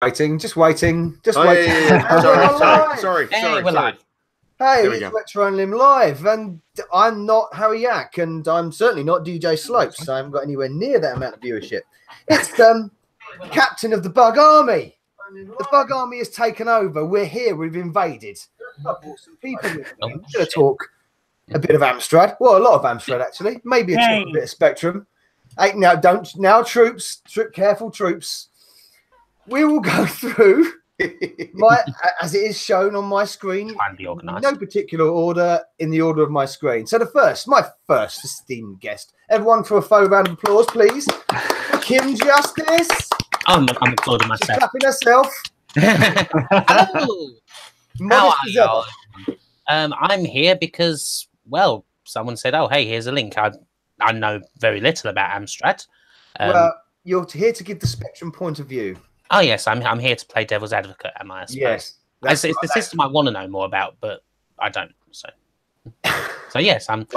waiting. Just waiting. Sorry. We're live. Hey, it's Retrounlim Live, and I'm not Harry Yak, and I'm certainly not DJ Slopes, so I haven't got anywhere near that amount of viewership. It's captain of the Bug Army. The Bug Army has taken over. We're here. We've invaded. I've brought some people with me. I'm going to talk a bit of Amstrad. Well, a lot of Amstrad, actually. Maybe a bit of Spectrum. Hey, now, troops. Careful, troops. We will go through as it is shown on my screen. No particular order, in the order of my screen. So my first esteemed guest. Everyone for a faux round of applause, please. Kim Justice. I'm applauding myself. She's clapping herself. Hello. How are you? I'm here because, well, someone said, "Oh, hey, here's a link." I know very little about Amstrad. Well, you're here to give the Spectrum point of view. Oh yes, I'm here to play devil's advocate. Am I? Yes, it's the system I want to know more about, but I don't. So yes, I'm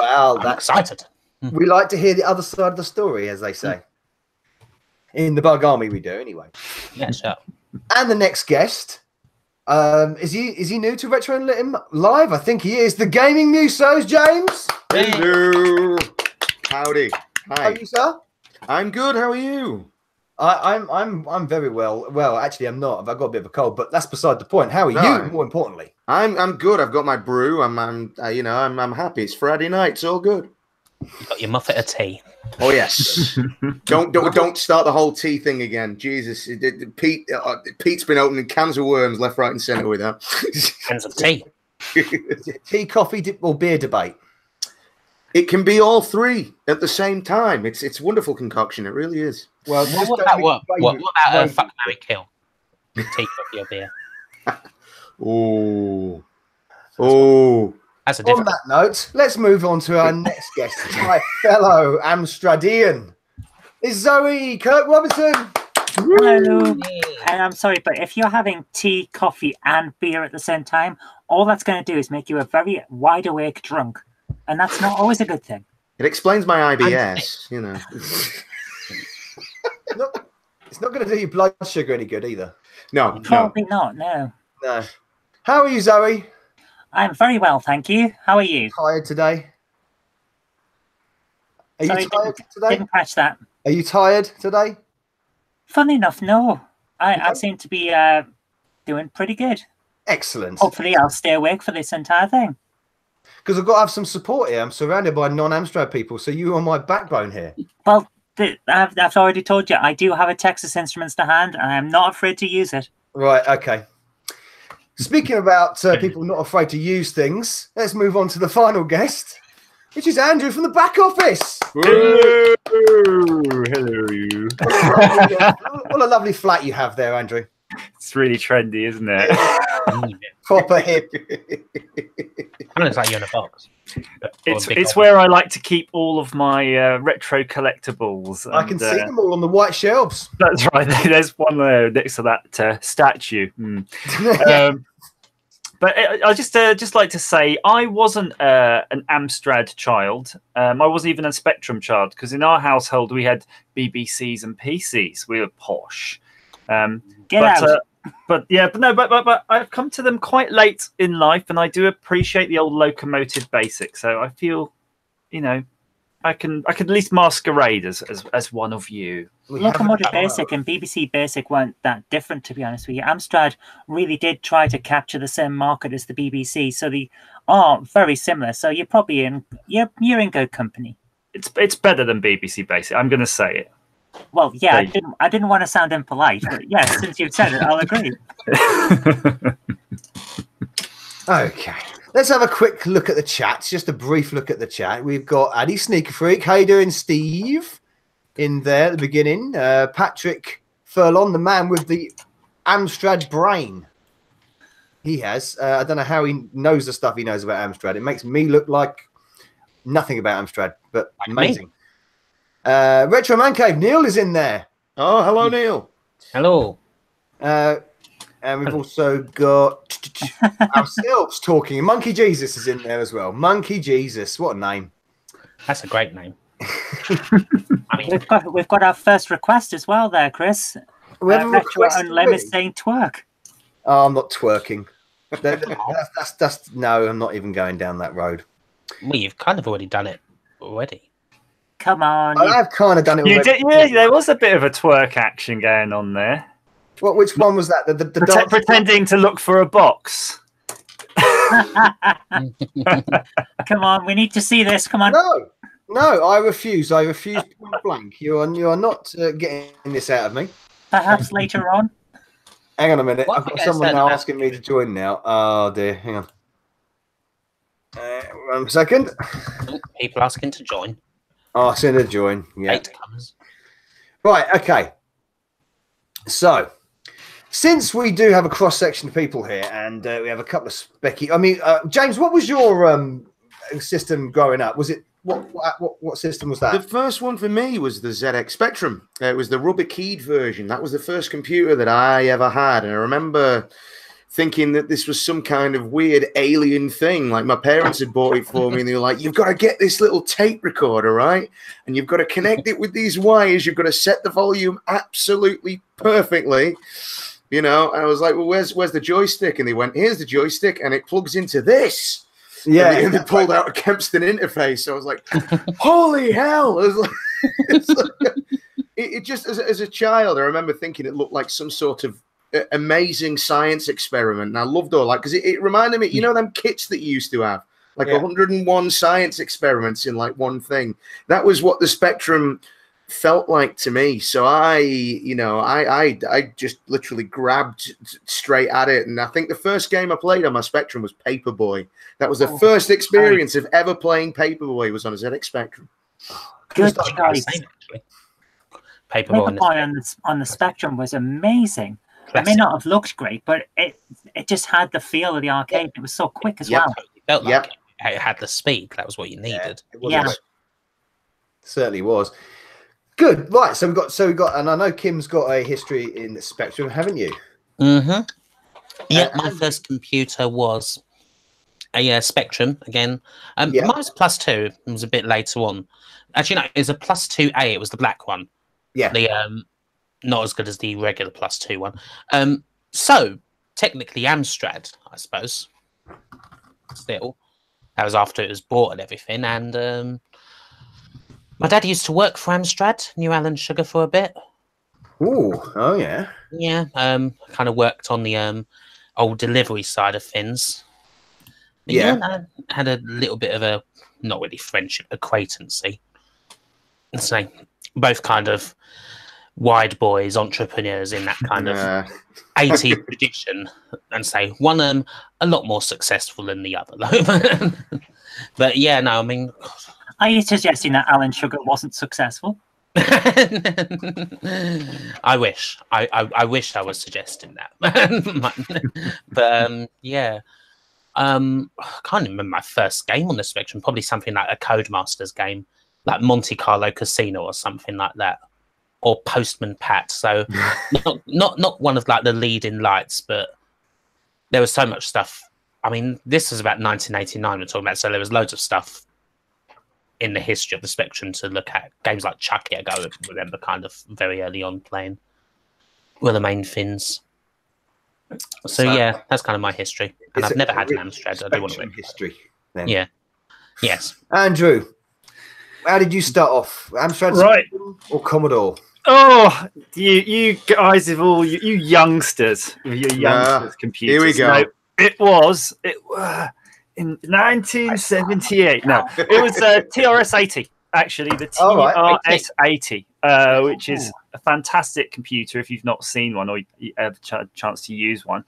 excited. We like to hear the other side of the story, as they say. In the Bug Army, we do anyway. Yeah, sure. And the next guest, is he new to Retrounlim Live? I think he is. The Gaming Musos, James. Hello. Howdy. Hi. How are you, sir? I'm good. How are you? I'm very well. Well, actually, I'm not. I've got a bit of a cold, but that's beside the point. How are you? More importantly, I'm good. I've got my brew. I'm happy. It's Friday night. It's all good. You got your muffet of tea. Oh yes. don't start the whole tea thing again. Jesus, Pete's been opening cans of worms left, right, and centre with that. Cans of tea. Tea, coffee, or beer debate. It can be all three at the same time. It's a wonderful concoction. It really is. Well, what about fuck, marry, kill? Tea, coffee, or beer? Oh. That's a on that note, let's move on to our next guest, my fellow Amstradian. It's Zoe Kirk-Robinson. Hello. And I'm sorry, but if you're having tea, coffee, and beer at the same time, all that's going to do is make you a very wide awake drunk. And that's not always a good thing. It explains my IBS, you know. It's not going to do your blood sugar any good either. No. Probably not, no. No. How are you, Zoe? I'm very well, thank you. How are you? Tired today? Are you tired today? Didn't catch that. Are you tired today? Funny enough, no. I seem to be doing pretty good. Excellent. Hopefully I'll stay awake for this entire thing. Because I've got to have some support here. I'm surrounded by non-Amstrad people, so you are my backbone here. Well, I've already told you, I do have a Texas Instruments to hand, and I'm not afraid to use it. Right, okay. Speaking about people not afraid to use things, let's move on to the final guest, which is Andrew from the back office. Hello. What a lovely flat you have there, Andrew. It's really trendy, isn't it? Proper hip. It looks like you're in a box. It's where I like to keep all of my retro collectibles. I can see them all on the white shelves. That's right. There's one there next to that statue. But I just like to say I wasn't an Amstrad child. I wasn't even a Spectrum child because in our household we had BBCs and PCs. We were posh. Get out. But I've come to them quite late in life, and I do appreciate the old locomotive basic. So I feel, I can at least masquerade as one of you. Locomotive Basic and BBC Basic weren't that different, to be honest with you. Amstrad really did try to capture the same market as the BBC, so they are very similar. So you're probably you're in good company. It's better than BBC Basic. I'm going to say it. Well, yeah, I didn't want to sound impolite, but yes, since you've said it, I'll agree. Okay, let's have a quick look at the chat. Just a brief look at the chat. We've got AdiSneekerFreek. How you doing, Steve? In there at the beginning. Patrick Furlong, the man with the Amstrad brain. He has. I don't know how he knows the stuff he knows about Amstrad. It makes me look like nothing about Amstrad, but amazing. Retro Man Cave, Neil is in there. Oh, hello, Neil. Hello. And we've also got ourselves talking. Monkey Jesus is in there as well. Monkey Jesus, what a name. That's a great name. We've got our first request as well there, Chris. Retrounlim is saying twerk. Oh, I'm not twerking. That's no, I'm not even going down that road. Well, you've kind of already done it already. Come on. I've kind of done it already. Yeah, there was a bit of a twerk action going on there. Which one was that? The Pretending to look for a box. Come on, we need to see this. Come on. No, I refuse. I refuse point blank. You are not getting this out of me. Perhaps later on. Hang on a minute. I've got someone now asking me to join now. Oh dear. Hang on. 1 second. People asking to join. Oh, send a join. Yeah. Latecomers. Right. Okay. So, since we do have a cross section of people here, and we have a couple of specky. I mean, James, what was your system growing up? Was it what system was that? The first one for me was the ZX Spectrum. It was the rubber keyed version. That was the first computer that I ever had, and I remember thinking that this was some kind of weird alien thing. Like my parents had bought it for me, and they were like, "You've got to get this little tape recorder, right? And you've got to connect it with these wires. You've got to set the volume absolutely perfectly." You know, and I was like, "Well, where's the joystick?" And they went, "Here's the joystick, and it plugs into this." Yeah, and they pulled out a Kempston interface. So I was like, "Holy hell!" It just as a child, I remember thinking it looked like some sort of amazing science experiment, and I loved all that because it reminded me, you know, them kits that you used to have, like 101 science experiments in like one thing. That was what the Spectrum felt like to me. So I just literally grabbed straight at it, and I think the first game I played on my Spectrum was Paperboy. That was the first experience of ever playing Paperboy was on a ZX Spectrum. Good choice. Paperboy on the Spectrum was amazing. Classic. It may not have looked great, but it just had the feel of the arcade. It was so quick as well. It felt like it had the speed. That was what you needed. It certainly was. Good. Right. So we got, and I know Kim's got a history in the Spectrum, haven't you? Mm-hmm. Yeah, my first computer was a Spectrum again. Mine was +2. It was a bit later on. Actually, no, it was a +2A. It was the black one. Yeah. The not as good as the regular +2 one. So technically Amstrad, I suppose. Still, that was after it was bought and everything. And my dad used to work for Amstrad, knew Alan Sugar for a bit. Oh yeah. Yeah, kind of worked on the old delivery side of things. But I had a little bit of a, not really friendship, acquaintancy. So both kind of wide boys, entrepreneurs in that kind of 80s tradition, and say one a lot more successful than the other though. But yeah, no, I mean, are you suggesting that Alan Sugar wasn't successful? I wish I wish I was suggesting that. But yeah, I can't remember my first game on the Spectrum. Probably something like a Codemasters game, like Monte Carlo Casino or something like that, or Postman Pat. So not one of like the leading lights, but there was so much stuff. I mean, this was about 1989 we're talking about, so there was loads of stuff in the history of the Spectrum to look at. Games like Chucky, I remember kind of very early on playing, were the main things. So yeah, that's kind of my history. And I've never had an Amstrad. I do want to history then. Yeah. Yes. Andrew, how did you start off? Amstrad or Commodore? Oh, you guys have all you youngsters with your youngsters computers. Here we go. No, it was in 1978. No, it was TRS-80. Actually, the TRS-80, which is a fantastic computer if you've not seen one or you have a chance to use one.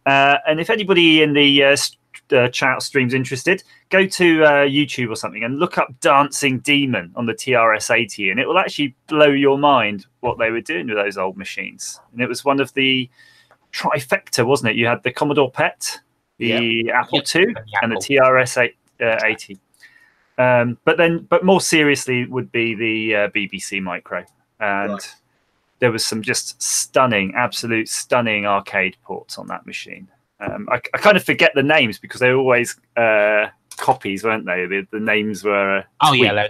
And if anybody in the chat stream's interested, go to YouTube or something and look up Dancing Demon on the TRS-80, and it will actually blow your mind what they were doing with those old machines. And it was one of the trifecta, wasn't it? You had the Commodore PET, the Apple II, and the TRS-80. But more seriously would be the BBC Micro, and there was some just absolute stunning arcade ports on that machine. I kind of forget the names because they were always copies, weren't they? The names were kind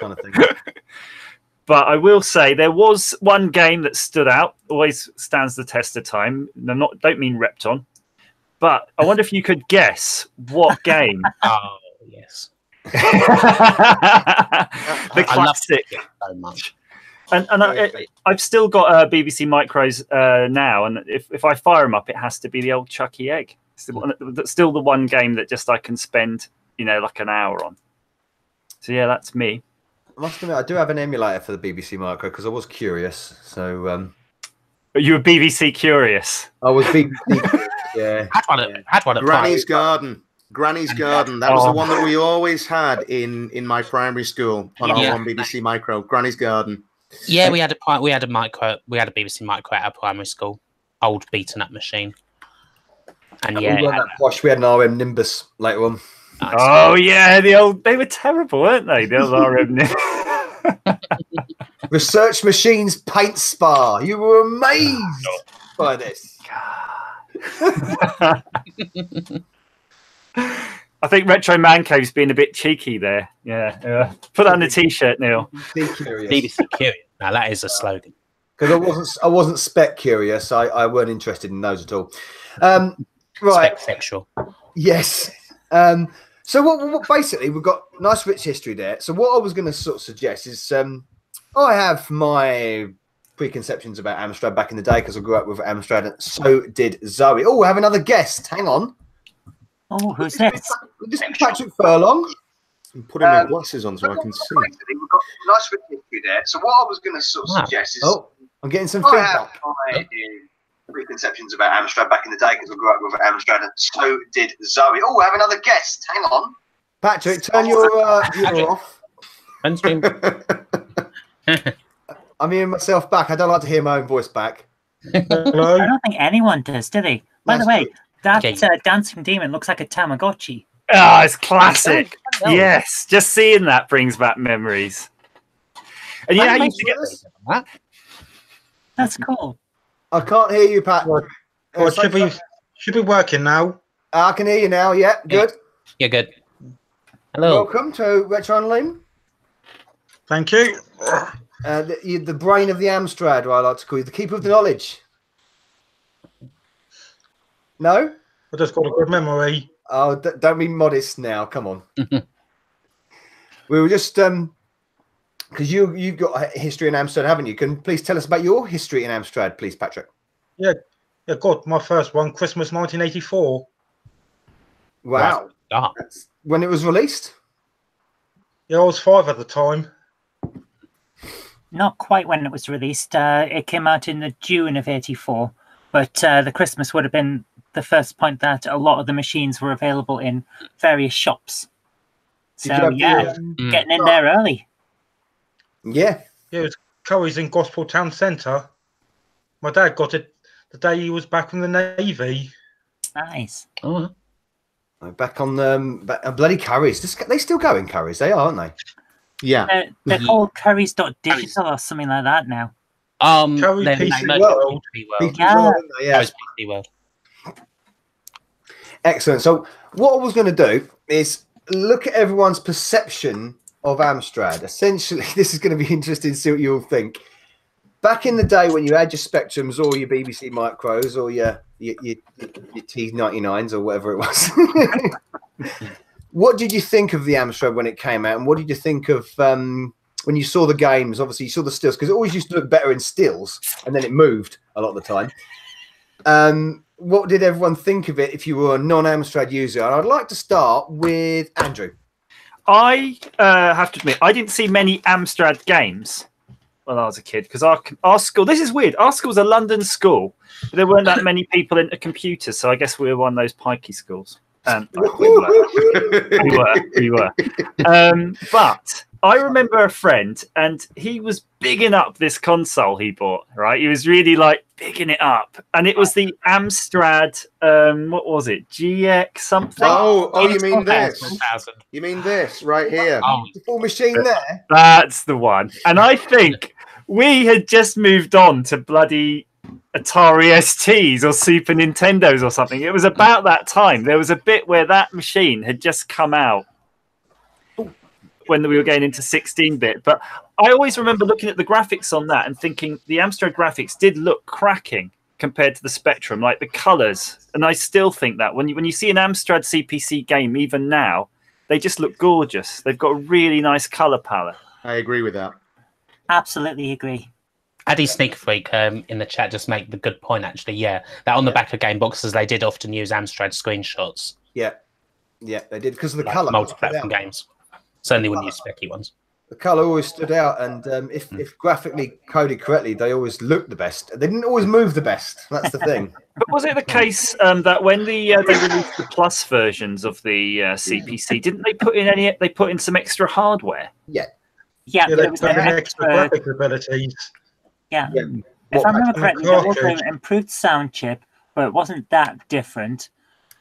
of thing. But I will say there was one game that stood out, always stands the test of time. Don't mean Repton, but I wonder if you could guess what game. Oh, yes. The classic. I love it so much. And I've still got BBC Micros now, and if I fire them up, it has to be the old Chucky Egg. It's still the one game that just I can spend, like an hour on. So yeah, that's me. I must admit, I do have an emulator for the BBC Micro because I was curious. So you were BBC curious. I was BBC. Yeah, had one at Granny's Garden. Granny's Garden. That was the one that we always had in my primary school on our one BBC Micro. Granny's Garden. Yeah, we had a BBC Micro at our primary school. Old beaten up machine. And we weren't that posh. We had an RM Nimbus later on. Oh yeah, they were terrible, weren't they? The old RM Nimbus. Research Machines Paint Spa. You were amazed by this. I think Retro Man Cave's been a bit cheeky there. Yeah. Put that on a t-shirt, Neil. BBC Curious. Now that is a slogan. Because I wasn't spec curious. I weren't interested in those at all. Right. Spec sexual. Yes. So what basically we've got nice rich history there. So what I was going to sort of suggest is I have my preconceptions about Amstrad back in the day because I grew up with Amstrad, and so did Zoe. Oh, we have another guest. Hang on. Oh, who's this? This is Patrick Furlong. I'm putting my glasses on so I can see. We've got nice rich history there. So what I was going to sort of suggest is... Oh, I'm getting some feedback. I have my preconceptions about Amstrad back in the day because I grew up with Amstrad, and so did Zoe. Oh, we have another guest. Hang on. Patrick, turn your viewer off. I'm hearing myself back. I don't like to hear my own voice back. Hello? I don't think anyone does, do they? By the way, that dancing demon looks like a Tamagotchi. Oh, it's classic. Yes, just seeing that brings back memories. And yeah, you used to get that. That's cool. I can't hear you, Pat. Should be working now. I can hear you now. Yeah, good. You're good. Hello. Welcome to Retrounlim. Thank you. The brain of the Amstrad, or I like to call you, the keeper of the knowledge. No? I just got a good memory. Oh, don't be modest now. Come on. We were just because you've got a history in Amstrad, haven't you? Can please tell us about your history in Amstrad, please, Patrick? Yeah. God, my first one, Christmas 1984. Wow. That's when it was released? Yeah, I was 5 at the time. Not quite when it was released. It came out in the June of '84, but the Christmas would have been the first point that a lot of the machines were available in various shops. So yeah, getting in there early. Yeah. Yeah, it was Curry's in Gospel Town Centre. My dad got it the day he was back from the Navy. Nice. Oh. Back on bloody Curry's. They still going Curry's, they are, aren't they? Yeah. They're called Curry's.digital or something like that now. Curry PC World. Yeah. World. Excellent. So what I was going to do is look at everyone's perception of Amstrad. Essentially, this is going to be interesting to see what you all think. Back in the day when you had your Spectrums or your BBC Micros or your T99s or whatever it was, what did you think of the Amstrad when it came out? And what did you think of when you saw the games? Obviously, you saw the stills because it always used to look better in stills and then it moved a lot of the time. What did everyone think of it if you were a non-Amstrad user? And I'd like to start with Andrew. I have to admit, I didn't see many Amstrad games when I was a kid because our school, this is weird, our school's a London school, but there weren't that many people into computers, so I guess we were one of those pikey schools. We were. But I remember a friend, and he was bigging up this console he bought, right? He was really like bigging it up. And it was the Amstrad, what was it? GX something? Oh, you mean this? You mean this right here? The full machine there? That's the one. And I think we had just moved on to bloody Atari STs or Super Nintendos or something. It was about that time. There was a bit where that machine had just come out. when we were getting into 16-bit. But I always remember looking at the graphics on that and thinking the Amstrad graphics did look cracking compared to the Spectrum, like the colors. And I still think that when you see an Amstrad CPC game, even now, they just look gorgeous. They've got a really nice color palette. I agree with that. Absolutely agree. AdiSneekerFreek in the chat just make the good point, actually. Yeah, that on the back of game boxes, they did often use Amstrad screenshots. Yeah, they did because of the Like color. multi-platform games. Certainly wouldn't use specky ones. The color always stood out, and if graphically coded correctly, they always looked the best. They didn't always move the best. That's the thing. But was it the case that when they released the Plus versions of the CPC, didn't they put in any? They put in some extra hardware. Yeah, they put in extra graphic abilities. Yeah. If I remember correctly, there was an improved sound chip, but it wasn't that different.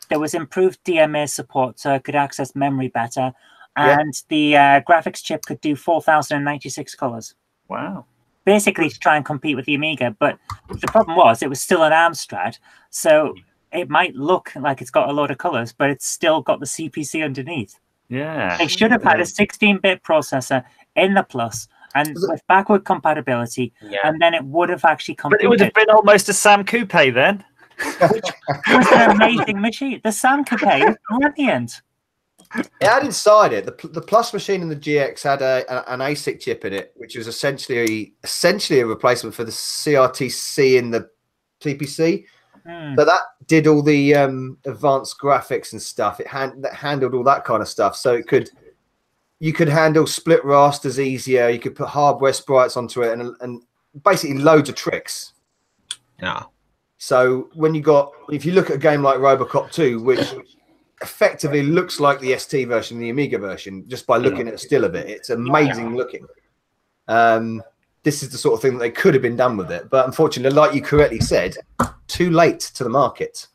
There was improved DMA support, so it could access memory better. And the graphics chip could do 4,096 colors. Wow. Basically to try and compete with the Amiga. But the problem was it was still an Amstrad, so it might look like it's got a load of colors, but it's still got the CPC underneath. Yeah. They should have had a 16-bit processor in the Plus and with backward compatibility, and then it would have actually competed. But it would have been almost a Sam Coupe then. It was an amazing machine. The Sam Coupe is brilliant. It had inside it the Plus machine and the GX had an ASIC chip in it, which was essentially a replacement for the CRTC in the CPC. So that did all the advanced graphics and stuff. It handled all that kind of stuff. So you could handle split rasters easier. You could put hardware sprites onto it and basically loads of tricks. Yeah. So if you look at a game like Robocop 2, which effectively looks like the ST version, the Amiga version, just by looking at a still of it, it's amazing looking. This is the sort of thing that they could have been done with it, but unfortunately, like you correctly said, too late to the market.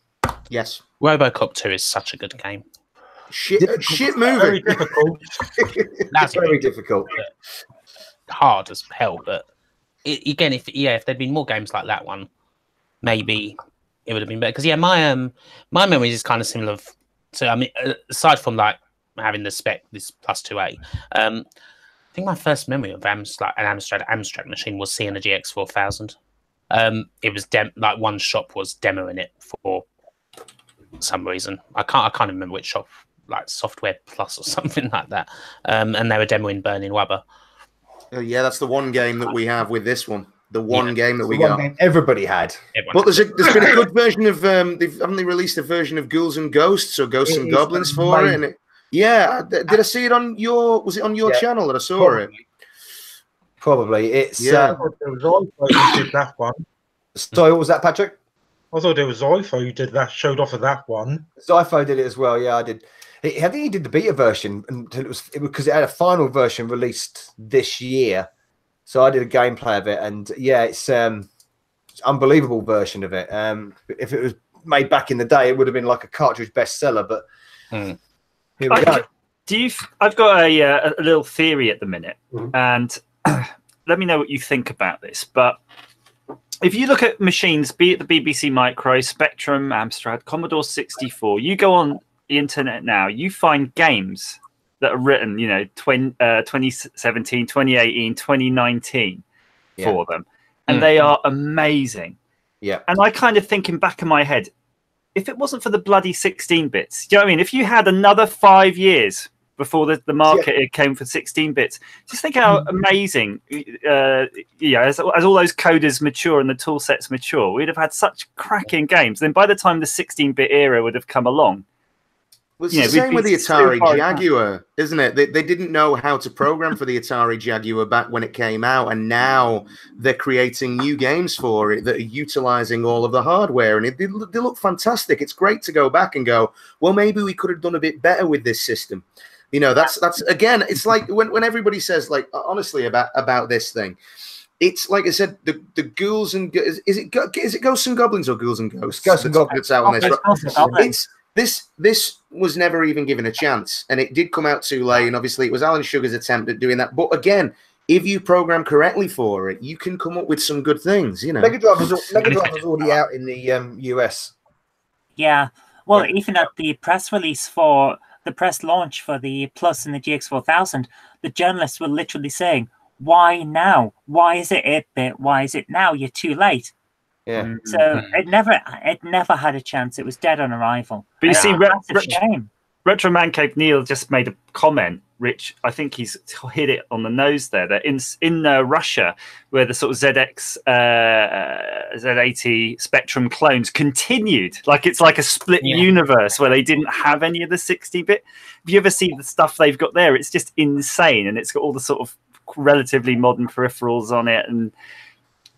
Yes, Robocop 2 is such a good game. Shit movie. Very difficult. That's very difficult. Hard as hell, but again, if there'd been more games like that one, maybe it would have been better. Because my memories is kind of similar. So I mean, aside from like having this Plus 2A, I think my first memory of an Amstrad machine was seeing a GX 4000. It was like one shop was demoing it for some reason. I can't remember which shop, like Software Plus or something like that. And they were demoing Burning Rubber. Oh, yeah, that's the one game that we have with this one. The one game that we got. Game everybody had. But there's been a good version of haven't they released a version of Ghouls and Ghosts or Ghosts and Goblins for it? And did I see it on your channel that I saw it? Probably. It's there was Zoifo who did that one. Sorry, what was that, Patrick? I thought it was Zoifo who did that, showed off of that one. Zoifo did it as well, yeah, I did. I think he did the beta version until because it had a final version released this year. So I did a gameplay of it, and yeah, it's unbelievable version of it. If it was made back in the day, it would have been like a cartridge bestseller. But here we go. I've got a little theory at the minute, and let me know what you think about this. But if you look at machines, be it the BBC Micro, Spectrum, Amstrad, Commodore 64, you go on the internet now, you find games that are written, 2017, 2018, 2019 for them. And they are amazing. Yeah. And I kind of thinking back in my head, if it wasn't for the bloody 16 bits, do you know what I mean? If you had another 5 years before the market came for 16 bits, just think how amazing, as all those coders mature and the tool sets mature, we'd have had such cracking games. Then by the time the 16-bit era would have come along, It's the same with the Atari Jaguar, isn't it? They didn't know how to program for the Atari Jaguar back when it came out, and now they're creating new games for it that are utilizing all of the hardware, and they look fantastic. It's great to go back and go, well, maybe we could have done a bit better with this system. That's again, it's like when everybody says, like, honestly about this thing, it's like I said, the ghouls and is it Ghosts and Goblins or Ghouls and Ghosts? Ghosts and Goblins. Out on this. This was never even given a chance, and it did come out too late, and obviously it was Alan Sugar's attempt at doing that. But again, if you program correctly for it, you can come up with some good things, Mega Drive was already out in the US. Yeah, well, even at the press release for the press launch for the Plus and the GX4000, the journalists were literally saying, "Why now? Why is it 8-bit? Why is it now? You're too late." Yeah. So it never had a chance. It was dead on arrival. But you see, that's a shame. Retro Man Cave Neil just made a comment, Rich. I think he's hit it on the nose there. That in Russia, where the sort of ZX Z80 Spectrum clones continued, like it's like a split universe where they didn't have any of the 60-bit. If you ever see the stuff they've got there, it's just insane, and it's got all the sort of relatively modern peripherals on it, and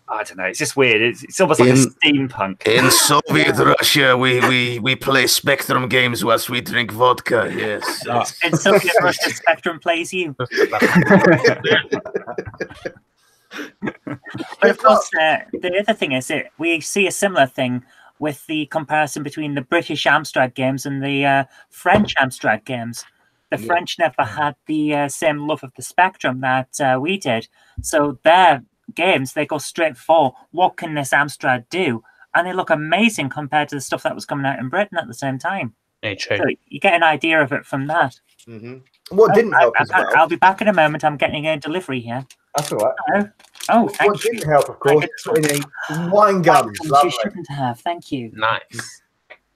I don't know. It's just weird. It's almost like a steampunk. In Soviet Russia, we play Spectrum games whilst we drink vodka. Yes. In Soviet Russia, Spectrum plays you. But of course, the other thing is that we see a similar thing with the comparison between the British Amstrad games and the French Amstrad games. The French never had the same love of the Spectrum that we did. So their games, they go straight for what can this Amstrad do, and they look amazing compared to the stuff that was coming out in Britain at the same time. Yeah, true. So you get an idea of it from that. What didn't help as well? I'll be back in a moment. I'm getting a delivery here. That's all right. Hello. Oh, thank what you. What didn't help, of course, putting a wine gun. You shouldn't have. Thank you. Nice.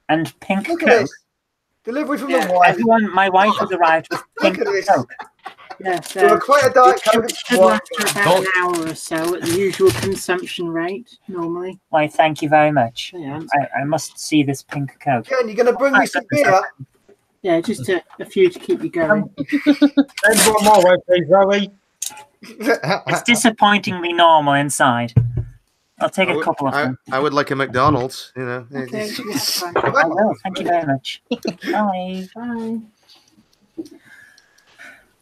And pink Look Coke. at this. Delivery from the wife. Everyone, my wife has arrived with pink Look at this. Coke. Yeah, So a quite a Diet Coke. it should last for about an hour or so at the usual consumption rate, normally. Why, thank you very much. Yeah, I must see this pink Coke. Ken, you're going to bring me some beer? yeah, just a few to keep you going. Send one more way, please, Zoe. It's disappointingly normal inside. I'll take a couple of them. I would like a McDonald's, you know. Okay, yes, fine. I will. Thank you very much. Bye. Bye.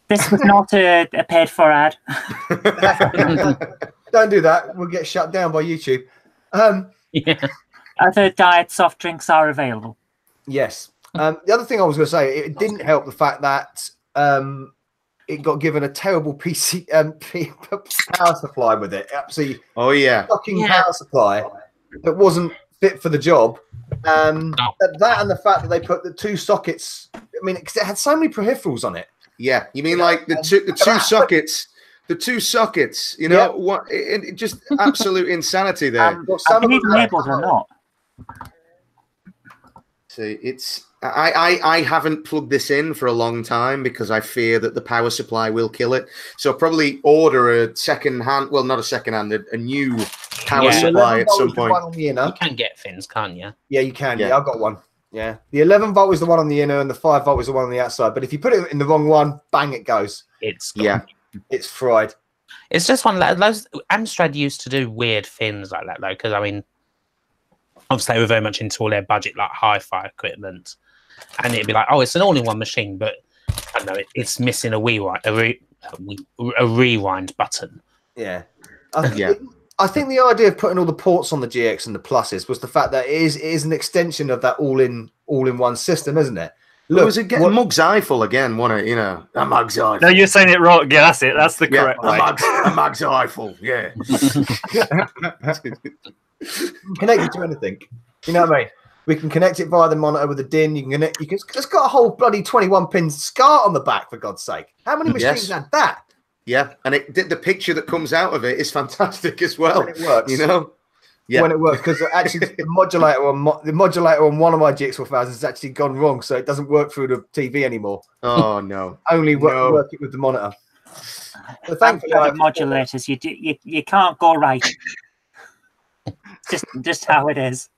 This was not a paid for ad. Don't do that. We'll get shut down by YouTube. Other diet soft drinks are available. Yes. The other thing I was going to say, it didn't help the fact that it got given a terrible power supply with it. Absolutely. Oh yeah. Fucking power supply that wasn't fit for the job. That and the fact that they put the two sockets. I mean, because it had so many peripherals on it. Yeah, you mean like the two sockets? The two sockets, you know, what? It just absolute insanity there. Are they labeled or not? See, it's I haven't plugged this in for a long time because I fear that the power supply will kill it. So I'll probably order a second-hand, well, not a second-hand, a new power supply at some point. You can get fins, can't you? Yeah, you can. Yeah, I've got one. Yeah, the 11 volt is the one on the inner, and the 5 volt is the one on the outside. But if you put it in the wrong one, bang, it goes. It's gone. It's fried. It's just one of those. Amstrad used to do weird things like that, though, because I mean, obviously they were very much into all their budget, like hi-fi equipment, and it'd be like, oh, it's an all-in-one machine, but I don't know, it's missing a rewind button. Yeah, I think the idea of putting all the ports on the GX and the pluses was the fact that it is an extension of that all-in-one system, isn't it? Look, was it getting Mug's eyeful again? Want to, you know, a Mug's eyeful. No, you're saying it wrong. Yeah, that's it. That's the correct way. A Mug's eyeful. Yeah. Connect it to anything. You know what I mean? We can connect it via the monitor with a DIN. It's got a whole bloody 21-pin SCART on the back, for God's sake. How many machines had that? Yeah, and the picture that comes out of it is fantastic as well. When it works, you know. Yeah, when it works, because actually the modulator on one of my GX4000 has actually gone wrong, so it doesn't work through the TV anymore. Oh no! Only work it with the monitor. So thankfully, modulators, you can't go right. just how it is.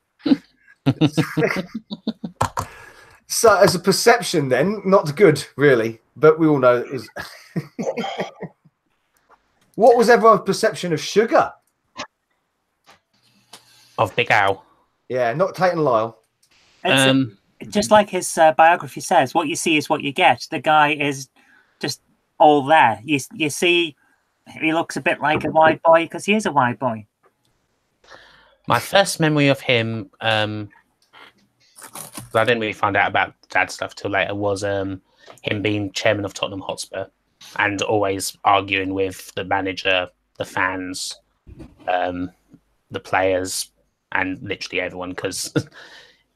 So, as a perception, then not good, really, but we all know it was. What was everyone's perception of Sugar? Of Big Al. Yeah, not Tate and Lyle. Just like his biography says, what you see is what you get. The guy is just all there. You see, he looks a bit like a wide boy because he is a wide boy. My first memory of him, I didn't really find out about dad stuff till later, was him being chairman of Tottenham Hotspur and always arguing with the manager, the fans, the players, and literally everyone, because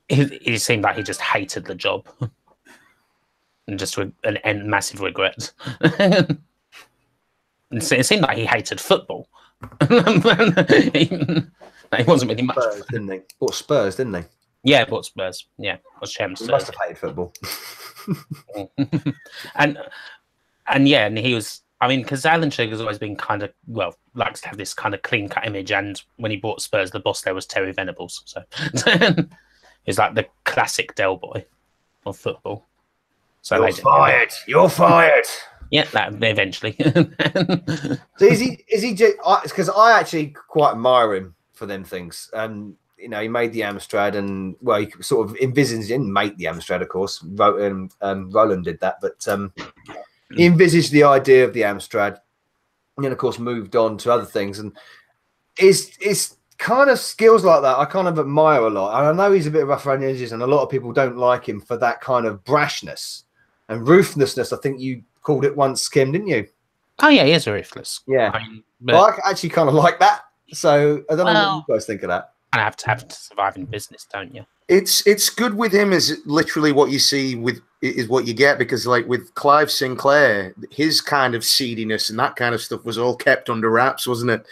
it seemed like he just hated the job. and just with an massive regret. It seemed like he hated football. He wasn't really much. Spurs, didn't they? Bought Spurs, didn't they? Yeah, bought Spurs. Yeah, was Chelmsford. He must have hated football. and he was. I mean, because Alan Sugar's always been kind of likes to have this kind of clean cut image. And when he bought Spurs, the boss there was Terry Venables, so he's like the classic Del Boy of football. So you're fired. You're fired. Yeah, that eventually. So is he? Because I actually quite admire him for them things. You know, he made the Amstrad, and he sort of envisaged, didn't make the Amstrad, of course. Roland did that, but he envisaged the idea of the Amstrad, and then of course moved on to other things. And it's kind of skills like that I kind of admire a lot. And I know he's a bit rough around the edges, and a lot of people don't like him for that kind of brashness and ruthlessness. I think you called it once, Kim, didn't you? Oh yeah, he is ruthless. Yeah, I actually kind of like that. So I don't know what you guys think of that. And have to survive in business, don't you? It's good with him. Is literally what you see is what you get, because like with Clive Sinclair, his kind of seediness and that kind of stuff was all kept under wraps, wasn't it?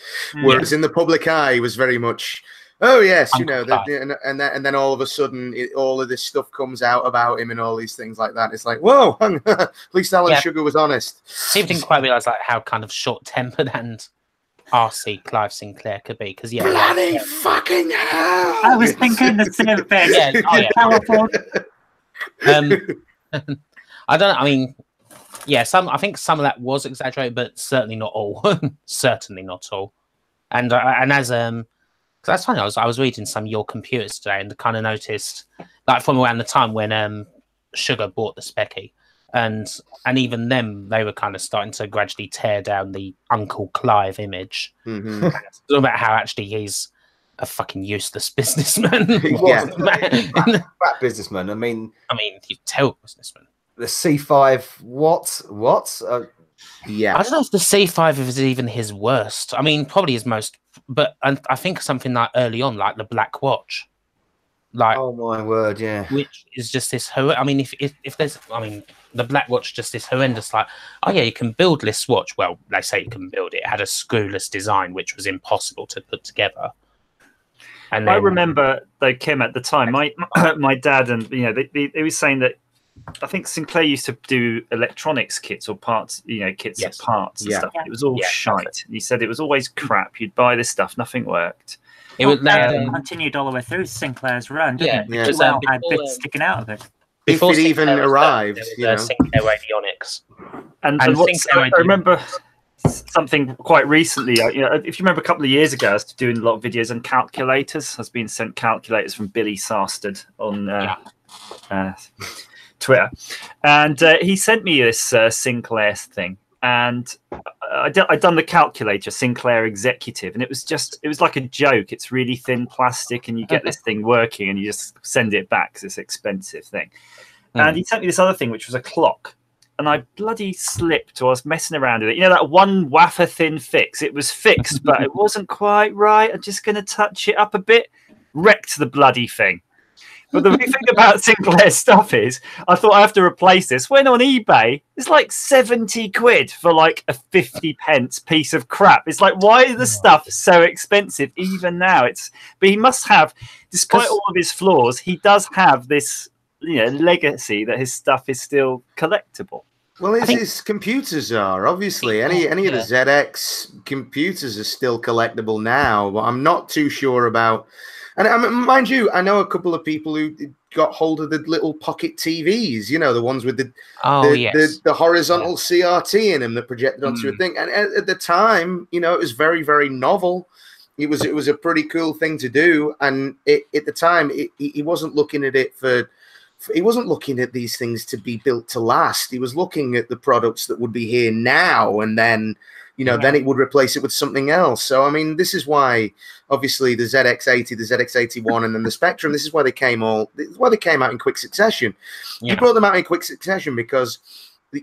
Whereas in the public eye, he was very much, oh yes, you know, and then all of a sudden, all of this stuff comes out about him and all these things like that. It's like, whoa, at least Alan Sugar was honest. Steve didn't quite realize like how kind of short-tempered and RC Clive Sinclair could be, because bloody fucking hell! I was thinking the same thing. Powerful. I don't. I mean, I think some of that was exaggerated, but certainly not all. Certainly not all. And as cause that's funny. I was reading some Your Computers today, and kind of noticed like from around the time when Sugar bought the Specky. And even them, they were kind of starting to gradually tear down the Uncle Clive image. It's all about how actually he's a fucking useless businessman. Crap businessman. I mean, he's a terrible businessman. The C5, what? Yeah, I don't know if the C5 is even his worst. I mean, probably his most, but I think something like early on, like the Black Watch. Like, oh my word, yeah. Which is just this. I mean, if there's, I mean, the Black Watch just this horrendous. Like, oh yeah, you can build this watch. Well, they say you can build it. It had a screwless design, which was impossible to put together. And then, I remember though, Kim, at the time, my dad and they were saying that I think Sinclair used to do electronics kits or parts, kits of parts and stuff. It was all shite. He said it was always crap. You'd buy this stuff, nothing worked. It was continued all the way through Sinclair's run, didn't it? Well, had bits sticking out of it. Before it even arrived, Sinclair Radionics. And I remember something quite recently. If you remember a couple of years ago, I was doing a lot of videos on calculators. I was being sent calculators from Billy Sarstead on Twitter, and he sent me this Sinclair thing. And I'd done the calculator, Sinclair Executive, and it was like a joke. It's really thin plastic, and you get this thing working, and you just send it back because it's an expensive thing. And he sent me this other thing, which was a clock, and I bloody slipped, or I was messing around with it. That one wafer thin fix. It was fixed, but it wasn't quite right. I'm just going to touch it up a bit. Wrecked the bloody thing. But the big thing about Sinclair stuff is, I thought I have to replace this. Went on eBay, it's like 70 quid for like a 50p piece of crap. It's like, why is the stuff so expensive even now? But he must have, despite all of his flaws, he does have this legacy that his stuff is still collectible. Well, his computers are obviously any of the ZX computers are still collectible now, but I'm not too sure about. And mind you, I know a couple of people who got hold of the little pocket TVs, the ones with the horizontal CRT in them that projected onto a thing. And at the time, it was very, very novel. It was a pretty cool thing to do. And at the time, he wasn't looking at it he wasn't looking at these things to be built to last. He was looking at the products that would be here now, and then then it would replace it with something else. So, I mean, this is why, obviously, the ZX80, the ZX81, and then the Spectrum, this is why they came out in quick succession. Yeah. He brought them out in quick succession because, the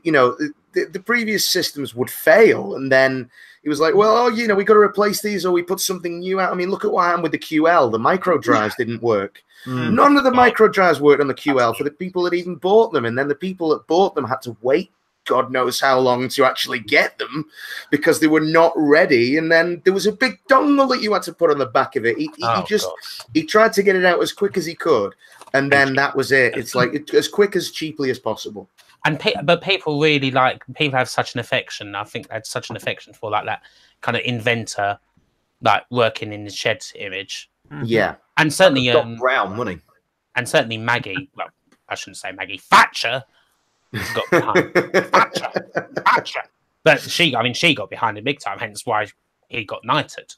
the previous systems would fail, and then it was like, well, we got to replace these, or we put something new out. I mean, look at what happened with the QL. The micro drives didn't work. None of the micro drives worked on the QL for the people that even bought them, and then the people that bought them had to wait God knows how long to actually get them because they were not ready. And then there was a big dongle that you had to put on the back of it. He tried to get it out as quick as he could, and then that was it. It's like as quick as cheaply as possible. And but people really people have such an affection. I think they had such an affection for like that kind of inventor, like working in the shed image. Yeah, and certainly Brown, wasn't he? And certainly Maggie. Well, I shouldn't say Maggie. Thatcher got behind Thatcher. But she got behind him big time. Hence why he got knighted.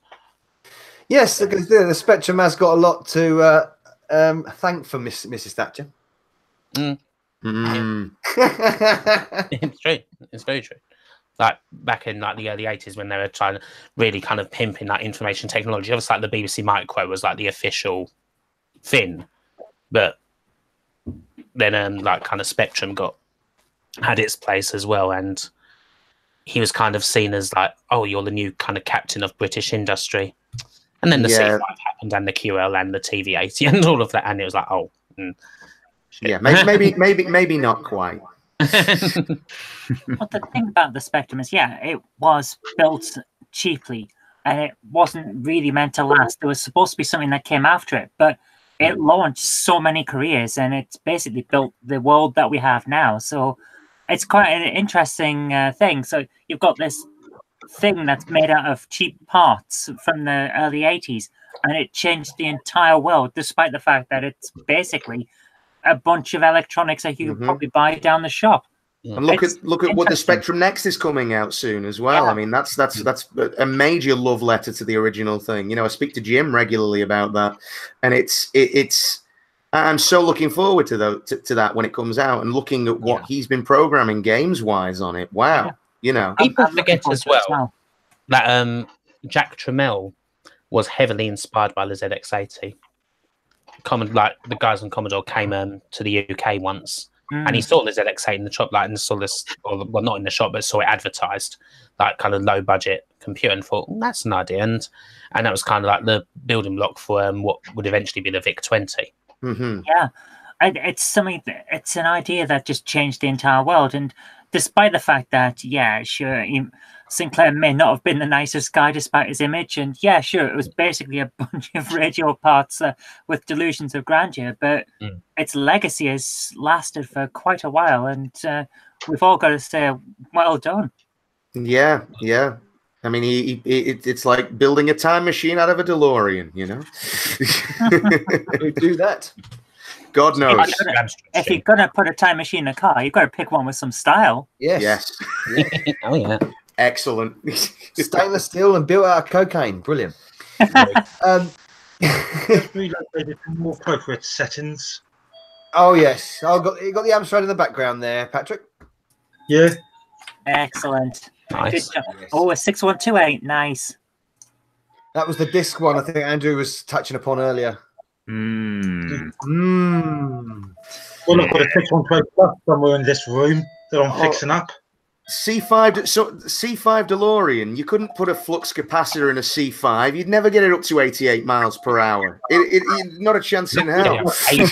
Yes, because the Spectrum has got a lot to thank for Mrs. Thatcher. It's true. It's very true. Like back in like the early 80s when they were trying to really kind of pimping that information technology. Obviously, like the BBC Micro was like the official thing, but then like kind of Spectrum had its place as well, and he was kind of seen as like, oh, you're the new kind of captain of British industry. And then the C5 happened, and the QL and the TV80 and all of that, and it was like, oh. Yeah, maybe not quite. But the thing about the Spectrum is, it was built cheaply, and it wasn't really meant to last. There was supposed to be something that came after it, but it launched so many careers, and it's basically built the world that we have now. So it's quite an interesting thing. So you've got this thing that's made out of cheap parts from the early 80s, and it changed the entire world, despite the fact that it's basically a bunch of electronics that you could probably buy down the shop. And look at what the Spectrum Next is coming out soon as well. I mean, that's a major love letter to the original thing. You know, I speak to Jim regularly about that, and it's I'm so looking forward to that when it comes out, and looking at what he's been programming games wise on it. Wow, you know, people forget as well that Jack Tramiel was heavily inspired by the ZX80. Like the guys on Commodore came to the UK once, and he saw the ZX8 in the shop, and saw this, well, not in the shop, but saw it advertised, like kind of low budget computer, and thought, that's an idea, and that was kind of like the building block for what would eventually be the VIC-20. Yeah, it's something. It's an idea that just changed the entire world, and despite the fact that, Sinclair may not have been the nicest guy despite his image, and it was basically a bunch of radio parts with delusions of grandeur, but its legacy has lasted for quite a while, and we've all got to say, well done. Yeah. I mean, it's like building a time machine out of a DeLorean, you know? Who do that? God knows. If you're going to put a time machine in a car, you've got to pick one with some style. Yes. Oh, yeah. Excellent. Stainless steel and built out of cocaine. Brilliant. Relocated to more appropriate settings. Oh, yes. You got the Amstrad in the background there, Patrick. Yeah. Excellent. Nice. Oh, a 6128. Nice. That was the disc one I think Andrew was touching upon earlier. Well, I've got a 612 Plus somewhere in this room that I'm fixing up. C5 DeLorean, you couldn't put a flux capacitor in a C5. You'd never get it up to 88 miles per hour. Not a chance in hell. Push it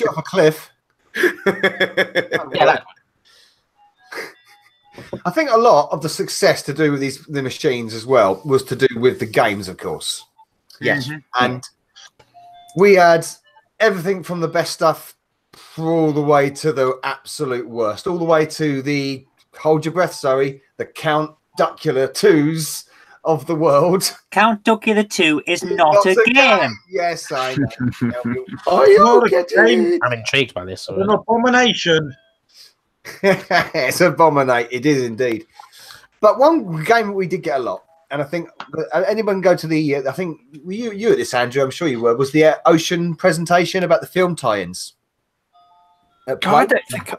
off a cliff. I think a lot of the success to do with the machines as well was to do with the games, of course. Yes. And we had everything from the best stuff all the way to the absolute worst, all the way to the, hold your breath, Zoe, the Count Duckula 2s of the world. Count Duckula 2 is not a game. Yes, I know. I'm intrigued by this. An abomination. It's abominate. It is indeed. But one game we did get a lot, and I think anyone go to the, I think you at this, Andrew, I'm sure you were, was the Ocean presentation about the film tie-ins. I don't think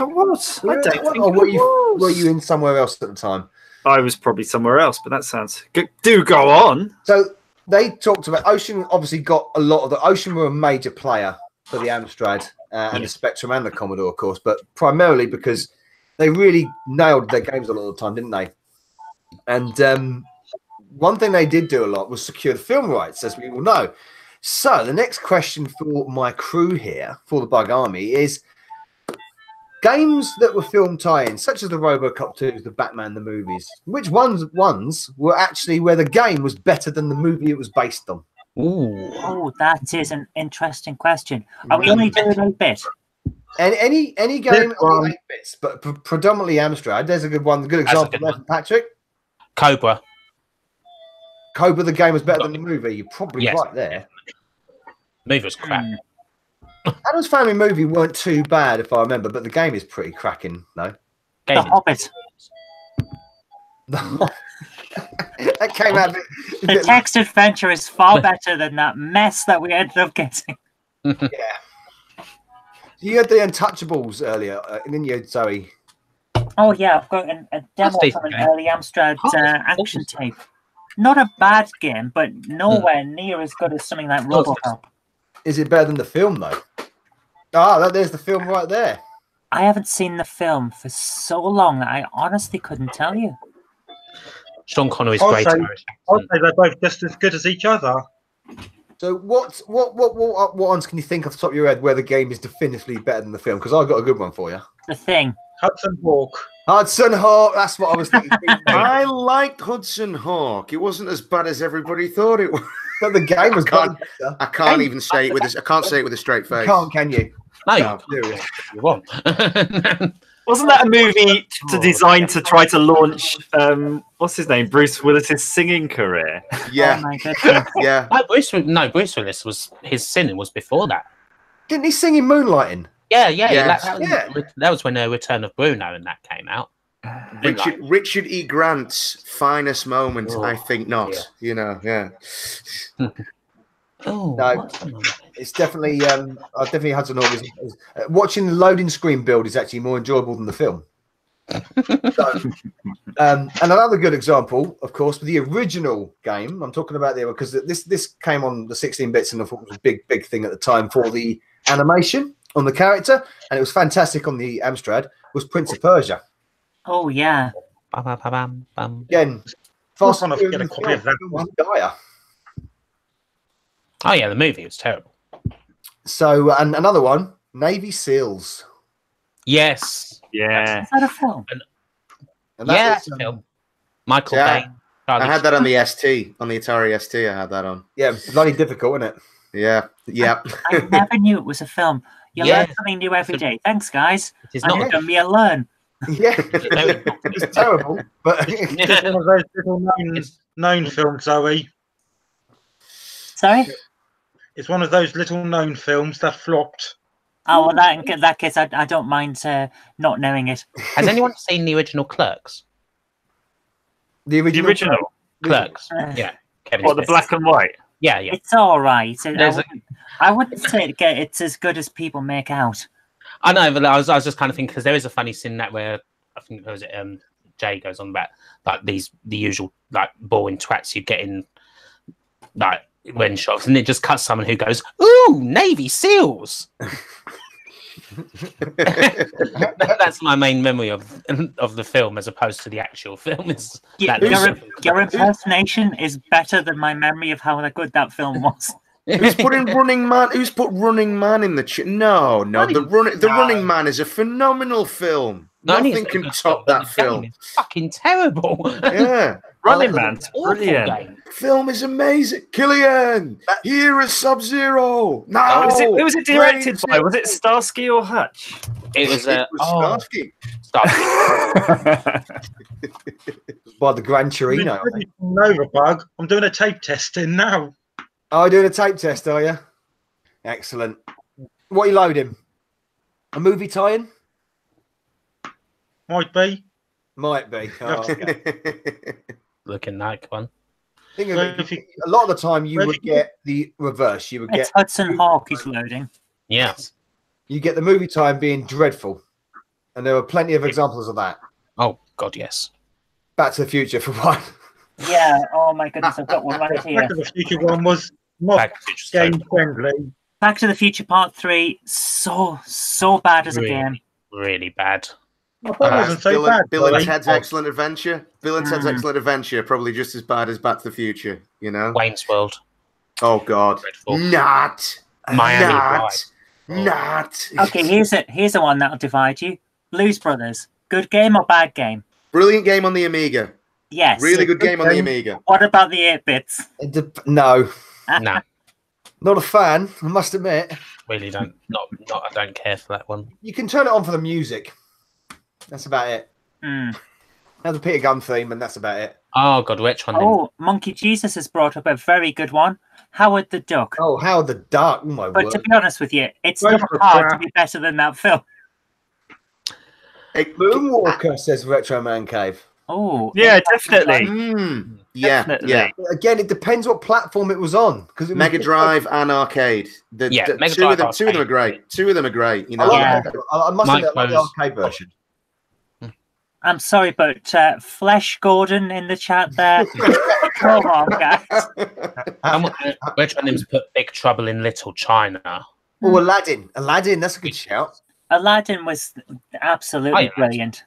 I was. Were you in somewhere else at the time? I was probably somewhere else, but that sounds do go on. So they talked about Ocean. Obviously, got a lot of the Ocean were a major player for the Amstrad and the Spectrum and the Commodore, of course, but primarily because they really nailed their games a lot of the time, didn't they? And one thing they did do a lot was secure the film rights, as we all know. So the next question for my crew here, for the Bug Army, is games that were film tie-ins, such as the RoboCop 2s, the Batman, the movies, which ones were actually where the game was better than the movie it was based on? Ooh. Oh, that is an interesting question. Are we only doing 8-bit? And any game on 8 bits, but predominantly Amstrad. There's a good one, a good example there from Patrick. Cobra. Cobra, the game was better than the movie. You're probably right there. The movie was crap. Adam's Family movie weren't too bad, if I remember, but the game is pretty cracking, no? The Hobbit. That came out. The text adventure is far better than that mess that we ended up getting. Yeah. You had the Untouchables earlier, didn't you, Zoe? Oh, yeah, I've got a demo from an early Amstrad action tape. Not a bad game, but nowhere near as good as something like RoboCop. Is it better than the film, though? Ah, there's the film right there. I haven't seen the film for so long that I honestly couldn't tell you. Sean Connery's I'll great. say they're both just as good as each other. So what ones can you think off the top of your head where the game is definitively better than the film? Because I've got a good one for you. The Thing. Hudson Hawk. Hudson Hawk. That's what I was thinking. I liked Hudson Hawk. It wasn't as bad as everybody thought it was. But the game was I can't even say it with I can't say it with a straight face. You can't, can you? No, you won't. Wasn't that a movie designed to try to launch what's his name, Bruce Willis's singing career? Yeah, Oh my goodness. yeah. Bruce Willis was his singing was before that. Didn't he sing in Moonlighting? Yeah. Yes. That was when Return of Bruno and that came out. Richard E. Grant's finest moment, I think not. Yeah. You know, yeah. Oh, No, it's definitely. Definitely Hudson Hawk is watching the loading screen build is actually more enjoyable than the film. And another good example, of course, with the original game. I'm talking about because this came on the 16 bits, and I thought it was a big thing at the time for the animation on the character, and it was fantastic on the Amstrad. Was Prince of Persia? Oh yeah. Again, Fast on get a copy of that one. Dire. Oh yeah, the movie was terrible. So, and another one, Navy SEALs. Yes. Yeah. Is that a film? And Yeah, was, film. Michael Yeah. Bay. I had that on the ST, on the Atari ST. I had that on. Yeah, bloody difficult, isn't it? Yeah. I never knew it was a film. You Yeah. learn something new every day. Thanks, guys. It is And not. it's done me a learn. Yeah, it's terrible, but It's one of those little known films, Zoe. Sorry? It's one of those little known films that flopped. Oh, well, that in that case, I don't mind not knowing it. Has anyone seen the original Clerks? the original. Clerks. Yeah. Kevin What, the Smith. black and white? Yeah. It's all right. There's I wouldn't say it's as good as people make out. I know, but I was just kind of thinking because there is a funny scene that where I think it was Jay goes on about like the usual like boring twats you get in like when shops, and it just cuts someone who goes, "Ooh, Navy SEALs." That's my main memory of the film, as opposed to the actual film. Is Your impersonation is better than my memory of how good that film was. Who's putting Running Man? Who's put Running Man in the No. The Running Man is a phenomenal film. Nothing can top that film. It's fucking terrible. Yeah. Running Man's Awful brilliant. game. Film is amazing. Killian, here is Sub-Zero. No. Who was it directed by? Was it Starsky or Hutch? It was Starsky. By the Gran Torino. Bug. I'm doing a tape testing now. Oh, you're doing a tape test, are you? Excellent. What are you loading? A movie tie-in? Might be. Might be. Oh, okay. looking like one. Think of it, a lot of the time you would get the reverse. You would It's get Hudson Hawk is loading. Yes. you get the movie time being dreadful, and there are plenty of examples of that. Oh God, yes. Back to the Future for one. Yeah. Oh my goodness, I've got one right here. Back to the Future one was not Back to the Future, game friendly. Back to the Future Part 3, so bad as a Really? game. Really bad. I thought it wasn't so bad. Bill and Ollie. Ted's Excellent Adventure. Bill and Ted's Excellent Adventure, probably just as bad as Back to the Future, you know? Wayne's World. Oh, God. Dreadful. Not. Miami Not. Vice. Not. Okay, here's a one that'll divide you. Blues Brothers. Good game or bad game? Brilliant game on the Amiga. Yes. Really good game on the Amiga. What about the 8-bits? No, No, not a fan. I must admit. really don't. Not. I don't care for that one. You can turn it on for the music. That's about it. Mm. Have the Peter Gunn theme, and that's about it. Oh God, which one? Oh, Monkey Jesus has brought up a very good one. Howard the Duck. Oh, Howard the Duck! Oh my But word! to be honest with you, it's Both not are hard to crap. be better than that film. Moonwalker says Retro Man Cave. Oh, Yeah, definitely. Yeah, Definitely. yeah. Again, it depends what platform it was on because Mega Drive and arcade. Yeah, Mega two of Drive them are arcade. great. Two of them are great. You I, know. Yeah. I must admit, I like the Micros. arcade version. I'm sorry, but Flesh Gordon in the chat there. Come on, guys. Which one of them's put Big Trouble in Little China? Oh, Aladdin! Aladdin, that's a good shout. Aladdin was absolutely brilliant.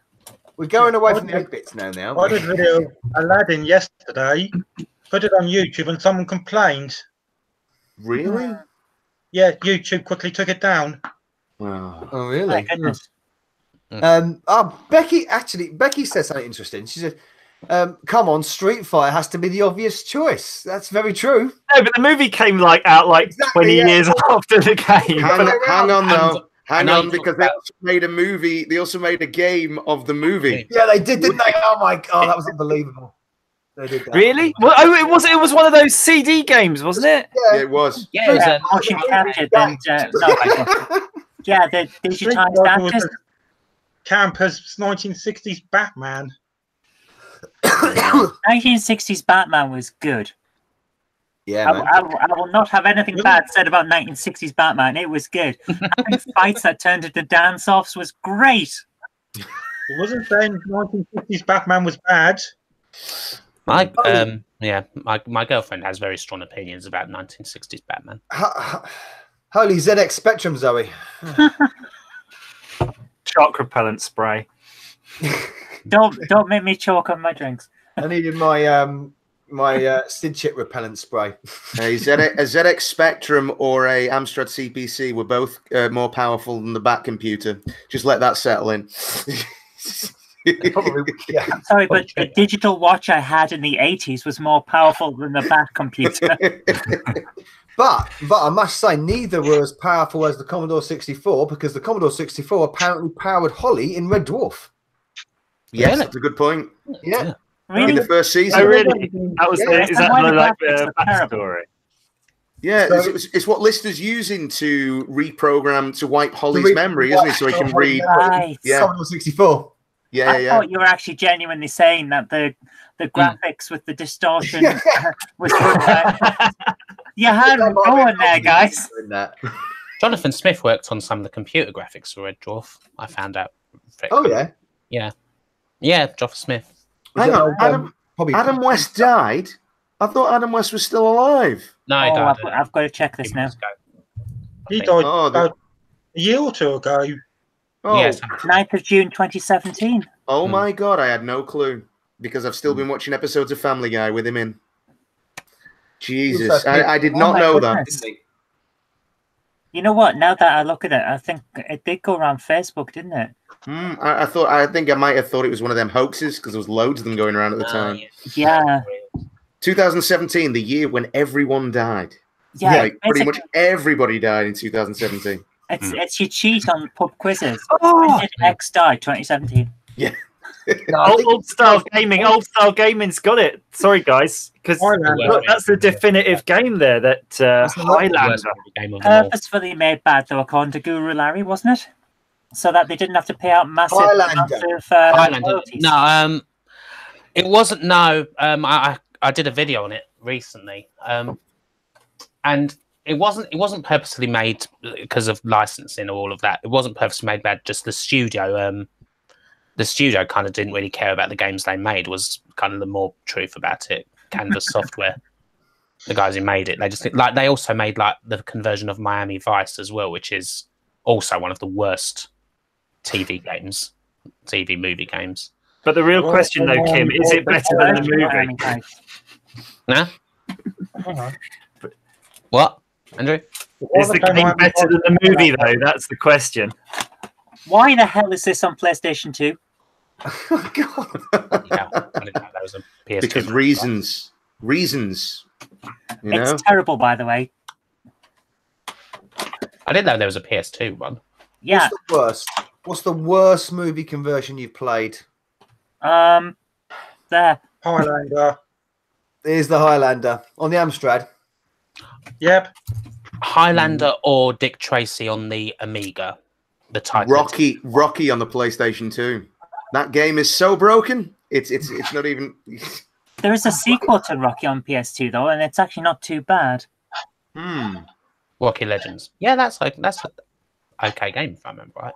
We're going away from the 8-bits now. I did a video of Aladdin yesterday, put it on YouTube, and someone complained. Really? Yeah, YouTube quickly took it down. Wow. Oh, My really? goodness. Becky said something interesting. She said, "Come on, Street Fighter has to be the obvious choice." That's very true. No, but the movie came out like Exactly, 20 yeah. years after the game. Hang on though. Hang I know on, you because talk they about- also made a movie. They also made a game of the movie. Yeah, they did, didn't they? Oh my god, that was unbelievable. They did that. Really? Well, oh, it was one of those CD games, wasn't it? Yeah, it was. Yeah, it was a- Motion captured and yeah, the Street digitized Fighter was actors. as camp as 1960s Batman. 1960s Batman was good. Yeah, man. I will not have anything bad said about 1960s Batman. It was good. Having fights that turned into dance-offs was great. It wasn't saying 1960s Batman was bad. My girlfriend has very strong opinions about 1960s Batman. Holy ZX Spectrum, Zoe. Shark repellent spray. Don't make me choke on my drinks. I needed my my Sid chip repellent spray. A ZX Spectrum or a Amstrad CPC were both more powerful than the Bat computer. Just let that settle in. Probably, yeah. I'm sorry, but the digital watch I had in the 80s was more powerful than the back computer. But I must say, neither were as powerful as the Commodore 64 because the Commodore 64 apparently powered Holly in Red Dwarf. Yes, that's a good point. Yeah. In Really? the first season. Oh, really? That was Yeah, is that's why that the like graphics the are terrible. backstory? Yeah, So- it's what Lister's using to reprogram to wipe Holly's re- memory, isn't he? So he can read. Right. Yeah. Commodore 64. Yeah, I yeah. thought you were actually genuinely saying that the graphics with the distortion was good. You had them going there, guys. Jonathan Smith worked on some of the computer graphics for Red Dwarf. I found out. Oh yeah. Yeah, Jonathan Smith. Hang on, probably Adam West died. I thought Adam West was still alive. No, Oh, he died. I've got to check this now. He think. died Oh, about a year or two ago. Oh, Yes. 9th of June 2017. oh my God, I had no clue because I've still been watching episodes of Family Guy with him in. Jesus, I did not my know goodness. that. You know what? Now that I look at it, I think it did go around Facebook, didn't it? I think I might have thought it was one of them hoaxes because there was loads of them going around at the time. Yeah. 2017, the year when everyone died. Yeah. Like pretty much everybody died in 2017. It's your cheat on pub quizzes. Oh, When did X die? 2017. old style gaming. Old style gaming's got it. Sorry, guys, because Highlander. that's the definitive game there. That Highlander. Game of them all. Purposefully made bad, though, according to Guru Larry, wasn't it? So that they didn't have to pay out massive Highlander. amounts of Highlander. royalties. No, it wasn't. No, I did a video on it recently, and it wasn't purposely made because of licensing or all of that. It wasn't purposely made bad. Just the studio. The studio kind of didn't really care about the games they made. Was kind of the more truth about it. Canvas Software. The guys who made it, they also made like the conversion of Miami Vice as well, which is also one of the worst TV movie games. But the real question, though, Kim, is it better than the movie? Nah. What, Andrew? Is the game better than the movie, though? That's the question. Why the hell is this on PlayStation 2? Oh, God. Yeah, I didn't know that was a PS2. Because reasons. It's terrible, by the way. I didn't know there was a PS2 one. Yeah. What's the worst movie conversion you've played? There. Highlander. Here's the Highlander on the Amstrad. Yep. Highlander or Dick Tracy on the Amiga. The type Rocky on the PlayStation 2. That game is so broken. It's not even. There is a sequel to Rocky on PS2 though, and it's actually not too bad. Rocky Legends. Yeah, that's an okay game if I remember right.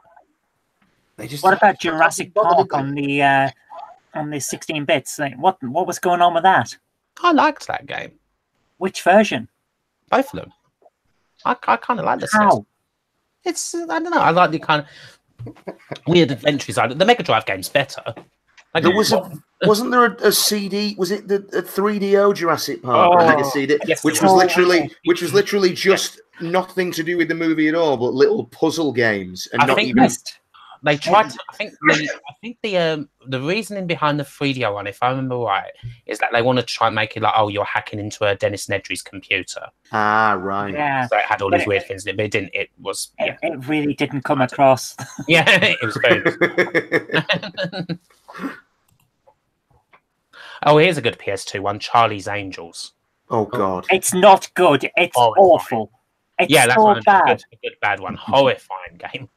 What about Jurassic Park on the 16 bits? Like, what was going on with that? I liked that game. Which version? Both of them. I kind of like the How? It's I don't know. I like the kind of weird adventure side. The Mega Drive game's better. Like, There wasn't there a CD? Was it the 3DO Jurassic Park? I think a CD, yes, which it was literally just nothing to do with the movie at all, but little puzzle games, and not even. They tried to. I think the reasoning behind the 3DO one, if I remember right, is that they want to try and make it like, oh, you're hacking into a Dennis Nedry's computer. Ah, right. Yeah. So it had all these weird things in it, but it didn't. It was. Yeah. It really didn't come across. Yeah, it was very. Oh, here's a good PS2 one, Charlie's Angels. Oh God, it's not good. It's awful. It's that's so bad. A good bad one. Horrifying game.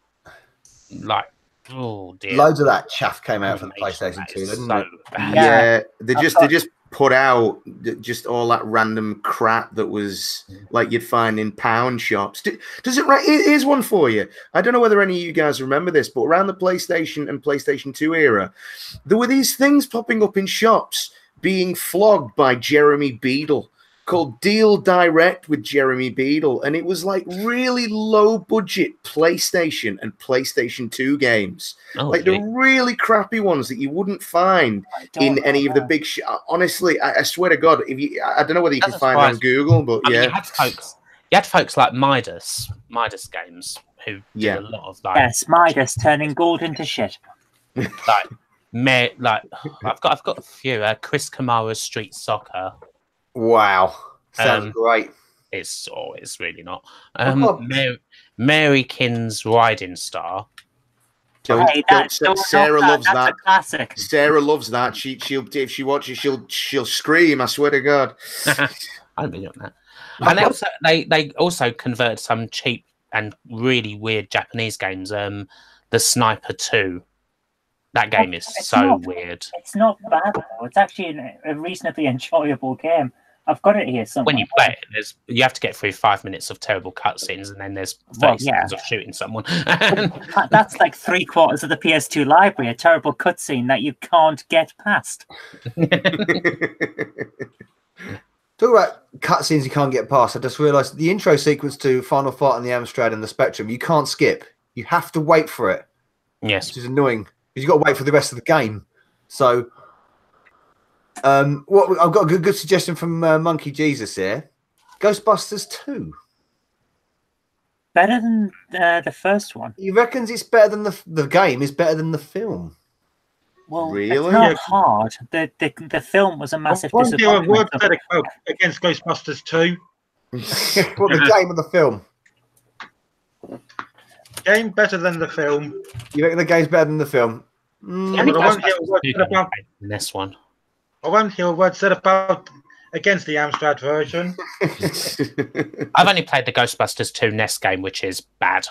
Like, oh dear. Loads of that chaff came out for the PlayStation 2, didn't it? Yeah, they just put out just all that random crap that was like you'd find in pound shops. Does it? Here's one for you. I don't know whether any of you guys remember this, but around the PlayStation and PlayStation 2 era, there were these things popping up in shops being flogged by Jeremy Beadle, called Deal Direct with Jeremy Beadle, and it was like really low budget PlayStation and PlayStation 2 games, like the really crappy ones that you wouldn't find in any of the big. Honestly, I swear to God, I don't know whether you can find it on Google, but I mean, you had folks like Midas Games who did a lot of like Midas turning gold into shit. I've got a few. Chris Kamara's Street Soccer. Wow, sounds great. It's really not. Mary Kinn's Riding Star. Sarah loves that. That's a classic. Sarah loves that. She'll if she watches, she'll scream. I swear to God. I'd be doing that. And they also converted some cheap and really weird Japanese games. The Sniper 2. That game is weird. It's not bad though. It's actually a reasonably enjoyable game. I've got it here somewhere. When you play it, you have to get through 5 minutes of terrible cutscenes, and then there's 30 seconds of shooting someone. That's like 3/4 of the PS2 library, a terrible cutscene that you can't get past. Talk about cutscenes you can't get past. I just realised the intro sequence to Final Fight on the Amstrad and the Spectrum, you can't skip. You have to wait for it. Yes. Which is annoying, because you've got to wait for the rest of the game. So... I've got a good suggestion from Monkey Jesus here. Ghostbusters 2. Better than the first one. He reckons it's better than the game is better than the film. Well, really? It's not hard. The film was a massive disappointment. Against Ghostbusters 2. Well, the game and the film. Game better than the film. You reckon the game's better than the film? This one. I won't hear a word said about against the Amstrad version. I've only played the Ghostbusters 2 NES game, which is bad.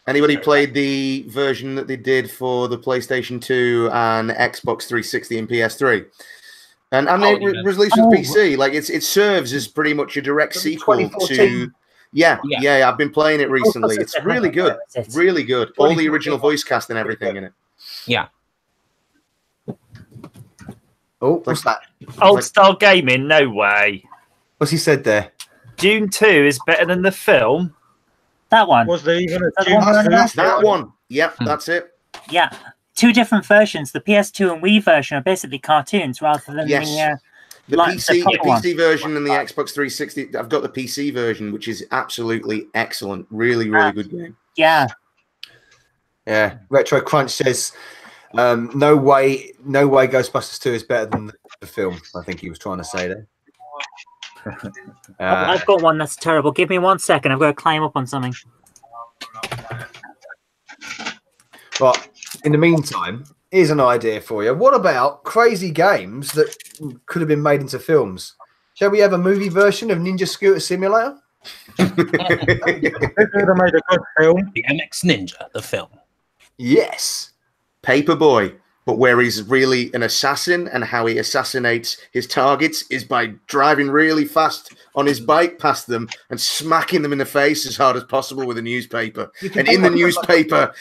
Anybody played the version that they did for the PlayStation 2 and Xbox 360 and PS3? And they released with PC. Like it serves as pretty much a direct sequel to. Yeah, I've been playing it recently. It's really good. Really good. All the original voice cast and everything in it. Yeah. Oh, what's that? Old style gaming? No way. What's he said there? Dune 2 is better than the film. That one. Was there even a That Dune one? 2? That one. Yep, that's it. Yeah, two different versions. The PS2 and Wii version are basically cartoons rather than Yes. The like PC, proper one. PC version and the Xbox 360. I've got the PC version, which is absolutely excellent. Really, really good game. Yeah. Yeah. Retro Crunch says, no way Ghostbusters 2 is better than the film. I think he was trying to say there. I've got one that's terrible. Give me 1 second. I've got to climb up on something. But in the meantime, here's an idea for you. What about crazy games that could have been made into films? Shall we have a movie version of Ninja Scooter Simulator? They could have made a good film. The MX Ninja, the film. Yes. Paperboy, but where he's really an assassin, and how he assassinates his targets is by driving really fast on his bike past them and smacking them in the face as hard as possible with a newspaper. And in the newspaper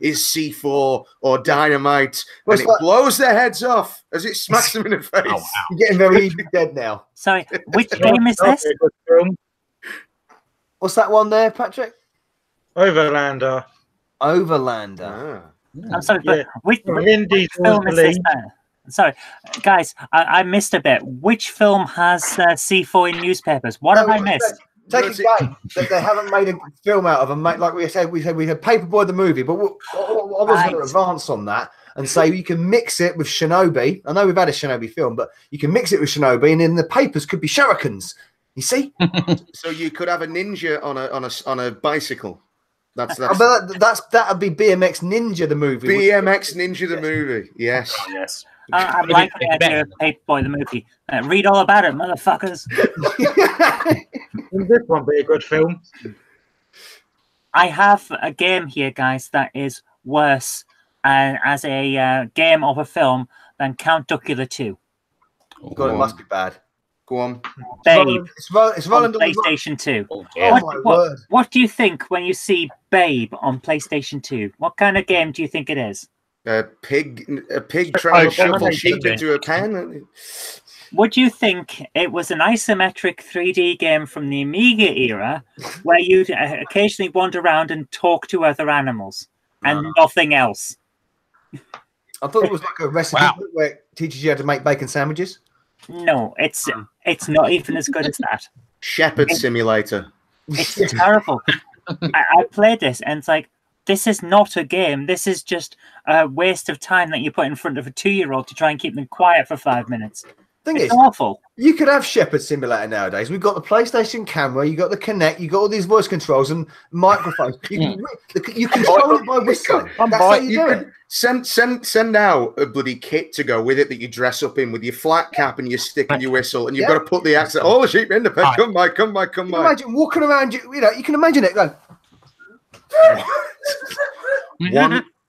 is C4 or dynamite, and it blows their heads off as it smacks them in the face. Oh, wow. You're getting very easily dead now. Sorry, which game is this? What's that one there, Patrick? Overlander. Overlander. I'm sorry, but which Vin Diesel film is this? lead. Sorry, guys, I missed a bit. Which film has C4 in newspapers? What have I missed? Take a game that they haven't made a film out of, and make, like we said we had Paperboy the movie, but I was going to advance on that and say you can mix it with Shinobi. I know we've had a Shinobi film, but you can mix it with Shinobi, and then the papers could be shurikens. You see? So you could have a ninja on a bicycle. That'd be BMX Ninja the movie. BMX Ninja the movie. Yes. Oh, yes. I like the idea of Paperboy the movie. Read all about it, motherfuckers. Would this one be a good film? I have a game here, guys, that is worse as a game of a film than Count Duckula 2. God, it must be bad. Go on. Babe. It's on rolling PlayStation 2. Oh, yeah. What do you think when you see Babe on PlayStation 2? What kind of game do you think it is? A pig trying to shuffle sheep into a pen. Would you think it was an isometric 3D game from the Amiga era where you'd occasionally wander around and talk to other animals and nothing else? I thought it was like a recipe book where it teaches you how to make bacon sandwiches. No, it's not even as good as that. Shepherd Simulator. It's terrible. I played this and it's like, this is not a game. This is just a waste of time that you put in front of a 2-year-old to try and keep them quiet for 5 minutes. It's awful. You could have Shepherd Simulator nowadays. We've got the PlayStation camera, you got the Kinect, you got all these voice controls and microphones. You control it by whistling. That's how you do it. Send out a bloody kit to go with it that you dress up in with your flat cap and your stick and your whistle, and you've got to put the accent. All the sheep in the pen. Come by. Imagine walking around. You can imagine it going.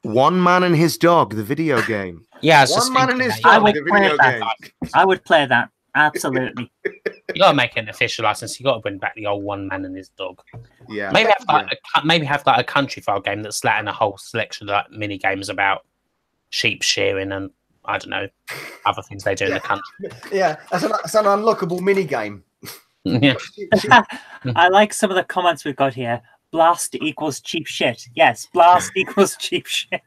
One man and his dog, the video game. Yeah, One man and his dog, the video game. I would play that. Absolutely. You gotta make it an official license. You gotta bring back the old one man and his dog. Yeah. Maybe have like a country file game that's letting a whole selection of like mini games about sheep shearing and I don't know other things they do in the country. Yeah, that's an unlockable mini game. Yeah. I like some of the comments we've got here. Blast equals cheap shit. Yes, blast equals cheap shit.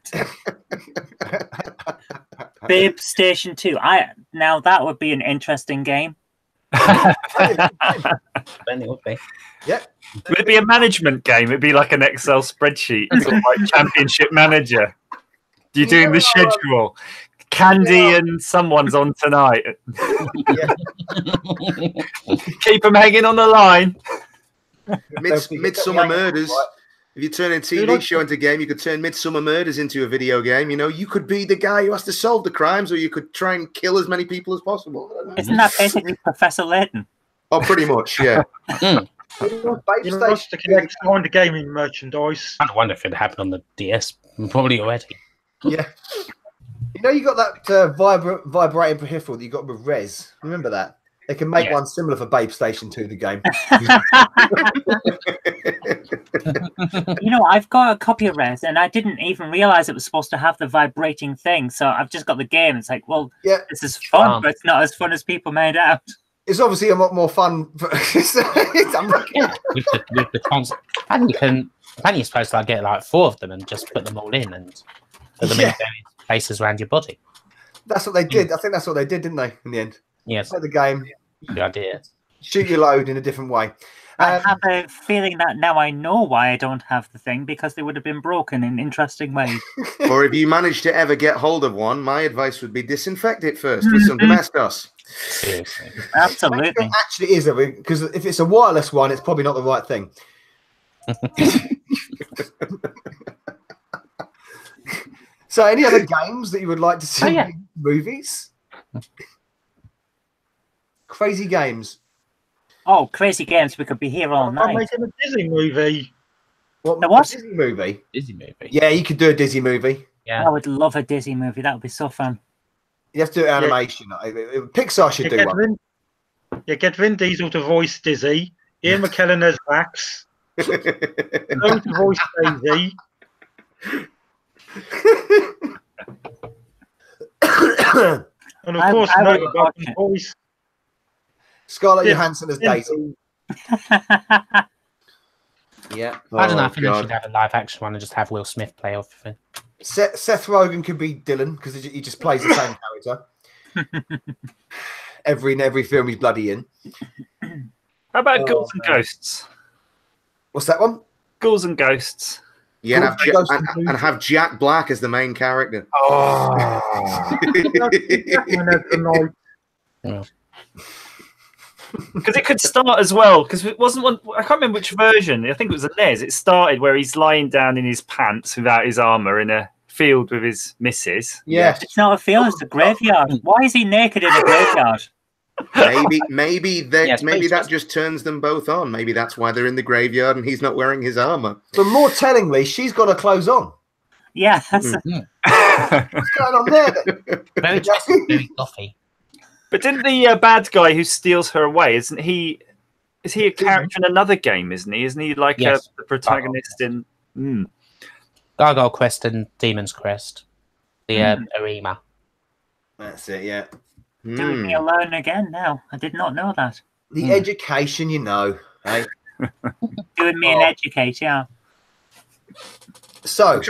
Babe Station 2. Now that would be an interesting game. Then it would be. Yeah. Would it be a management game? It'd be like an Excel spreadsheet, sort of like Championship Manager. You're doing the schedule. Candy and someone's on tonight. Keep them hanging on the line. Midsummer Murders. If you turn a TV show into a game, you could turn Midsummer Murders into a video game. You know, you could be the guy who has to solve the crimes, or you could try and kill as many people as possible. Isn't that basically Professor Layton? Oh, pretty much, yeah. You must collect kind of gaming merchandise. I wonder if it happened on the DS. Probably already. Yeah. You know, you got that vibrating peripheral that you got with Res. Remember that? They can make one similar for Babe Station 2, the game. You know, I've got a copy of Res, and I didn't even realize it was supposed to have the vibrating thing. So I've just got the game. It's like, well, this is fun, but it's not as fun as people made out. It's obviously a lot more fun. Yeah, with the console. And you're supposed to like, get like 4 of them and just put them all in and put them in various places around your body. That's what they did. I think that's what they did, didn't they? In the end, Yes, play the game. good idea. Shoot your load in a different way. I have a feeling that now I know why I don't have the thing, because they would have been broken in interesting ways. Or if you manage to ever get hold of one, my advice would be disinfect it first with some Domestos. Seriously. It Absolutely. actually is, because if it's a wireless one, it's probably not the right thing. So, any other games that you would like to see? Movies? Crazy games. Oh, crazy games! We could be here all I'm night. making a Disney movie. What? The what? A Disney movie? Disney movie. Yeah, you could do a Disney movie. Yeah. I would love a Disney movie. That would be so fun. You have to do animation. Pixar should do one. Get Vin Diesel to voice Dizzy, Ian McKellen as Max, Zoe to voice Daisy. And of course, I Nova would Buck watch and it. voice. Scarlett Yeah. Johansson as Daisy. Yeah. I don't know. I Oh, think they should have a live action one and just have Will Smith play everything. Seth Rogen could be Dylan because he just plays the same character. In every film he's bloody in. How about Ghouls and Ghosts? What's that one? Ghouls and Ghosts. Yeah, and have Jack Black as the main character. Oh. Because it could start as well. Because it wasn't one. I can't remember which version. I think it was a NES. It started where he's lying down in his pants without his armor in a field with his missus. Yes. It's not a field; it's a graveyard. Why is he naked in a graveyard? Maybe that just turns them both on. Maybe that's why they're in the graveyard and he's not wearing his armor. But more tellingly, she's got her clothes on. Yeah. What's going on there? Then? Very dressy, very gothy. But didn't the bad guy who steals her away? Isn't he? Is he a character in another game? Isn't he? Isn't he like the protagonist in? Gargoyle Quest and Demon's Crest, the Arima. That's it. Yeah. Doing me alone again now. I did not know that. The education, you know. Eh? Doing me an educate, yeah. So,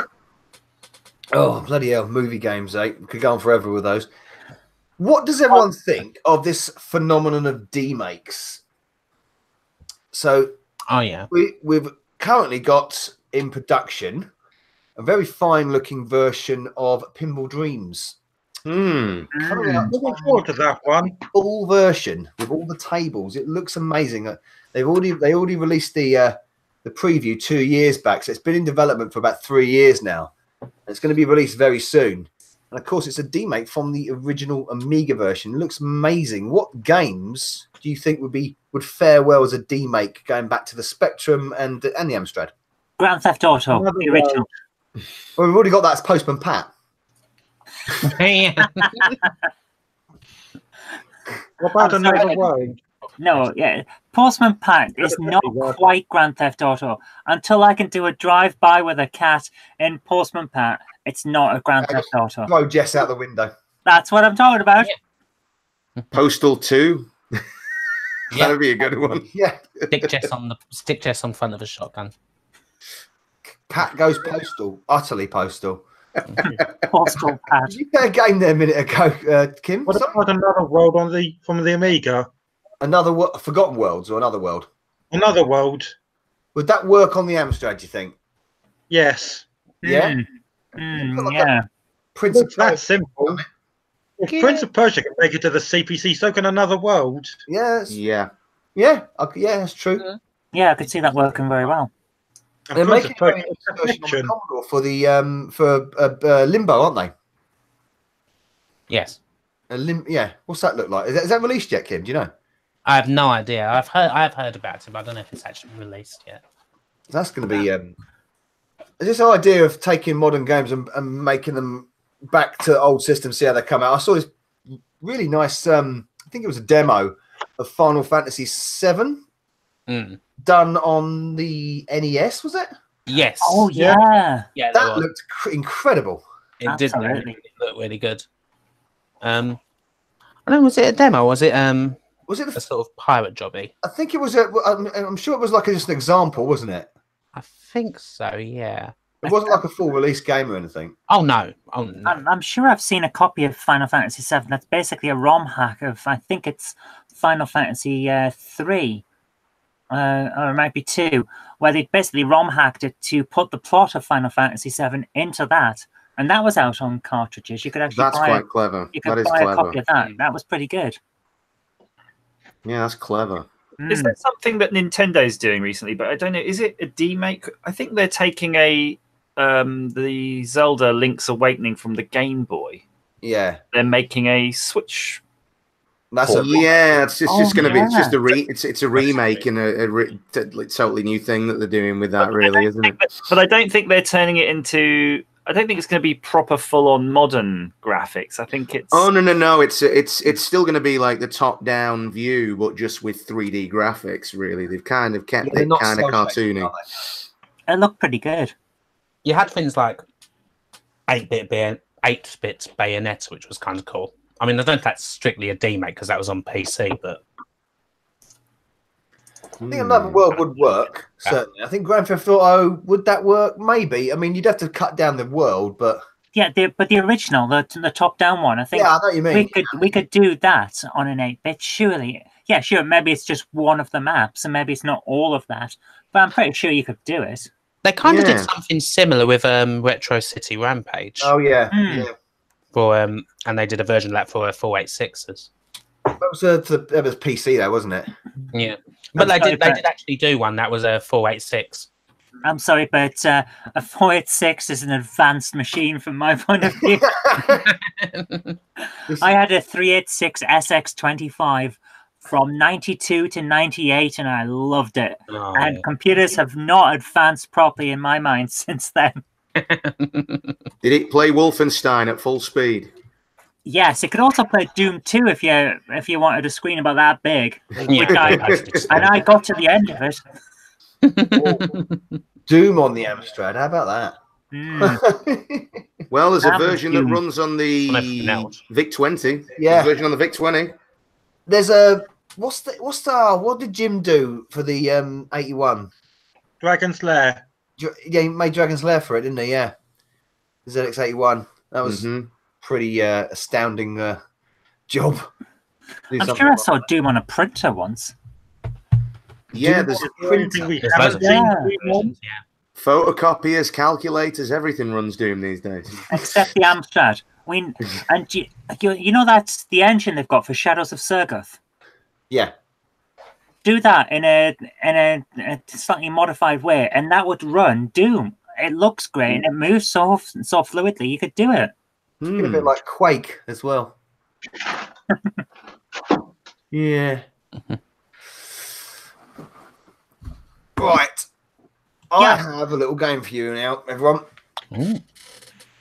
bloody hell, movie games, eh? We could go on forever with those. What does everyone think of this phenomenon of demakes? So, we've currently got in production a very fine-looking version of Pinball Dreams. Looking forward to that one. Full version with all the tables. It looks amazing. They already released the preview 2 years back, so it's been in development for about 3 years now. It's going to be released very soon. And of course, it's a demake from the original Amiga version. It looks amazing. What games do you think would fare well as a demake going back to the Spectrum and the Amstrad? Grand Theft Auto, the original. Well, we've already got that as Postman Pat. What about Another World? No, yeah. Postman Pat is not quite Grand Theft Auto. Until I can do a drive-by with a cat in Postman Pat, it's not a Grand Theft Auto. Throw Jess out the window. That's what I'm talking about. Postal 2. That'd be a good one. Yeah. Stick Jess on front of a shotgun. Pat goes postal. Utterly postal. Postal Pat. Did you play a game there a minute ago, Kim? What about Another World from the Amiga? Forgotten Worlds or Another World? Another World. Would that work on the Amstrad, do you think? Yes. Yeah? Yeah. Prince It's that simple. If Prince of Persia can make it to the CPC, so can Another World. Yes. Yeah. Yeah, that's true. Yeah, I could see that working very well. They're making a version on the Commodore for the Limbo, aren't they? Yes. What's that look like? Is that released yet, Kim? Do you know? I have no idea. I've heard about it, but I don't know if it's actually released yet. That's going to be this idea of taking modern games and making them back to old systems, see how they come out. I saw this really nice. I think it was a demo of Final Fantasy VII. Done on the NES, was it? Yes. Oh yeah. Yeah, that looked incredible. It did look really good. I don't know, was it a demo? Was it Was it a sort of pirate jobby? I think it was. I'm sure it was like just an example, wasn't it? I think so. Yeah. It wasn't like a full release game or anything. Oh no! Oh no! I'm sure I've seen a copy of Final Fantasy VII. That's basically a ROM hack of, I think it's Final Fantasy 3, or it might be 2, where they basically ROM hacked it to put the plot of Final Fantasy VII into that, and that was out on cartridges. You could actually That's quite clever. You could That is buy clever. a copy of that. That was pretty good. Yeah, that's clever. Is that something that Nintendo's doing recently? But I don't know. Is it a demake? I think they're taking the Zelda Link's Awakening from the Game Boy. Yeah, They're making a Switch. that's It's just going to be. It's just it's a remake and a totally new thing that they're doing with that, really, isn't it? But I don't think they're turning it into. I don't think it's going to be proper, full-on modern graphics. I think it's. Oh no! It's still going to be like the top-down view, but just with 3D graphics. Really, they've kind of kept it kind of cartoony. It looked pretty good. You had things like 8-bit Bayonetta, which was kind of cool. I mean, I don't know if that's strictly a demake because that was on PC, but I think another world would work, certainly. I think Grand Theft Auto, would that work? Maybe. I mean, you'd have to cut down the world, but... Yeah, but the original, the top-down one, I think... Yeah, I know what you mean. We could do that on an 8-bit, surely. Yeah, sure, maybe it's just one of the maps, and maybe it's not all of that, but I'm pretty sure you could do it. they kind of did something similar with Retro City Rampage. Oh, yeah. For and they did a version of that for 486s. That was PC, though, wasn't it? Yeah. But they did actually do one that was a 486. I'm sorry, but a 486 is an advanced machine from my point of view. I had a 386 SX25 from 92 to 98, and I loved it. Oh, and computers have not advanced properly in my mind since then. Did it play Wolfenstein at full speed? Yes, it could also play Doom 2 if you wanted a screen about that big. Yeah. And I got to the end of it. Doom on the Amstrad. How about that? Well, there's a version that runs on the VIC-20. Yeah, There's a version on the VIC-20. There's a what did Jim do for the 81? Dragon's Lair. Yeah, he made Dragon's Lair for it, didn't he? Yeah, the ZX81. That was pretty astounding job. I'm sure I saw Doom on a printer once. Yeah, there's photocopiers, calculators, everything runs Doom these days. Except the Amstrad. And you know that's the engine they've got for Shadows of Surgoth. Yeah. Do that in a slightly modified way, and that would run Doom. It looks great, and it moves so fluidly. You could do it. It's a bit like Quake as well. Yeah. Right. I have a little game for you now, everyone.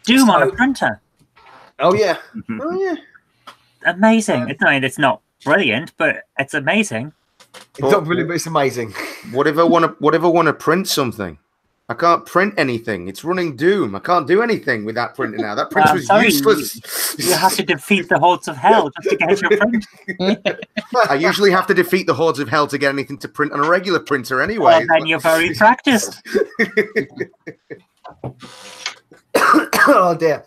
Doom on a printer. Oh yeah. Oh yeah. Amazing. It's not brilliant, but it's amazing. It's not brilliant, but it's amazing. What if I want to print something? I can't print anything. It's running Doom. I can't do anything with that printer now. That printer is useless. You have to defeat the hordes of hell just to get your print. I usually have to defeat the hordes of hell to get anything to print on a regular printer anyway. Well, then you're very practiced. Oh dear.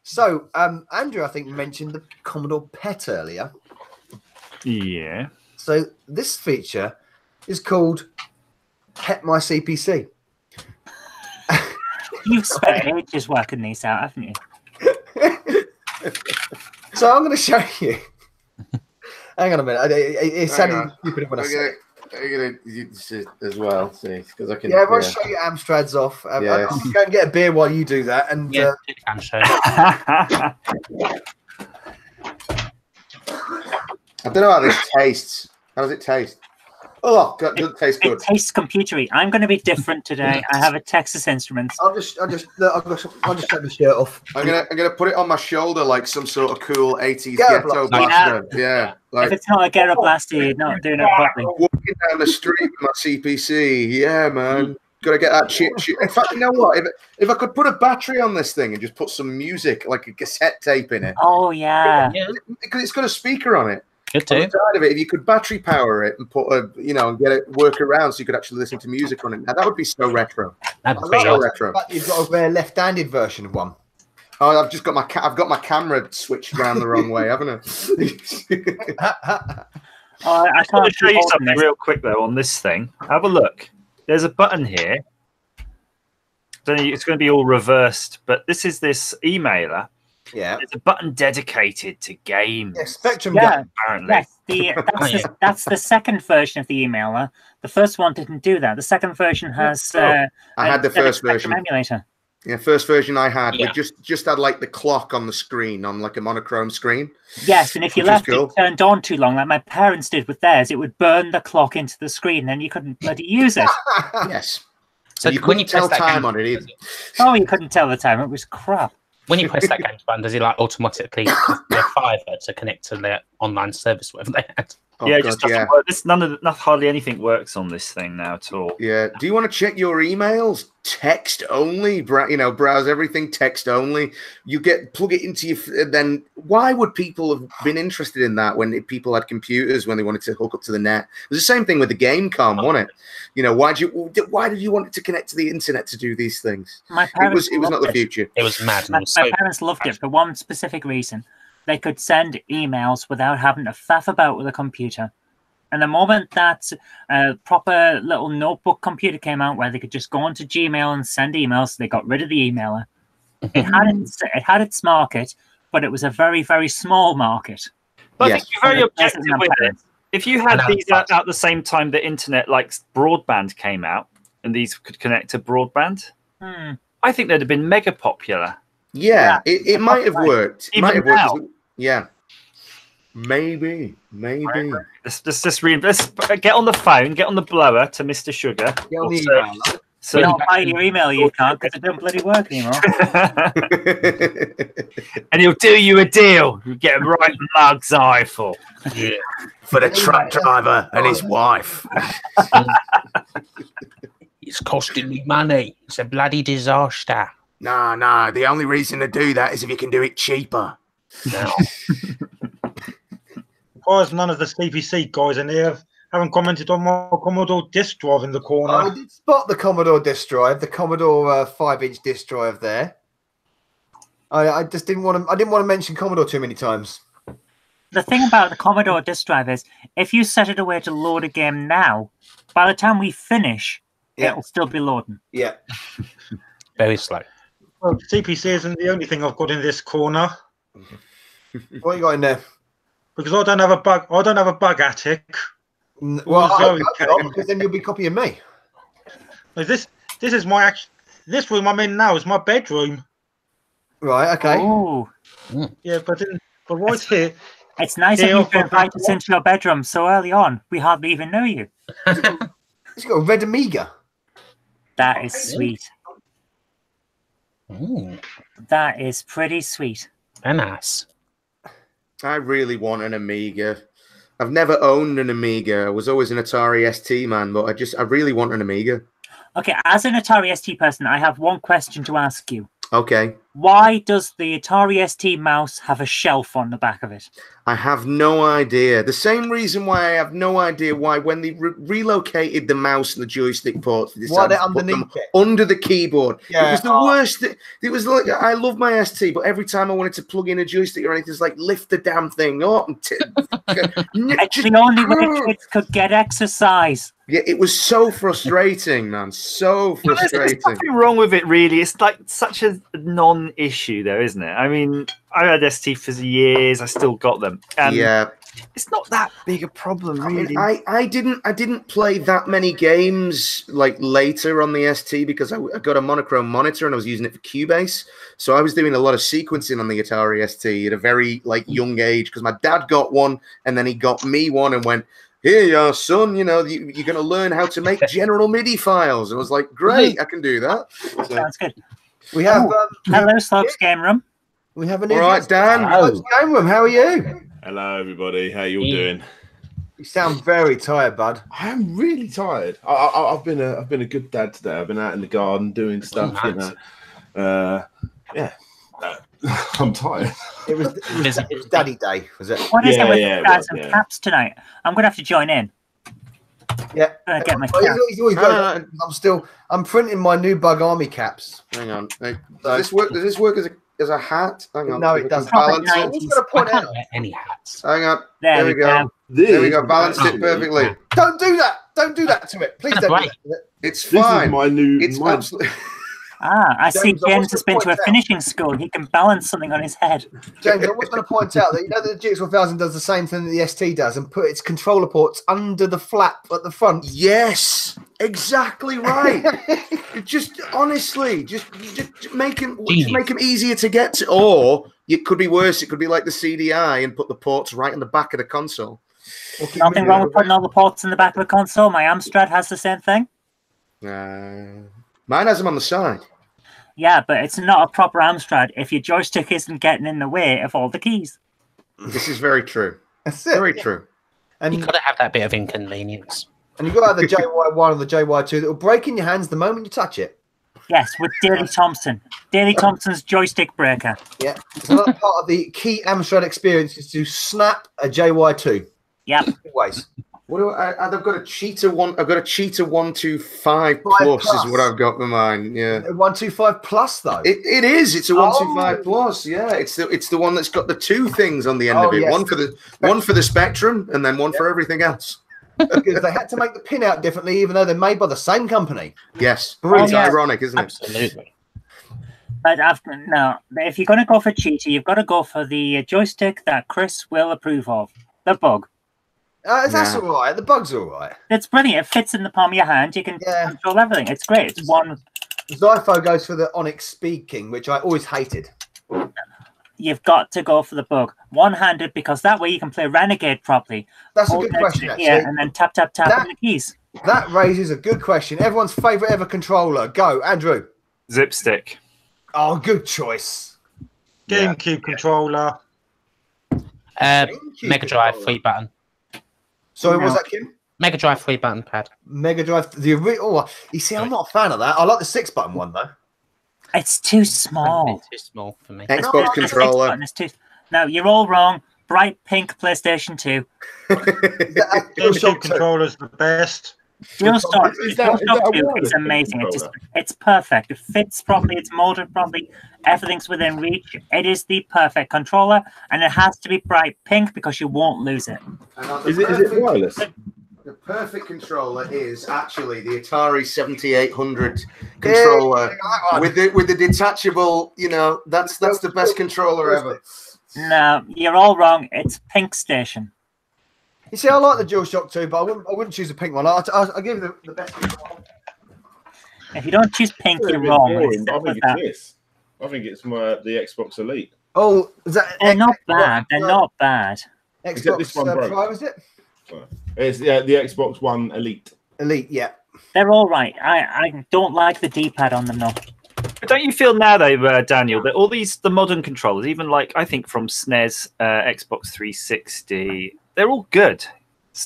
So, Andrew, I think mentioned the Commodore PET earlier. Yeah. So this feature is called PET My CPC. You've spent ages working these out, haven't you? So I'm going to show you. Hang on a minute. It sounded stupid when I said it. I'm going to as well, see, because I can. Yeah, I'll show you Amstrads off. I'll go and get a beer while you do that. And Yeah, you can show. I don't know how this tastes. How does it taste? Oh, it doesn't taste good. It tastes computery. I'm going to be different today. I have a Texas Instruments. I'll just take the shirt off. I'm gonna put it on my shoulder like some sort of cool 80s ghetto blaster. Yeah. Like, if it's not a ghetto blaster, you're not doing it properly. Walking down the street with my CPC. Yeah, man. Gotta get that chip. In fact, you know what? If I could put a battery on this thing and just put some music, like a cassette tape in it. Oh, yeah. Because it's got a speaker on it. Could On do. the side of it, if you could battery power it and put a, and get it work around so you could actually listen to music on it. Now that would be so retro. That'd be I pretty like awesome. the retro. fact that you've got a rare left-handed version of one. Oh, I've just got my camera switched around the wrong way, haven't I I just want can't to show you hold something this. real quick though on this thing. Have a look. There's a button here. It's going to be all reversed, but this emailer. Yeah. There's a button dedicated to games. Yeah, Spectrum Yeah. Gun. Apparently. Yes, that's the second version of the emailer. The first one didn't do that. The second version has. I had the a first Spectrum version. emulator. Yeah, first version I had. Yeah. We just had like the clock on the screen, on like a monochrome screen. Yes, and if you Which is left cool. it turned on too long, like my parents did with theirs, it would burn the clock into the screen, and you couldn't bloody use it. Yes. So you when you couldn't tell press that time game, on it either. Oh, you couldn't tell the time. It was crap. when you press that games button, does it like automatically the Fiverr to connect to their online service, whatever they had? Oh, yeah, it God, just doesn't yeah. work. Hardly anything works on this thing now at all. Yeah. Do you want to check your emails? Text only. Browse everything text only. You plug it into your. Then why would people have been interested in that when people had computers when they wanted to hook up to the net? It was the same thing with the GameCom, wasn't it? Why did you want it to connect to the internet to do these things? My parents It was not the loved it. future. It was mad. My parents loved it for one specific reason. They could send emails without having to faff about with a computer. And the moment that a proper little notebook computer came out where they could just go onto Gmail and send emails, they got rid of the emailer. It had its market, but it was a very, very small market. But Yes. I think you're very And it objective doesn't with matter. it. If you had these out at the same time the internet, like broadband came out, and these could connect to broadband, I think they'd have been mega popular. Yeah, it might have worked. It Even might have now. worked. Yeah. Maybe. Let's get on the phone, get on the blower to Mr. Sugar. Get on the So- email. So Don't buy your email, you can't, because it don't bloody work anymore. and he'll do you a deal. You get a right mug's eyeful. Yeah. For the truck driver and his wife. It's costing me money. It's a bloody disaster. No. The only reason to do that is if you can do it cheaper. No. Surprised none of the CPC guys in here haven't commented on my Commodore disk drive in the corner. I did spot the Commodore disk drive, the Commodore 5-inch disk drive there. I just didn't want to mention Commodore too many times. The thing about the Commodore disk drive is, if you set it away to load a game now, by the time we finish, it'll still be loading. Yeah. Very slow. Well, CPC isn't the only thing I've got in this corner What you got in there? because I don't have a bug. I don't have a bug attic. Well, Zoe because then you'll be copying me. This is my this room I'm in now is my bedroom. Right. Okay. Oh, Yeah, but right here, it's nice of you to invite us into your bedroom so early on. We hardly even know you. It's got a red Amiga. That is sweet. Ooh, That is pretty sweet. very nice. I really want an Amiga. I've never owned an Amiga. I was always an Atari ST man, but I really want an Amiga. Okay, as an Atari ST person, I have one question to ask you. Okay. Why does the Atari ST mouse have a shelf on the back of it? I have no idea. The same reason why I have no idea why when they relocated the mouse and the joystick ports, they Why decided they're to put them underneath it? under the keyboard. Yeah. It was the worst. It was like, I love my ST, but every time I wanted to plug in a joystick or anything, it's like, lift the damn thing up. And It's the only way kids could get exercise. Yeah, it was so frustrating, man. So There's frustrating. nothing wrong with it, really. It's like such a non-issue, though, isn't it? I mean, I had ST for years. I still got them. And Yeah. it's not that big a problem, I really. mean, I didn't play that many games like later on the ST because I got a monochrome monitor and I was using it for Cubase. So I was doing a lot of sequencing on the Atari ST at a very young age because my dad got one and then he got me one and went, "Here you are, son. You're going to learn how to make general MIDI files." I was like, "Great, I can do that." So, Sounds good. We have. Hello, Slopes Game Room. We have an. all right, Dan. Hello. Game room. How are you? Hello, everybody. How you all doing? You sound very tired, bud. I'm really tired. I've been a good dad today. I've been out in the garden doing stuff. nice. Yeah. I'm tired. It was Daddy Day, was it? What is it with yeah, the guys well, and yeah. caps tonight? I'm going to have to join in. Yeah. I'm going to get my Oh, cap. he's always got, I'm printing my new Bugarmy caps. Hang on. Does this work? Does this work as a hat? Hang on. No, it doesn't. Balance I it. was going to point I can't out. wear any hats. Hang on. There we we go. go. There we go. Balanced it perfectly. Don't do that. Don't do that to it. Please don't do that to it. It's This fine. is my new. It's my, absolutely. I see James, I James want has to been to a point out- finishing school. He can balance something on his head. James, I was going to point out that you know that the GX1000 does the same thing that the ST does and put its controller ports under the flap at the front. Yes, exactly right. Just honestly, just make them easier to get to. Or it could be worse. It could be like the CDI and put the ports right in the back of the console. Nothing wrong with putting all the ports in the back of the console. My Amstrad has the same thing. Mine has them on the side. Yeah, but it's not a proper Amstrad if your joystick isn't getting in the way of all the keys. This is very true. That's it. Very true. And You've got to have that bit of inconvenience. And you've got to have the JY1 and the JY2 that will break in your hands the moment you touch it. Yes, with Daley Thompson. Daley Thompson's joystick breaker. Yeah. It's another part of the key Amstrad experience is to snap a JY2. Yep. Always. What do I've got a Cheetah one. I've got a Cheetah 125 plus is what I've got in mind. Yeah. 125 plus though. It is. It's a 125 plus. Yeah. It's the one that's got the two things on the end of it. Yes. One for the Spectrum and then one for everything else. Because they had to make the pin out differently, even though they're made by the same company. Yes. Oh, It's yeah. ironic, isn't it? Absolutely. But if you're going to go for Cheetah, you've got to go for the joystick that Chris will approve of. The Bug. That's all right. The Bug's all right. It's brilliant. It fits in the palm of your hand. You can control everything. It's great. It's one. Zypho goes for the Onyx Speed King, which I always hated. You've got to go for the Bug. One-handed, because that way you can play Renegade properly. That's a Hold good it question, here actually. and then tap, tap, tap on the keys. That raises a good question. Everyone's favourite ever controller. Go, Andrew. Zipstick. Oh, good choice. GameCube controller. Mega Drive 3-button. Sorry, what was that, Kim? Mega Drive 3-button pad. Mega Drive. You see, I'm not a fan of that. I like the 6-button one, though. It's too small. Too small for me. Xbox controller. No, you're all wrong. Bright pink PlayStation 2. GameCube controller's the best. DualShock Is that a 2 wireless is amazing. controller? It's perfect. It fits properly. It's molded properly. Everything's within reach. It is the perfect controller, and it has to be bright pink because you won't lose it. Is it wireless? The perfect controller is actually the Atari 7800 controller with the detachable. You know, that's the best controller ever. No, you're all wrong. It's Pink Station. You see, I like the DualShock 2, but I wouldn't choose a pink one. I'll give you the best pink one. If you don't choose pink, It's a you're bit wrong. boring, It's but I simple as think it's that. this. I think it's the Xbox Elite. Oh, is that They're not bad. They're not bad. Xbox this one broke? Pro, is it? It's the Xbox One Elite. Elite, yeah. They're all right. I don't like the D-pad on them, though. But don't you feel now, though, Daniel, that all the modern controllers, even like I think from SNES, Xbox 360, they're all good.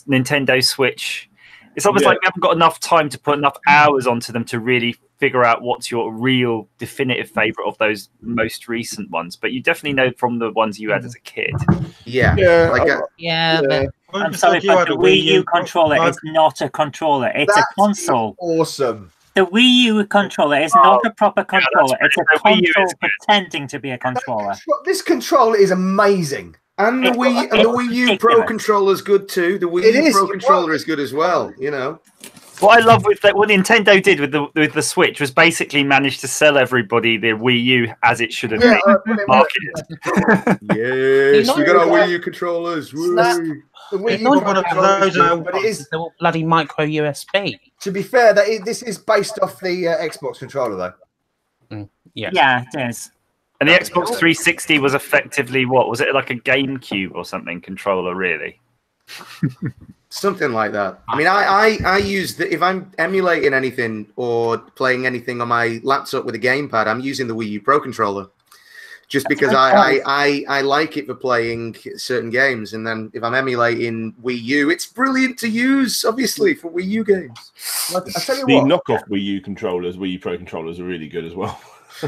Nintendo Switch. It's almost like we haven't got enough time to put enough hours onto them to really figure out what's your real definitive favorite of those most recent ones. But you definitely know from the ones you had as a kid. Yeah. I'm sorry, but the Wii U controller is not a controller. It's a console. Awesome. The Wii U controller is not a proper controller. It's a console pretending to be a controller. This controller is amazing. And the Wii U Pro controller is good too. The Wii U Pro controller is good as well. You know. What I love with that, what Nintendo did with the Switch was basically manage to sell everybody the Wii U as it should have been marketed. Yes, we got our Wii U controllers. The Wii U but it is bloody micro USB. To be fair, this is based off the Xbox controller, though. Yeah, it is. And the Xbox 360 was effectively what was it, like a GameCube or something controller, really? Something like that. I mean, I use if I'm emulating anything or playing anything on my laptop with a gamepad, I'm using the Wii U Pro controller, just because I like it for playing certain games. And then if I'm emulating Wii U, it's brilliant to use, obviously, for Wii U games. I tell you The what, knockoff Wii U controllers, Wii U Pro controllers, are really good as well.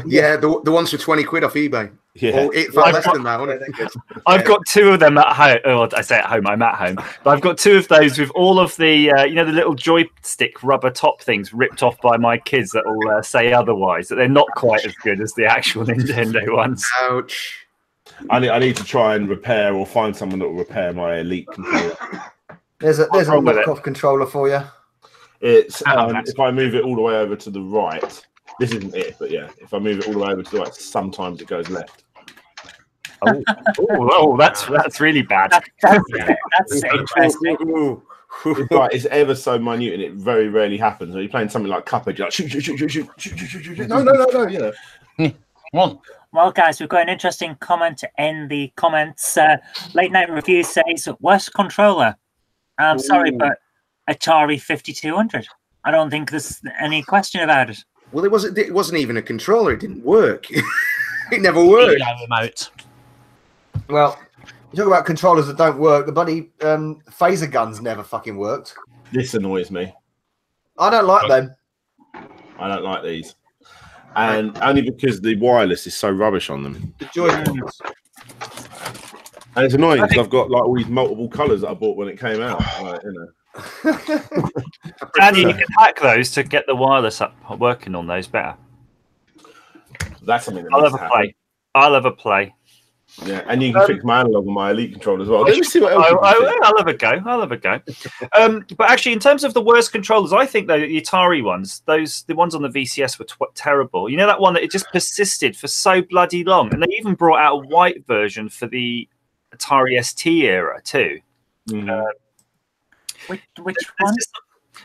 Yeah, the ones for 20 quid off eBay. Yeah. Or far less than that, wasn't it? I've got 2 of them at home. Oh, I say at home, I'm at home. But I've got 2 of those with all of the, the little joystick rubber top things ripped off by my kids that will say otherwise, that they're not quite as good as the actual Nintendo ones. Ouch. I need to try and repair or find someone that will repair my Elite controller. There's a knockoff controller for you. It's if I move it all the way over to the right. This isn't it, but yeah, if I move it all the way over to the right, sometimes it goes left. Oh, that's really bad. That's interesting. It's like it's ever so minute, and it very rarely happens. When you're playing something like Cuphead, you're like shoot. No, you know. One. Well, guys, we've got an interesting comment in the comments. Late Night Review says, worst controller. I'm sorry, but Atari 5200. I don't think there's any question about it. Well, it wasn't even a controller. It didn't work. It never worked. Remote. Well, you talk about controllers that don't work. The bloody phaser guns never fucking worked. This annoys me. I don't like them. I don't like these. And only because the wireless is so rubbish on them. The Joy-Cons. And it's annoying because I've got like all these multiple colours that I bought when it came out. Like, you know. And you can hack those to get the wireless up working on those better. That's something that I'll needs have to a happen. play. I'll have a play. Yeah, and you can fix my analog on my Elite controller as well. Let me see what else. I'll have a go. I'll have a go. But actually, in terms of the worst controllers, I think the Atari ones, the ones on the VCS were terrible. You know that one that it just persisted for so bloody long, and they even brought out a white version for the Atari ST era too. Which one?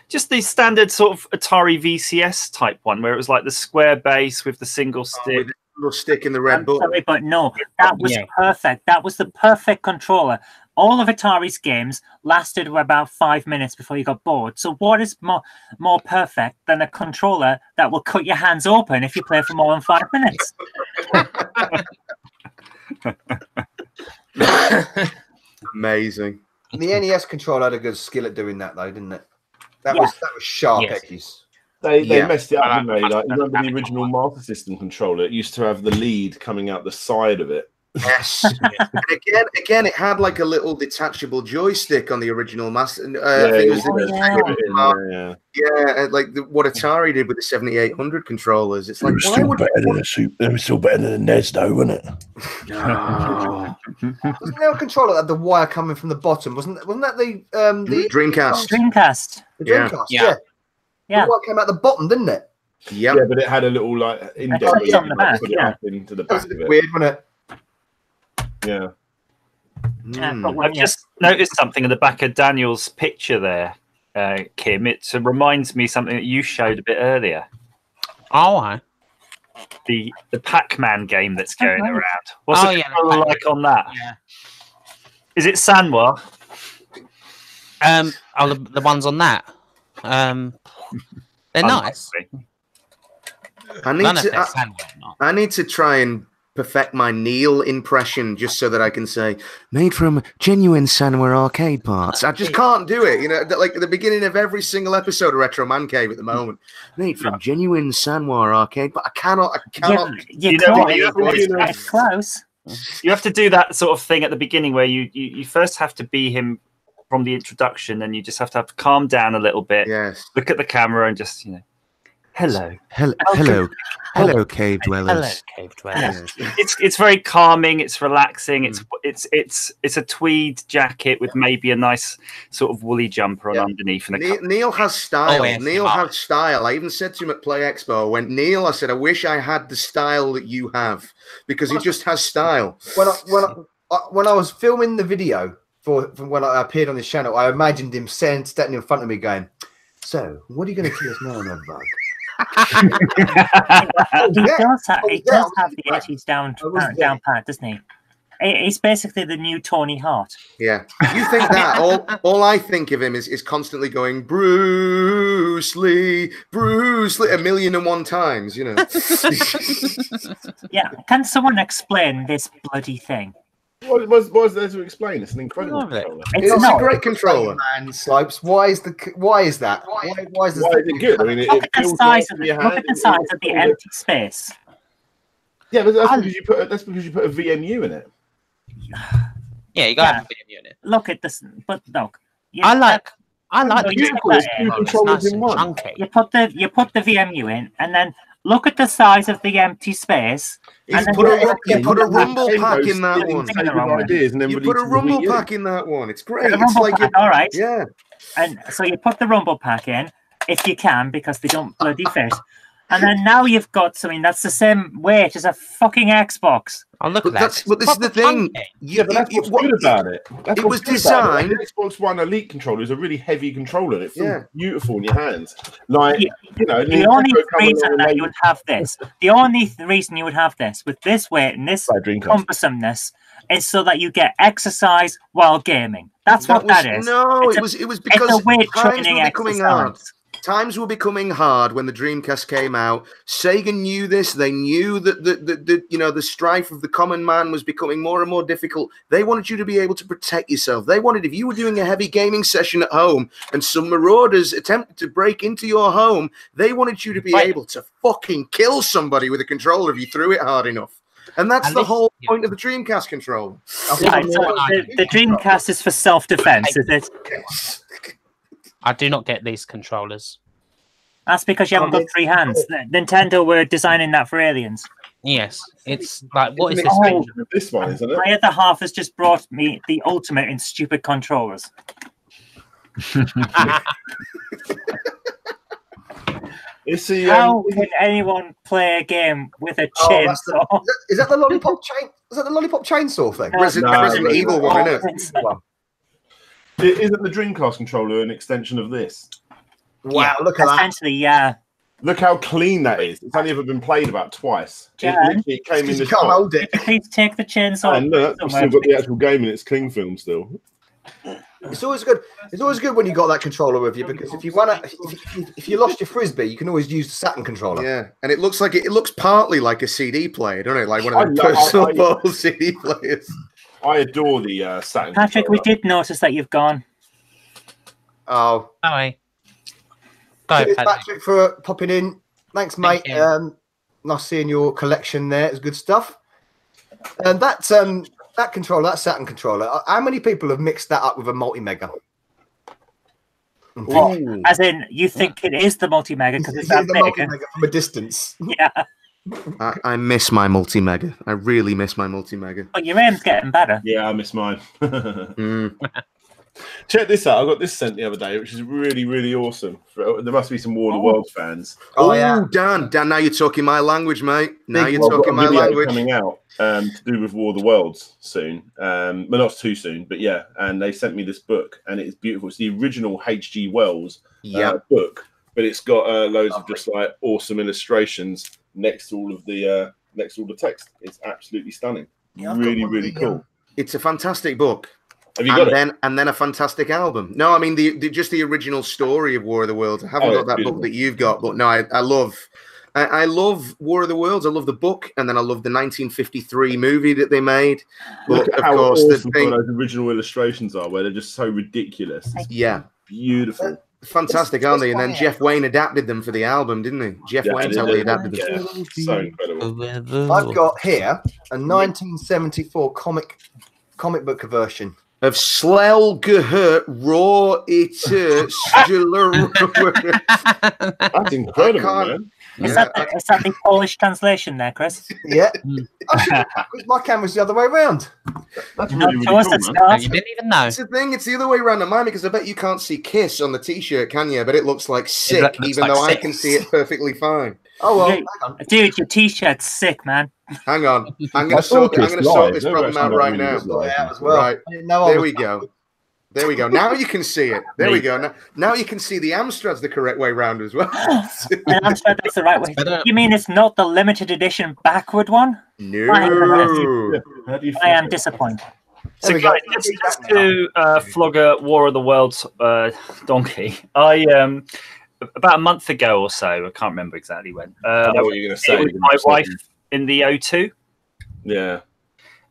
Just the standard sort of Atari VCS type one, where it was like the square base with the single stick. Little stick in the red button. Sorry, but no, that was perfect. That was the perfect controller. All of Atari's games lasted about 5 minutes before you got bored. So what is more perfect than a controller that will cut your hands open if you play for more than 5 minutes? Amazing. The NES controller had a good skill at doing that, though, didn't it? That was sharp edges. They messed it up, didn't they? Like, you remember the original Master System controller? It used to have the lead coming out the side of it. Yes. And again, it had like a little detachable joystick on the original Master. Like what Atari did with the 7800 controllers. It's like, why would it was still better than the NES, though, wasn't it? Wasn't there a controller that had the wire coming from the bottom? Wasn't that the Dreamcast? Dreamcast. The Dreamcast, yeah. The wire came out the bottom, didn't it? Yep. Yeah, but it had a little like index where you could put it up into the back of it. Weird, wasn't it? Yeah. I've just noticed something in the back of Daniel's picture there, Kim. It reminds me of something that you showed a bit earlier. Oh, the Pac-Man game that's going around. What's the controller like on that? Yeah. Is it Sanwa? The ones on that. They're nice. I need to try and perfect my Neil impression just so that I can say made from genuine Sanwa arcade parts. I just can't do it, you know, like at the beginning of every single episode of Retro Man Cave at the moment. Made from genuine Sanwa arcade, but I cannot. It's close. You have to do that sort of thing at the beginning where you first have to be him from the introduction, and you just have to calm down a little bit. Yes. Look at the camera and just, hello, cave dwellers. Cave dwellers. It's very calming. It's relaxing. It's a tweed jacket with maybe a nice sort of woolly jumper on underneath. And Neil has style. yes, Neil has style. I even said to him at Play Expo, I went, Neil, I said, I wish I had the style that you have, because he just has style. When I was filming the video for when I appeared on this channel, I imagined him standing in front of me going, "So, what are you going to kill us now, Bug?" He does have the 80s down pat, doesn't he? It's basically the new Tony Hart. Yeah. You think that? all I think of him is constantly going, Bruce Lee, 1,000,001 times, you know. Yeah. Can someone explain this bloody thing? What was there to explain? It's an incredible controller. It's a great controller. Man, Slopes. Why is that? Why is it good? I mean, look at the size of the empty space. Yeah, but that's because you put a VMU in it. Yeah, you got to have a VMU in it. Look at this, but look. I like the two controllers in one. chunky. You put the VMU in, and then look at the size of the empty space. You put a rumble pack in that one. You put a rumble pack in that one. It's great. It's like all right. Yeah. And so you put the rumble pack in, if you can, because they don't bloody fit. And then now you've got something that's the same weight as a fucking Xbox. Oh, look at that. But this is the thing. But that's what's good about it. It was designed. The Xbox One Elite controller is a really heavy controller. It feels beautiful in your hands. Like, you know, the only reason that you would have this, reason you would have this with this weight and this cumbersomeness is so that you get exercise while gaming. That's what that is. No, it was because it's a weight training exercise. Times were becoming hard when the Dreamcast came out. Sega knew this. They knew that the strife of the common man was becoming more and more difficult. They wanted you to be able to protect yourself. They wanted, if you were doing a heavy gaming session at home and some marauders attempted to break into your home, they wanted you to be able to fucking kill somebody with a controller if you threw it hard enough. And that's the whole point of the Dreamcast controller. Right, so the Dreamcast is for self-defense, is it? I do not get these controllers. That's because you haven't got 3 hands. Nintendo were designing that for aliens. Yes, it's like, what is this? This one, isn't it? My other half has just brought me the ultimate in stupid controllers. How can anyone play a game with a chainsaw? Is that the lollipop chain? Is that the lollipop chainsaw thing? Resident Evil one, isn't it? Isn't the Dreamcast controller an extension of this? Wow, look at that. Essentially, yeah. Look how clean that is. It's only ever been played about twice. It came in the can't hold it. Please take the chainsaw. And look, you've still got the actual game in its cling film still. It's always good. It's always good when you got that controller with you, because if you lost your frisbee, you can always use the Saturn controller. Yeah, and it looks partly like a CD player, don't it? Like one of the personal portable CD players. I adore the Saturn. Patrick, controller. we did notice that you've gone. Oh, hi. Cheers, Patrick, for popping in. Thanks, mate. Nice seeing your collection there. It's good stuff. And that controller, that Saturn controller, how many people have mixed that up with a multi-mega? As in, you think it is the multi-mega because it's that big? Multi-mega from a distance. Yeah. I miss my multi-mega. I really miss my multi-mega. But your aim's getting better. Yeah, I miss mine. Check this out. I got this sent the other day, which is really, really awesome. There must be some War of the Worlds fans. Oh yeah, Dan, now you're talking my language, mate. Now you're talking my language. Coming out to do with War of the Worlds soon. Well, not too soon, but yeah. And they sent me this book, and it's beautiful. It's the original H.G. Wells book, but it's got loads of just like awesome illustrations next to all of the text. It's absolutely stunning. Yeah, really, really cool. It's a fantastic book. Have you got it? And then a fantastic album. No, I mean just the original story of War of the Worlds. I haven't got that book that you've got, but no, I love War of the Worlds. I love the book, and then I love the 1953 movie that they made. Look at how awesome those original illustrations are, where they're just so ridiculous. Yeah, beautiful. Fantastic, aren't they? And then Jeff Wayne adapted them for the album, didn't he? Jeff Wayne totally adapted them. Yeah, so incredible. I've got here a 1974 comic book version of Slelgehurt Raw Eater That's incredible, man. Is that the Polish translation there, Chris? Yeah. My camera's the other way around. That's really, really cool, man. You didn't even know. It's the thing, it's the other way around on mine, because I bet you can't see Kiss on the t-shirt, can you? But it looks like sick, even though I can see it perfectly fine. Oh, well, hang on. Dude, your t-shirt's sick, man. Hang on. I'm going to sort this problem out right now. Right. There we go. There we go. Now you can see it. There we go. Now you can see the Amstrad's the correct way round as well. The Amstrad, that's the right way. You mean it's not the limited edition backward one? No. I am disappointed. So guys, just to flog a War of the Worlds donkey, I about a month ago or so, I can't remember exactly when. I know what you're going to say. With my wife in the O2. Yeah.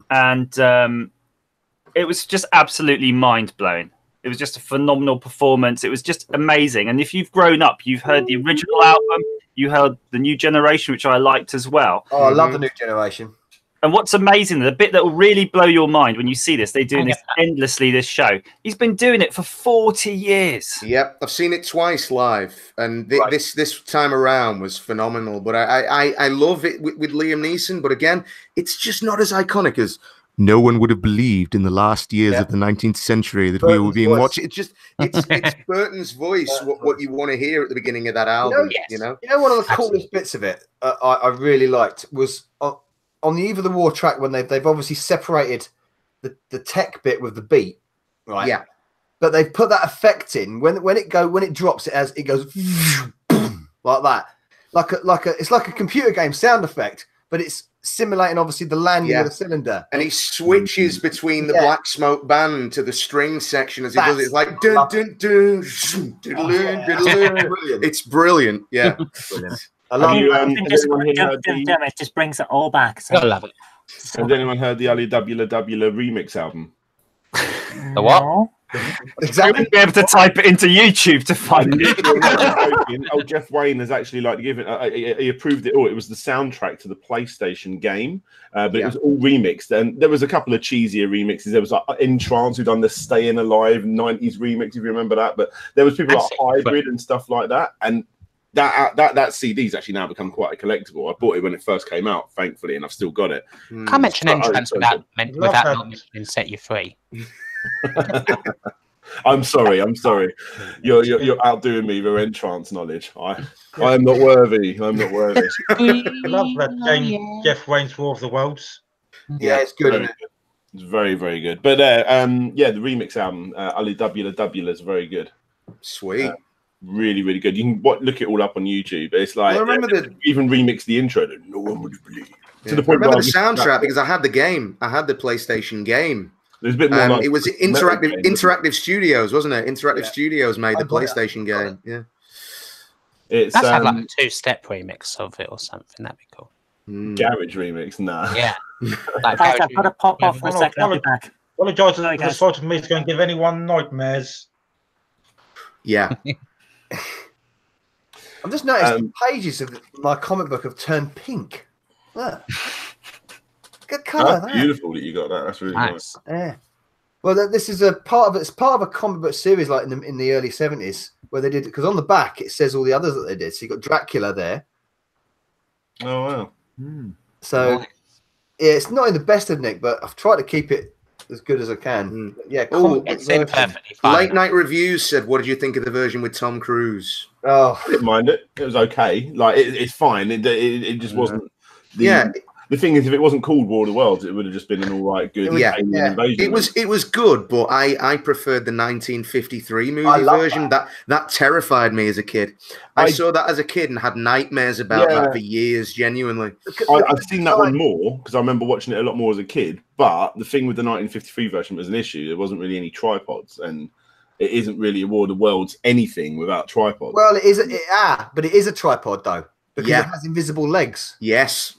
And it was just absolutely mind-blowing. It was just a phenomenal performance. It was just amazing. And if you've grown up, you've heard the original album, you had the new generation, which I liked as well. Oh, I love the new generation. And what's amazing, the bit that will really blow your mind when you see this, they're doing this endlessly, this show. He's been doing it for 40 years. Yep, I've seen it twice live, and this time around was phenomenal. But I love it with Liam Neeson, but again, it's just not as iconic as no one would have believed in the last years of the 19th century that we were being watched. It's Burton's voice, what you want to hear at the beginning of that album. You know, one of the coolest bits of it I really liked was on the Eve of the War track when they've obviously separated the tech bit with the beat, right? Yeah. But they've put that effect in when it drops, it goes like that, it's like a computer game sound effect, but it's simulating obviously the landing of the cylinder. And he switches between the Black Smoke band to the string section as he does it. It's like dun dun dun, it's brilliant. Yeah. Brilliant. It just brings it all back. So. I love it. Has anyone heard the Ali Dabula Dabula remix album? The what? Exactly. You'll be able to type it into YouTube to find it. Oh, Jeff Wayne has actually given he approved it all. It was the soundtrack to the PlayStation game, but it was all remixed. And there was a couple of cheesier remixes. There was like In Trance who done the Staying Alive 90s remix, if you remember that. But there was people like Hybrid and stuff like that. And that CD's actually now become quite a collectible. I bought it when it first came out, thankfully, and I've still got it. Can't mention entrance without not mentioning Set You Free. I'm sorry. You're outdoing me with entrance knowledge. I am not worthy. I'm not worthy. I love that game, Jeff Wayne's War of the Worlds. Yeah, it's good, isn't it? It's very, very good. But the remix album, Ali Dabula Dabula, is very good. Sweet. Really, really good. You can look it all up on YouTube. It's like I remember even remix the intro that no one would believe. To the point I remember the soundtrack because I had the game. I had the PlayStation game. There's a bit more. It was Interactive Studios, wasn't it? Interactive Studios made the PlayStation game. Yeah. It's have like a 2-step remix of it or something. That'd be cool. Garage remix, nah. Yeah. I've got to pop off for a second. I'll be back. Apologise for the sight of me is going to give anyone nightmares. Yeah. I've just noticed the pages of my comic book have turned pink. Look. Good colour. That's beautiful that you got that. That's really nice. Yeah. Well, this is a part of it. It's part of a comic book series like in the early 70s where they did it because on the back it says all the others that they did. So you got Dracula there. Oh wow. So yeah, it's not in the best of Nick, but I've tried to keep it as good as I can. Yeah, cool. It's perfectly fine. Late Night Reviews said, "What did you think of the version with Tom Cruise?" Oh, I didn't mind it. It was okay. Like it's fine. It just wasn't. The thing is, if it wasn't called War of the Worlds, it would have just been an all right, good alien invasion. It was good, but I preferred the 1953 movie version. That terrified me as a kid. I saw that as a kid and had nightmares about that for years. Genuinely, I've seen that one more because I remember watching it a lot more as a kid. But the thing with the 1953 version was an issue. There wasn't really any tripods, and it isn't really a War of the Worlds anything without tripods. Well, it is. But it is a tripod though because it has invisible legs. Yes.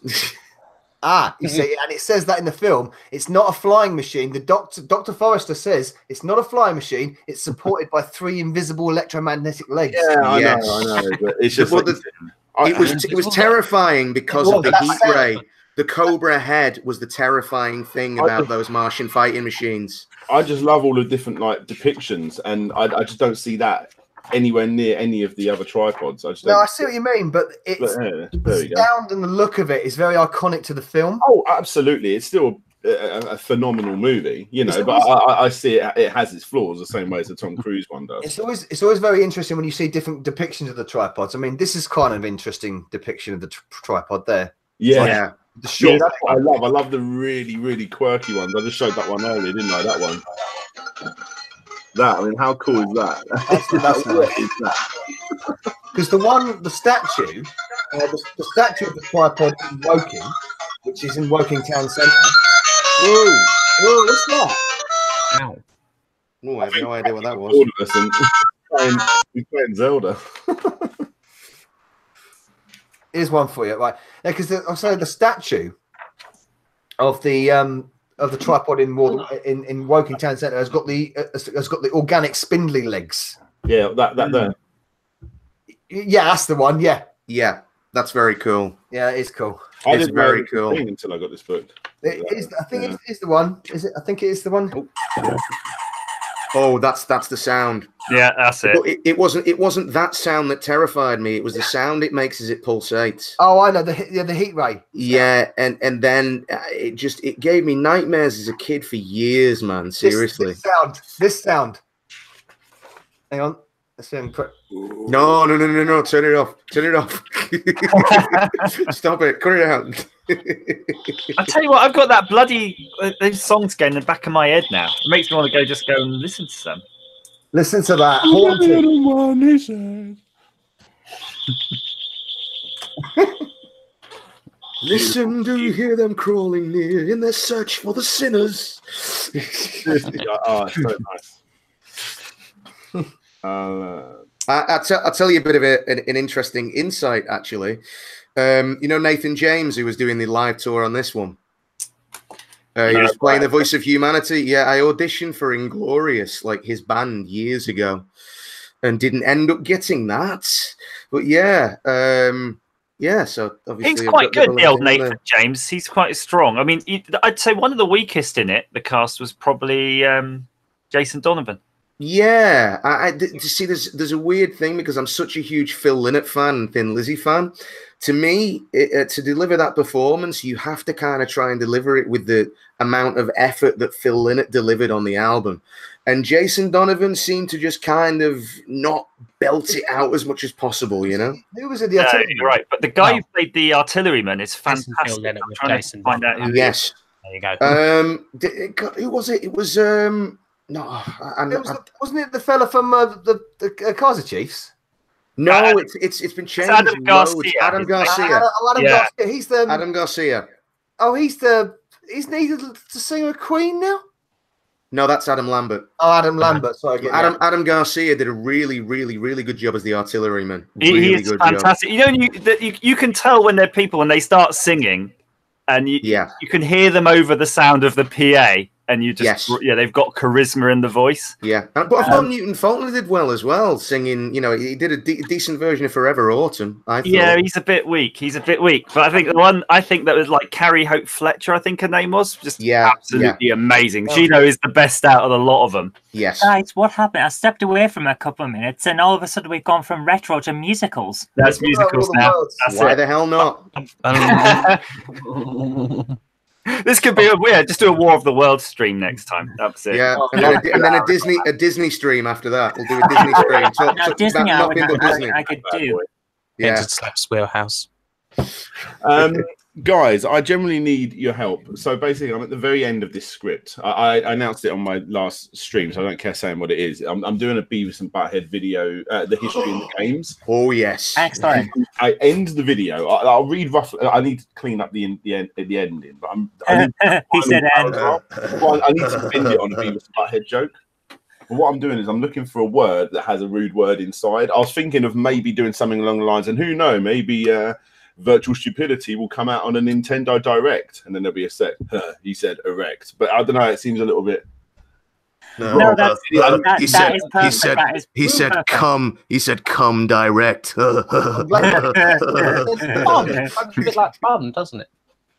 You see, and it says that in the film. It's not a flying machine. The Dr. Forrester says it's not a flying machine. It's supported by 3 invisible electromagnetic legs. Yeah, I know. But it's just it was terrifying because of the heat ray. The Cobra head was the terrifying thing about those Martian fighting machines. I just love all the different depictions, and I just don't see that anywhere near any of the other tripods. I see what you mean, but the sound and the look of it is very iconic to the film. Oh, absolutely. It's still a phenomenal movie, but I see it has its flaws the same way as the Tom Cruise one does. It's always very interesting when you see different depictions of the tripods. I mean, this is kind of interesting depiction of the tripod there. Yeah. I love the really, really quirky ones. I just showed that one earlier, didn't I? That one. I mean, how cool is that? Because the statue of the tripod in Woking, which is in Woking Town Centre. Whoa, what's that? Ow. Oh, I have no idea what that was. All of us he's playing Zelda. Here's one for you, right? Because the statue of the tripod in Woking Town Centre has got the organic spindly legs. Yeah, that there. Yeah, that's the one. Yeah. That's very cool. Yeah, it is cool. I It's didn't know very it was a cool. thing until I got this book. It is. I think it is the one. Is it? I think it is the one. Oh, that's the sound. Yeah, that's it. But it wasn't that sound that terrified me. It was the sound it makes as it pulsates. Oh, I know the heat ray. Yeah, and then it gave me nightmares as a kid for years, man. Seriously. This sound. Hang on. Let's see. No. Turn it off. Turn it off. Stop it. Cut it out. I tell you what, I've got that bloody those songs going in the back of my head now. It makes me want to go and listen to some. Listen to that. Haunted. Listen, do you hear them crawling near in their search for the sinners? Oh, it's so nice. I'll tell you a bit of an interesting insight, actually. You know Nathan James, who was doing the live tour on this one? He was playing the Voice of Humanity. Yeah, I auditioned for Inglorious, like his band, years ago, and didn't end up getting that. But yeah, so obviously he's quite good, the old Nathan James. He's quite strong. I mean, I'd say one of the weakest in it, the cast, was probably Jason Donovan. Yeah, I see. There's a weird thing because I'm such a huge Phil Lynott fan and Thin Lizzy fan. To me, to deliver that performance, you have to kind of try and deliver it with the amount of effort that Phil Lynott delivered on the album. And Jason Donovan seemed to just kind of not belt it out as much as possible, you know? Who was it? The artilleryman? You're right, but the guy who played the artilleryman is fantastic. I'm trying to find out who yes. There you go. Who was it? It was wasn't it the fella from the Kaiser Chiefs? No, it's been changed. Adam Garcia. Adam Garcia. Garcia. He's the Adam Garcia. Oh, he's needed to sing with Queen now. No, that's Adam Lambert. Oh, Adam Lambert. Sorry, Adam Garcia did a really, really, really good job as the artilleryman. He is fantastic. Job. You know, you can tell when they're people when they start singing, and you can hear them over the sound of the PA. And you just, they've got charisma in the voice. Yeah, but I thought Newton Faulkner did well as well, singing. You know, he did a decent version of Forever Autumn. I thought. Yeah, he's a bit weak. But I think the one that was like Carrie Hope Fletcher, I think her name was, just absolutely amazing. Gino is the best out of the lot of them. Yes. Guys, what happened? I stepped away from a couple of minutes, and all of a sudden we've gone from retro to musicals. That's musicals now. Why the hell not? This could be just do a War of the Worlds stream next time. That's it. Yeah, and then a Disney stream after that. We'll do a Disney stream. Disney, I could do. Yeah, Slaps Wheelhouse. Guys, I generally need your help. So basically, I'm at the very end of this script. I announced it on my last stream, so I don't care saying what it is. I'm doing a Beavis and Butthead video, the history in the games. Oh yes. Excellent. I end the video. I'll read roughly. I need to clean up the ending, but he said end. I need to bend it on a Beavis and Butthead joke. But what I'm doing is I'm looking for a word that has a rude word inside. I was thinking of maybe doing something along the lines, and who knows, maybe virtual stupidity will come out on a Nintendo Direct, and then there'll be a set. He said erect, but I don't know. It seems a little bit. No, he said come. He said come direct. A bit like fun, doesn't it?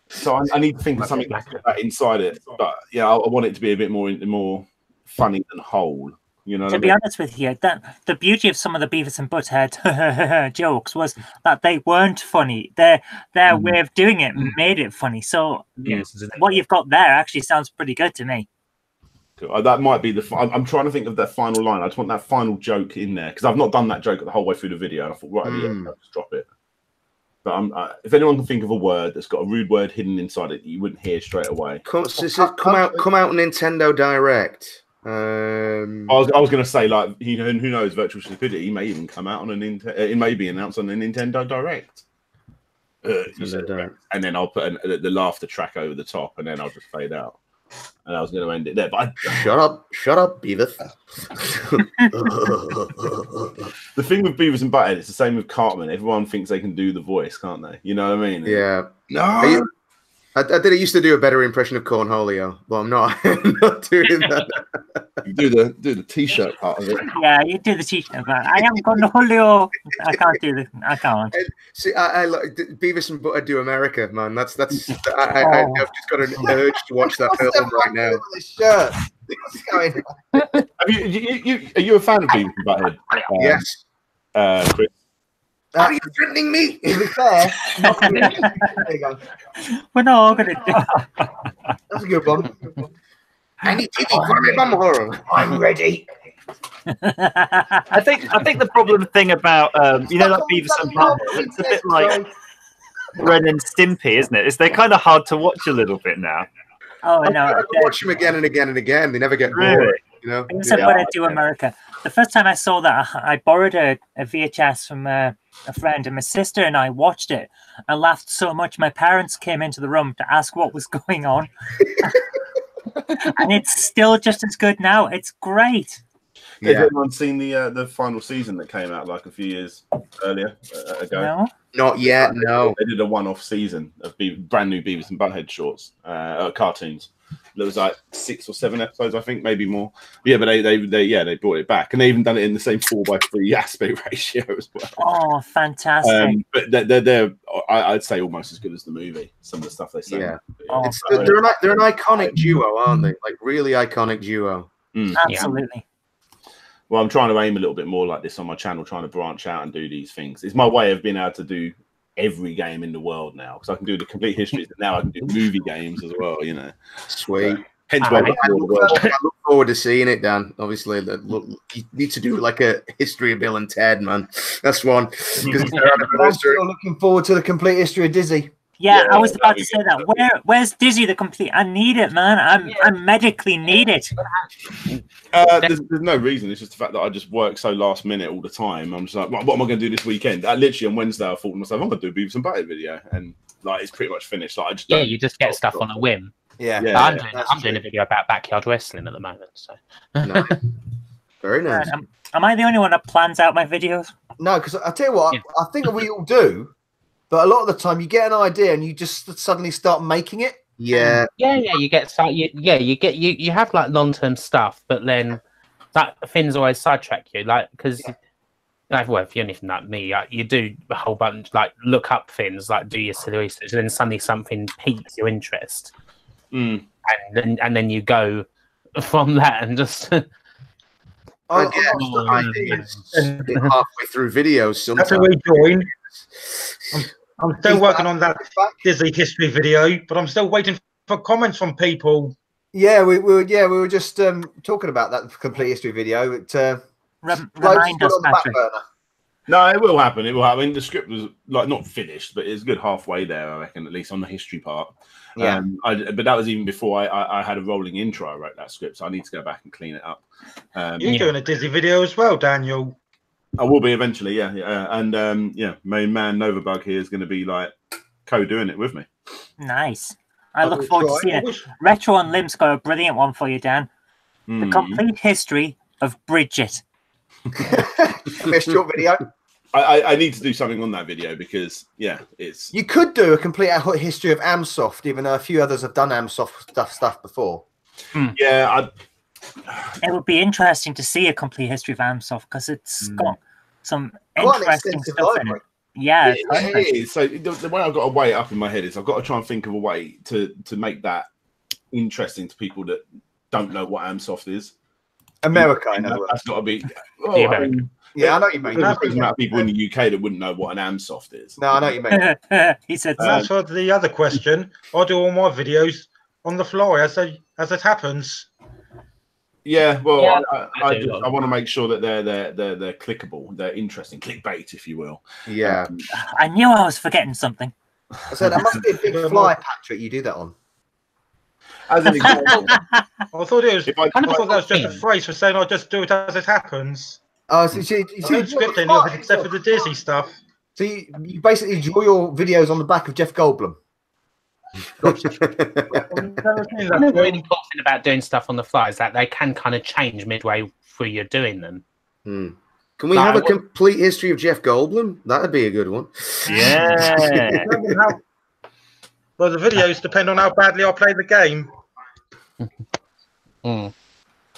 So I need to think of something like that inside it. But yeah, I want it to be a bit more funny than whole. You know, to be honest with you, that the beauty of some of the Beavis and Butthead jokes was that they weren't funny. Their way of doing it made it funny. So what you've got there actually sounds pretty good to me. Cool. That might be I'm trying to think of that final line. I just want that final joke in there because I've not done that joke the whole way through the video. And I thought, I'll just drop it. But if anyone can think of a word that's got a rude word hidden inside it, you wouldn't hear straight away. Come out Nintendo Direct. I was going to say, like, who knows, virtual stupidity. He may even come out on it may be announced on a Nintendo Direct. And then I'll put the laughter track over the top, and then I'll just fade out. And I was going to end it there, but shut up, Beavis. The thing with Beavis and Butthead, it's the same with Cartman. Everyone thinks they can do the voice, can't they? You know what I mean? Yeah. No. I used to do a better impression of Cornholio, but I'm not. I'm not doing that. You do the t-shirt part of it. Yeah, you do the t-shirt. I am Cornholio. I can't do this. I can't. And see, I like Beavis and Butthead Do America, man. That's. I've just got an urge to watch that film right now. This shirt. What's going on? Are you a fan of Beavis and Butthead? Yes. Chris? Are you threatening me? To be fair, there you go. We're not going to do. That's a good one. I need TV. I'm ready. I think the problem thing about like Beavis and Butthead, it's a bit like Ren and Stimpy, isn't it? They're kind of hard to watch a little bit now. Oh no! I watch them again and again and again. They never get bored. Really? You know. It's what I do America. The first time I saw that, I borrowed a VHS from a friend, and my sister and I watched it. I laughed so much, my parents came into the room to ask what was going on. And it's still just as good now. It's great. Has anyone seen the final season that came out like a few years ago? No? Not yet. No. They did a one-off season of brand new Beavis and Butthead shorts, cartoons. There was like 6 or 7 episodes, I think, maybe more. Yeah, but they brought it back, and they even done it in the same 4:3 aspect ratio as well. Oh, fantastic! But they're I'd say almost as good as the movie. Some of the stuff they say. Yeah, they're an iconic duo, aren't they? Like really iconic duo. Absolutely. Yeah. Well, I'm trying to aim a little bit more like this on my channel, trying to branch out and do these things. It's my way of being able to do every game in the world now, because I can do the complete histories, and now I can do movie games as well. You know, sweet. Hence why I look forward to seeing it, Dan. Obviously, you need to do like a history of Bill and Ted, man. That's one. Because I'm still looking forward to the complete history of Dizzy. Yeah, I was about to say that. Where's Dizzy the complete? I need it, man. I medically need it. There's no reason. It's just the fact that I just work so last minute all the time. I'm just like, what am I going to do this weekend? Literally on Wednesday, I thought to myself, I'm going to do a Beavis and Butthead video, and like it's pretty much finished. Like, I just you just get stuff on a whim. Yeah, I'm doing a video about backyard wrestling at the moment. So nice. Very nice. Am I the only one that plans out my videos? No, because I tell you what, I think we all do. But a lot of the time, you get an idea and you just suddenly start making it. Yeah. You get you have like long-term stuff, but then that things always sidetrack you, like because well, if you're anything like me, you do a whole bunch, like look up things, like do your research, and then suddenly something piques your interest, and then you go from that and just. I get ideas halfway through videos sometimes. That's a rejoin. I'm still working on that Disney history video, but I'm still waiting for comments from people. Yeah, we were just talking about that complete history video. It remind us, Patrick. No, it will happen. It will happen. The script was like not finished, but it's good halfway there, I reckon, at least on the history part. Yeah. But that was even before I had a rolling intro. I wrote that script, so I need to go back and clean it up. You're doing a Disney video as well, Daniel. I will be eventually, yeah. And main man Novabug here is going to be like co-doing it with me. Nice. I look forward to seeing it. Retrounlim's got a brilliant one for you, Dan. The complete history of Bridget. A short video. I need to do something on that video because it's. You could do a complete history of Amsoft, even though a few others have done Amsoft stuff before. Yeah, it would be interesting to see a complete history of Amsoft because it's got some interesting stuff in it. Yeah, it is. So the way I've got to weigh it up in my head is I've got to try and think of a way to make that interesting to people that don't know what Amsoft is. America, I know. That's got to be. I know what you mean. There's a amount of people in the UK that wouldn't know what an Amsoft is. No, I know what you mean. He said. That's for the other question. I do all my videos on the fly as it happens. Yeah, well, I want to make sure that they're clickable, they're interesting, clickbait, if you will. Yeah, I knew I was forgetting something. I said that must be a big fly, Patrick. You do that on. As an example, I thought it was. I thought that was just a phrase for saying I just do it as it happens. Oh, so you don't script any of it except for the Disney stuff. So you basically draw your videos on the back of Jeff Goldblum. The really cool thing about doing stuff on the fly is that they can kind of change midway through you're doing them. Can we have a complete history of Jeff Goldblum? That'd be a good one. Yeah. Well, the videos depend on how badly I play the game.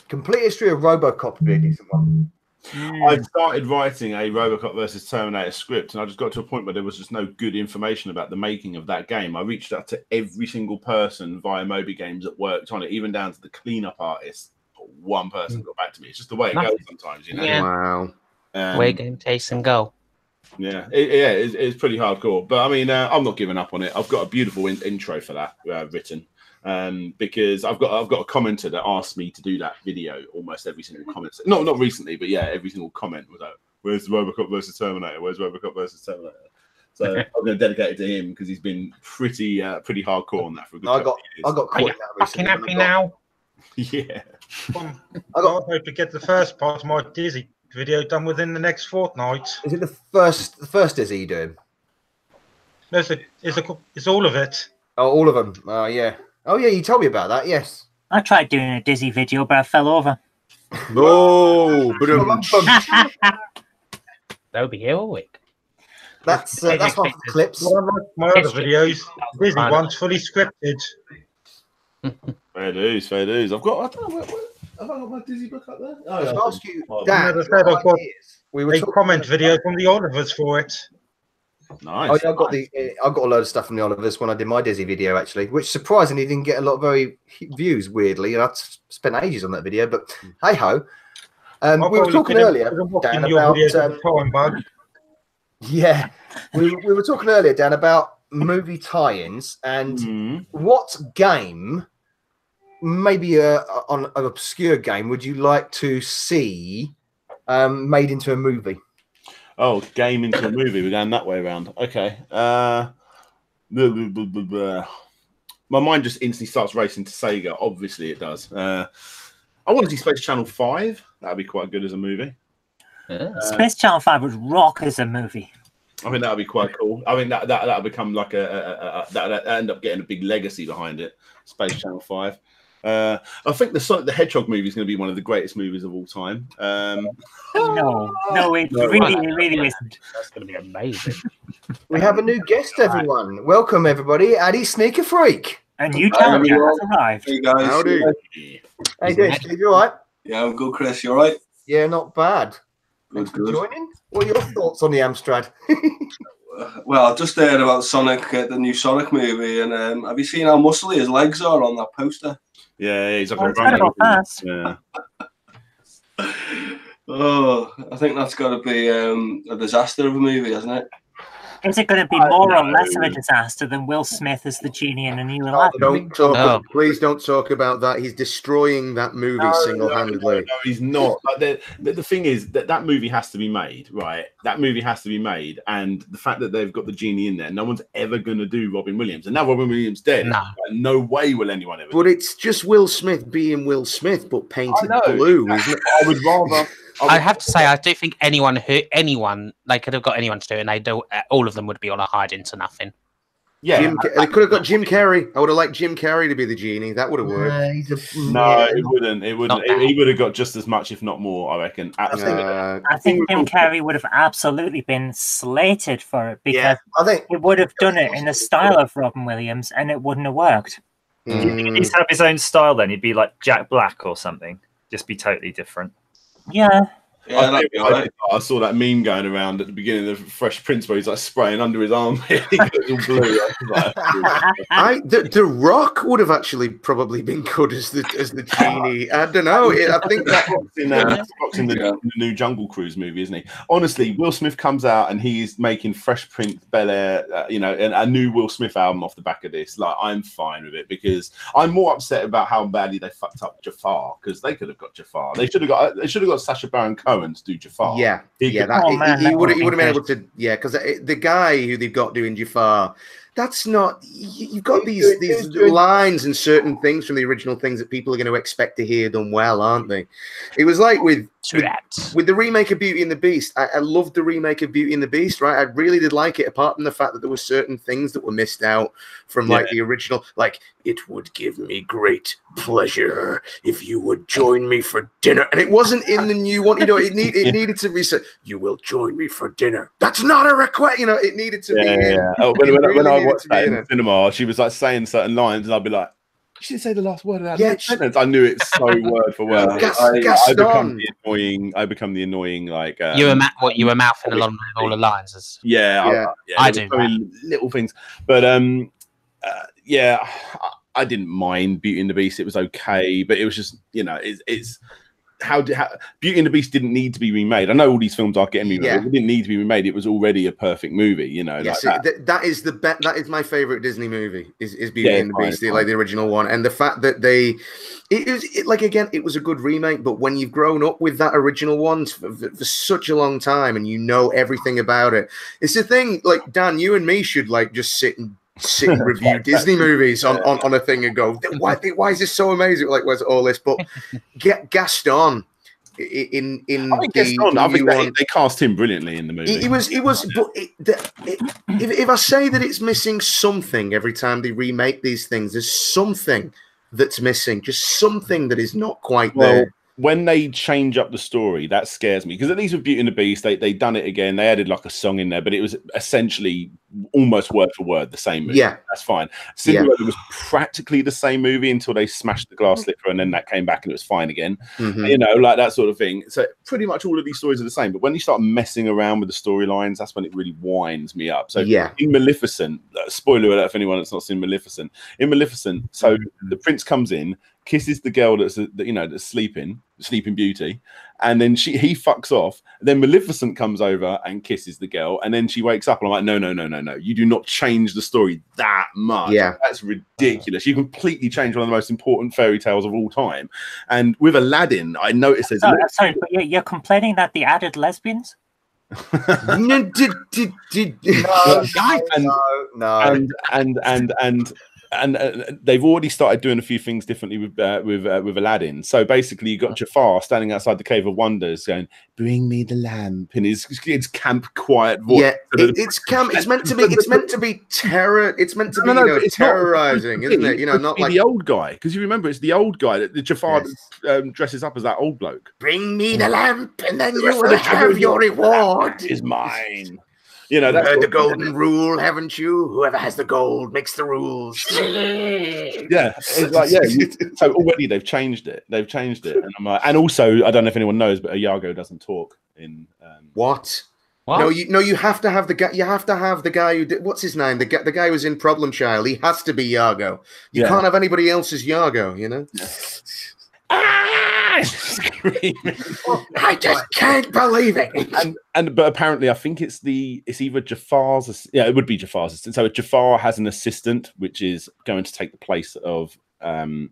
Complete history of RoboCop would be a decent one. I started writing a RoboCop versus Terminator script, and I just got to a point where there was just no good information about the making of that game. I reached out to every single person via Moby Games that worked on it, even down to the cleanup artist. One person got back to me. It's just the way it goes sometimes, you know. Yeah. Wow. Way game, taste, and go. Yeah, it's pretty hardcore. But I mean, I'm not giving up on it. I've got a beautiful intro for that written, because I've got a commenter that asked me to do that video almost every single comment. Not recently, but yeah, every single comment was like, "Where's RoboCop versus Terminator? Where's RoboCop versus Terminator?" So I'm going to dedicate it to him because he's been pretty hardcore on that for a good couple of years. I got caught in that recently. Happy now. Yeah. I hope to get the first part of my Dizzy video done within the next fortnight. Is it the first Dizzy you doing? No, it's all of it. Oh, all of them. Yeah. Oh, yeah. You told me about that. Yes. I tried doing a Dizzy video, but I fell over. Oh, That'll be here all week. That's one for clips. Well, unlike my other videos, Dizzy one's fully scripted. Fair dues. I've got my Dizzy book up there. I was going to ask you, Oh, Dan, As I said, I've got we were a talking comment video from the Olivers for it. Nice. Oh, yeah, I got a load of stuff from the Olivers when I did my Dizzy video, actually, which surprisingly didn't get a lot of very views, weirdly. And I spent ages on that video, but hey ho. We were talking earlier, Dan, about yeah, we were talking earlier, Dan, about movie tie-ins and what game, maybe on an obscure game, would you like to see made into a movie? Oh, game into a movie. We're going that way around. Okay. My mind just instantly starts racing to Sega. Obviously, it does. I want to see Space Channel 5. That'd be quite good as a movie. Space Channel 5 would rock as a movie. I think that'd be quite cool. I mean, that'll become like that'll end up getting a big legacy behind it. Space Channel 5. I think the Sonic the Hedgehog movie is going to be one of the greatest movies of all time. No, it really isn't. That's going to be amazing. We have a new guest, everyone. Welcome, everybody. AdiSneekerFreek. A new challenger has arrived. Hey guys. Howdy. How you doing, Steve? You all right? Yeah, I'm good, Chris. You all right? Yeah, not bad. Good, Thanks for joining. What are your thoughts on the Amstrad? Well, I've just heard about Sonic, the new Sonic movie, and have you seen how muscly his legs are on that poster? Yeah, he's like a runner. Yeah. Oh, I think that's got to be a disaster of a movie, hasn't it? Is it going to be more or less of a disaster than Will Smith as the genie in A New Aladdin? Please don't talk about that. He's destroying that movie single-handedly. No, he's not. The thing is that movie has to be made, right? That movie has to be made, and the fact that they've got the genie in there, no one's ever going to do Robin Williams, and now Robin Williams dead. No way will anyone ever. But it's just Will Smith being Will Smith, but painted blue, isn't it? I would rather. I have to say, I do think anyone they could have got anyone to do it, and they do. All of them would be on a hide into nothing. Yeah, they could have got Jim Carrey. I would have liked Jim Carrey to be the genie. That would have worked. No, it wouldn't. It wouldn't. He would have got just as much, if not more. I reckon. I think Jim Carrey would have absolutely been slated for it because I think he would have done it in the style of Robin Williams, and it wouldn't have worked. He'd have his own style. Then he'd be like Jack Black or something. Just be totally different. Yeah. I saw that meme going around at the beginning of Fresh Prince where he's like spraying under his arm. He goes all blue. The Rock would have actually probably been good as the genie. I don't know. I think that Rock's in the new Jungle Cruise movie, isn't he? Honestly, Will Smith comes out and he's making Fresh Prince Bel-Air, and a new Will Smith album off the back of this. Like, I'm fine with it because I'm more upset about how badly they fucked up Jafar because they could have got Jafar. They should have got Sacha Baron Cohen to do Jafar. He would have been able to. Yeah, because the guy who they've got doing Jafar, that's not. You've got these lines and certain things from the original things that people are going to expect to hear done well, aren't they? It was like with the remake of Beauty and the Beast. I loved the remake of Beauty and the Beast. Right, I really did like it. Apart from the fact that there were certain things that were missed out from like the original, like it would give me great pleasure if you would join me for dinner, and it wasn't in the new one. It needed to be said. You will join me for dinner. That's not a request. It needed to be. Yeah. Oh, when watched that in the cinema, she was like saying certain lines, and I'd be like, she didn't say the last word of that sentence. I knew it so word for word. I become the annoying like you were mouthing along all the lines. I do little things, but I didn't mind Beauty and the Beast. It was okay, but it was just, you know, it's how Beauty and the Beast didn't need to be remade. I know all these films are getting remade. It didn't need to be remade. It was already a perfect movie, you know. Yes, like that is that is my favorite Disney movie. Is Beauty and the Beast, like the original one, and the fact that it was a good remake. But when you've grown up with that original one for such a long time, and you know everything about it, it's the thing. Like Dan, you and me should like just sit and review Disney movies on a thing and go, why is this so amazing? Like, where's all this? But Gaston in Gaston, I think they cast him brilliantly in the movie. He was. But if I say that it's missing something every time they remake these things, there's something that's missing, just something that is not quite there. When they change up the story, that scares me, because at least with Beauty and the Beast, they done it again. They added like a song in there, but it was essentially almost word for word the same movie. Yeah, that's fine. Cinderella was practically the same movie until they smashed the glass slipper, and then that came back and it was fine again. You know, like that sort of thing. So pretty much all of these stories are the same. But when you start messing around with the storylines, that's when it really winds me up. So in Maleficent, spoiler alert if anyone that's not seen Maleficent. In Maleficent, so the prince comes in, kisses the girl that's that's sleeping Beauty, and then he fucks off. Then Maleficent comes over and kisses the girl, and then she wakes up, and I'm like, no, you do not change the story that much. That's ridiculous. You completely change one of the most important fairy tales of all time. And with Aladdin, I noticed there's sorry, but you're complaining that they added lesbians? No. And they've already started doing a few things differently with Aladdin. So basically, you got Jafar standing outside the Cave of Wonders, going, "Bring me the lamp," in his camp, quiet voice. Yeah, it's camp. It's meant to be. It's meant to be terror. It's meant to be terrorizing, isn't it? You know, not like the old guy, because you remember it's the old guy that the Jafar dresses up as that old bloke. Bring me the lamp, and then you will have your reward. Is mine. You know, that's the golden rule, haven't you? Whoever has the gold makes the rules. Yeah, it's like so already they've changed it. And I'm like, and also I don't know if anyone knows, but Iago doesn't talk in. What? No, you have to have the guy. You have to have the guy who did. What's his name? The guy who was in Problem Child. He has to be Iago. You can't have anybody else as Iago. You know. Screaming. I just can't believe it. But apparently I think it's either Jafar's, it would be Jafar's assistant. So Jafar has an assistant which is going to take the place of Iago.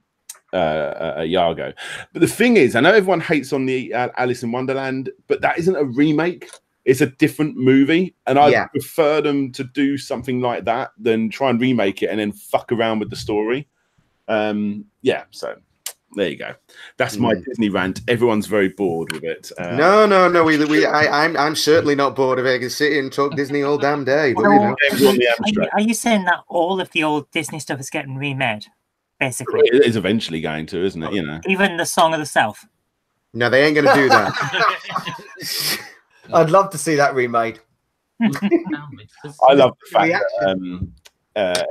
But the thing is, I know everyone hates on the Alice in Wonderland, but that isn't a remake. It's a different movie, and I prefer them to do something like that than try and remake it and then fuck around with the story. So there you go. That's my Disney rant. Everyone's very bored with it. No. I'm certainly not bored of it. I can sit here and talk Disney all damn day. But, are you saying that all of the old Disney stuff is getting remade? Basically, it is eventually going to, isn't it? You know, even the Song of the South. No, they ain't going to do that. I'd love to see that remade. I love the fact that,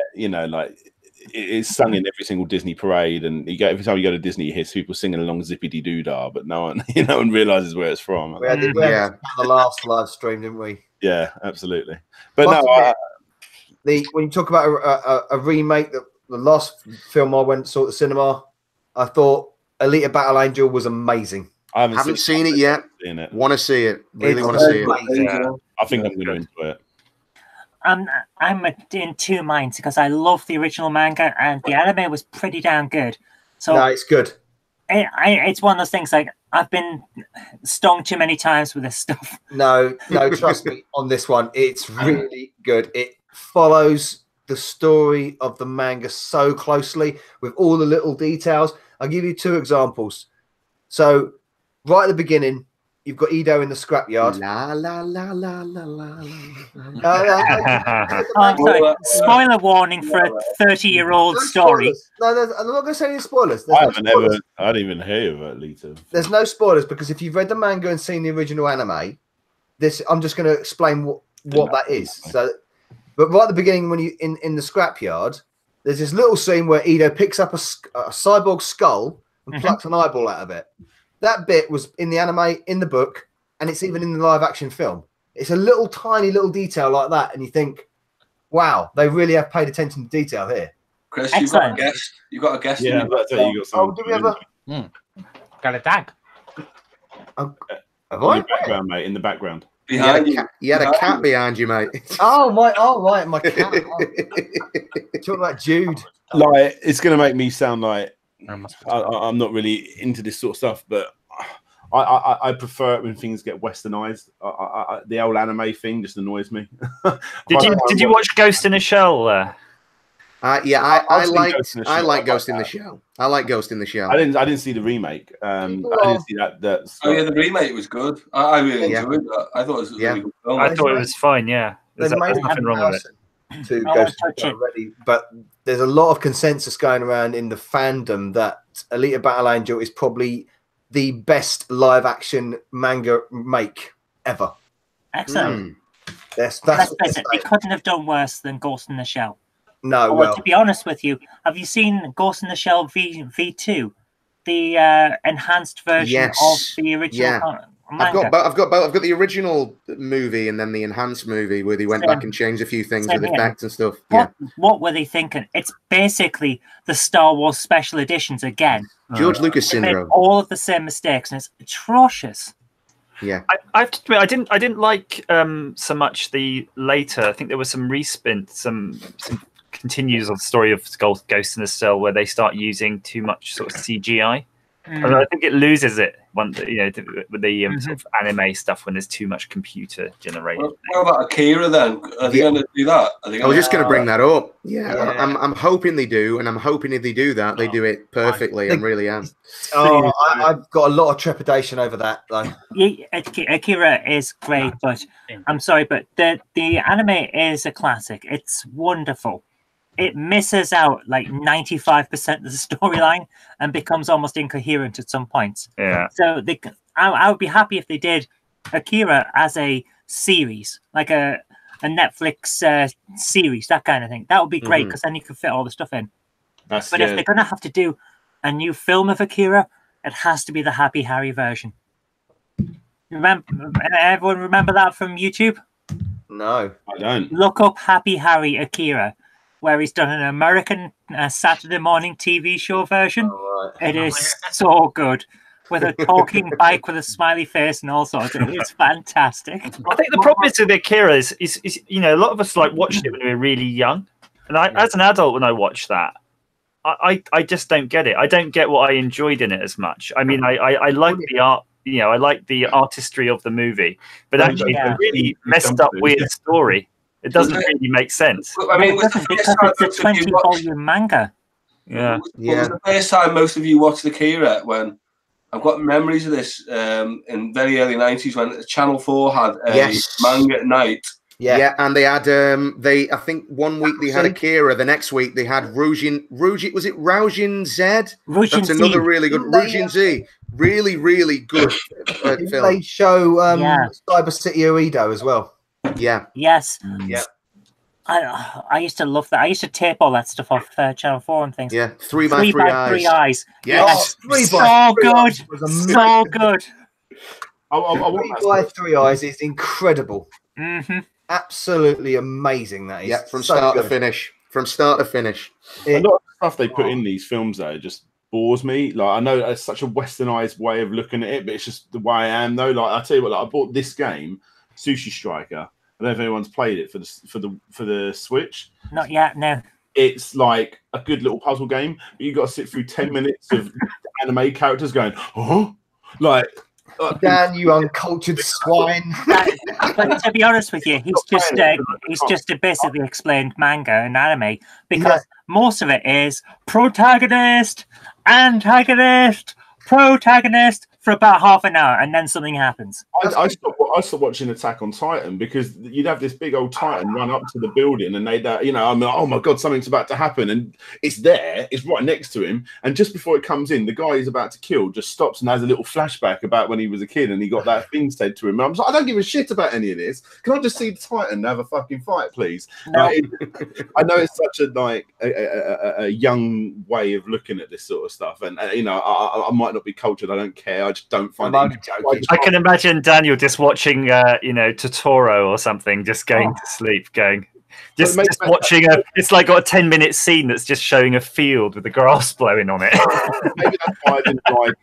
like. It's sung in every single Disney parade, and every time you go to Disney, you hear people singing along "Zippity Doo Dah," but no one realizes where it's from. We had the last live stream, didn't we? Yeah, absolutely. But when you talk about a remake, the last film I went and saw at the cinema, I thought Alita Battle Angel was amazing. I haven't seen it yet. Want to see it? Really want to see it. Yeah. I think I'm going to enjoy it. I'm in two minds because I love the original manga and the anime was pretty damn good. So no, it's good. It's one of those things like I've been stung too many times with this stuff. No, trust me on this one. It's really good. It follows the story of the manga so closely with all the little details. I'll give you two examples. So right at the beginning, you've got Edo in the scrapyard. La la la la la la. I'm sorry. Spoiler warning for a 30-year-old story. No, I'm not going to say any spoilers. I didn't even hear about Lita. There's no spoilers because if you've read the manga and seen the original anime, I'm just going to explain what that is. So But right at the beginning, when you in the scrapyard, there's this little scene where Edo picks up a cyborg skull and plucks an eyeball out of it. That bit was in the anime, in the book, and it's even in the live action film. It's a little tiny little detail like that, and you think, wow, they really have paid attention to detail here. Chris, you've got a guest. You've got a guest. Yeah, that's it. You got some. Oh, do we have a? Got a tag. Have In the background, mate. In the background. Behind you. You had a cat behind you, mate. Oh my! Oh right, my cat. Talking about Jude. Like, it's going to make me sound like I'm not really into this sort of stuff, but I prefer it when things get westernized. The old anime thing just annoys me. Did you watch Ghost in a Shell? Yeah, I like Ghost in the Shell. I like Ghost in the Shell. I didn't see the remake. I didn't see that. Oh yeah, the remake was good. I really enjoyed that. I thought it was a really good film. I thought it was fine. Yeah, there's nothing wrong with it. To Ghost in the Shell already, but there's a lot of consensus going around in the fandom that Alita Battle Angel is probably the best live action manga make ever. Excellent. That's it. They couldn't have done worse than Ghost in the Shell. No, well, to be honest with you, have you seen Ghost in the Shell V2, the enhanced version of the original manga? I've got both. I've got the original movie and then the enhanced movie where they went back and changed a few things with effects and stuff. What were they thinking? It's basically the Star Wars special editions again. George Lucas syndrome. All of the same mistakes, and it's atrocious. Yeah, I have to admit, I didn't like so much the later. I think there was some respin, some continues on the story of Ghost in the Shell where they start using too much sort of CGI. And I think it loses it with the sort of anime stuff when there's too much computer generated. Well, what about Akira then? Are they going to do that? I was just going to bring that up. Yeah. I'm hoping they do, and I'm hoping if they do that, they do it perfectly. I really am. Oh, I've got a lot of trepidation over that, though. Akira is great, but I'm sorry, but the anime is a classic. It's wonderful. It misses out like 95% of the storyline and becomes almost incoherent at some points. Yeah. So I would be happy if they did Akira as a series, like a Netflix series, that kind of thing. That would be great because then you could fit all the stuff in. But if they're going to have to do a new film of Akira, it has to be the Happy Harry version. Everyone remember that from YouTube? No, I don't. Look up Happy Harry Akira, where he's done an American Saturday morning TV show version. Oh, right. It is so good. With a talking bike with a smiley face and all sorts. It's fantastic. I think the problem is with Akira is a lot of us watched it when we were really young. And as an adult, when I watched that, I just don't get it. I don't get what I enjoyed in it as much. I mean, I like the art, I like the artistry of the movie, but actually it's a really messed up, weird story. It doesn't really make sense. I mean, because it's a 20-volume manga. Yeah. Was the first time most of you watched Akira when I've got memories of this in very early 90s when Channel 4 had a manga at night. Yeah, and they had I think one week they had Akira, the next week they had Rujin was it Raujin Z? That's another really good Rujin Z. Really, really good film. They show Cyber City Oedo as well. Yeah. Yes. Yeah. I used to love that. I used to tape all that stuff off Channel 4 and things. Yeah, 3 by 3 eyes. Yes. Oh, 3 by 3 eyes so good. 3 by 3 eyes is incredible. Mm-hmm. Absolutely amazing. That is. Yeah, from start to finish. From start to finish. A lot of stuff they put in these films though just bores me. Like I know it's such a westernized way of looking at it, but it's just the way I am though. Like I tell you what, I bought this game, Sushi Striker. I don't know if anyone's played it for the Switch. Not yet, no. It's like a good little puzzle game, but you got to sit through 10 minutes of anime characters going, oh, like. Dan, you uncultured swine. But to be honest with you, he's just basically explained manga and anime because most of it is protagonist, antagonist, protagonist, for about half an hour, and then something happens. I stopped watching Attack on Titan because you'd have this big old Titan run up to the building, and they'd, I'm like, oh my god, something's about to happen, and it's there, it's right next to him, and just before it comes in, the guy he's about to kill just stops and has a little flashback about when he was a kid and he got that thing said to him. And I'm like, I don't give a shit about any of this. Can I just see the Titan have a fucking fight, please? No. I know it's such a young way of looking at this sort of stuff, and I might not be cultured. I don't care. I just don't find it. I can imagine Daniel just watching, Totoro or something, just going to sleep, just watching it's like got a 10-minute scene that's just showing a field with the grass blowing on it. Maybe that's why I didn't like.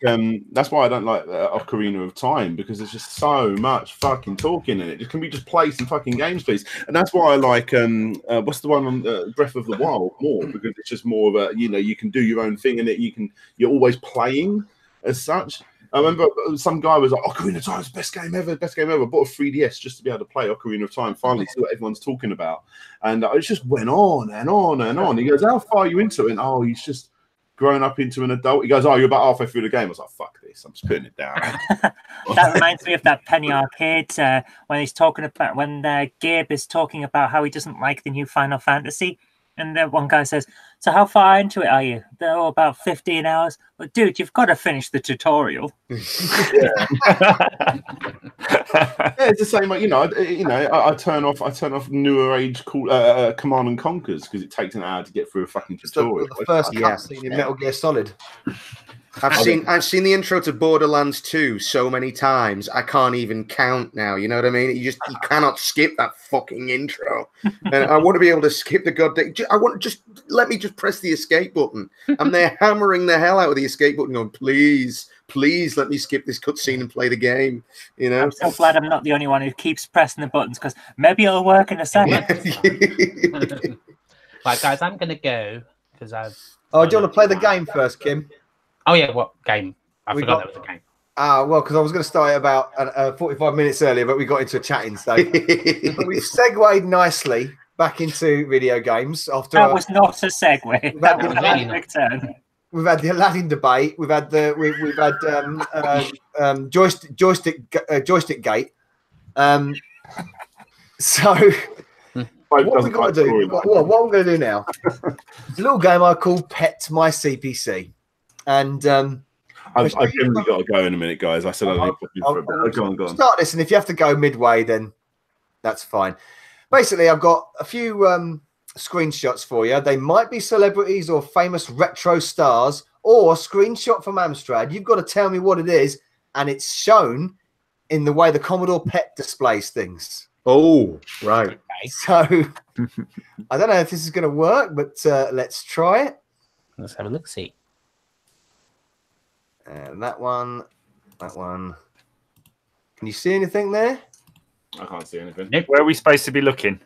That's why I don't like Ocarina of Time, because there's just so much fucking talking in it. Can we just play some fucking games, please? And that's why I like what's the one on Breath of the Wild more, because it's just more of a you can do your own thing in it. You're always playing as such. I remember some guy was like, Ocarina of Time is the best game ever. I bought a 3DS just to be able to play Ocarina of Time, finally see what everyone's talking about. And it just went on and on and on. He goes, how far are you into it? And, he's just grown up into an adult. He goes, you're about halfway through the game. I was like, fuck this, I'm just putting it down. That reminds me of that Penny Arcade when he's talking about, when Gabe is talking about how he doesn't like the new Final Fantasy. And then one guy says, so how far into it are you? They're all about 15 hours. But dude, you've got to finish the tutorial. Yeah, it's the same. I turn off newer age Command and Conquers because it takes an hour to get through a fucking tutorial. The first cutscene in Metal Gear Solid. I've seen the intro to Borderlands 2 so many times I can't even count now. You know what I mean? You cannot skip that fucking intro. And I want to be able to skip the goddamn. Let me just press the escape button. And they're hammering the hell out of the escape button, going, please let me skip this cutscene and play the game. I'm so glad I'm not the only one who keeps pressing the buttons, because maybe it'll work in a second. Right, guys, I'm gonna go because I've. Oh, do you want to play the game first, Kim? Oh yeah, what game? I forgot that was a game. Well, because I was going to start about 45 minutes earlier, but we got into a chatting stage. But we've segued nicely back into video games after. That was not a segue. That was a quick turn. We've had the Aladdin debate. We've had joystick gate. So what we got to do? What we're going to do now? It's a little game I call Pet My CPC. And I've generally got to go in a minute, guys. I said I'll go on. Start this, and if you have to go midway, then that's fine. Basically, I've got a few screenshots for you. They might be celebrities or famous retro stars, or a screenshot from Amstrad. You've got to tell me what it is, and it's shown in the way the Commodore PET displays things. Oh, right. Okay. So I don't know if this is going to work, but let's try it. Let's have a look. See. And that one. Can you see anything there? I can't see anything. Where are we supposed to be looking?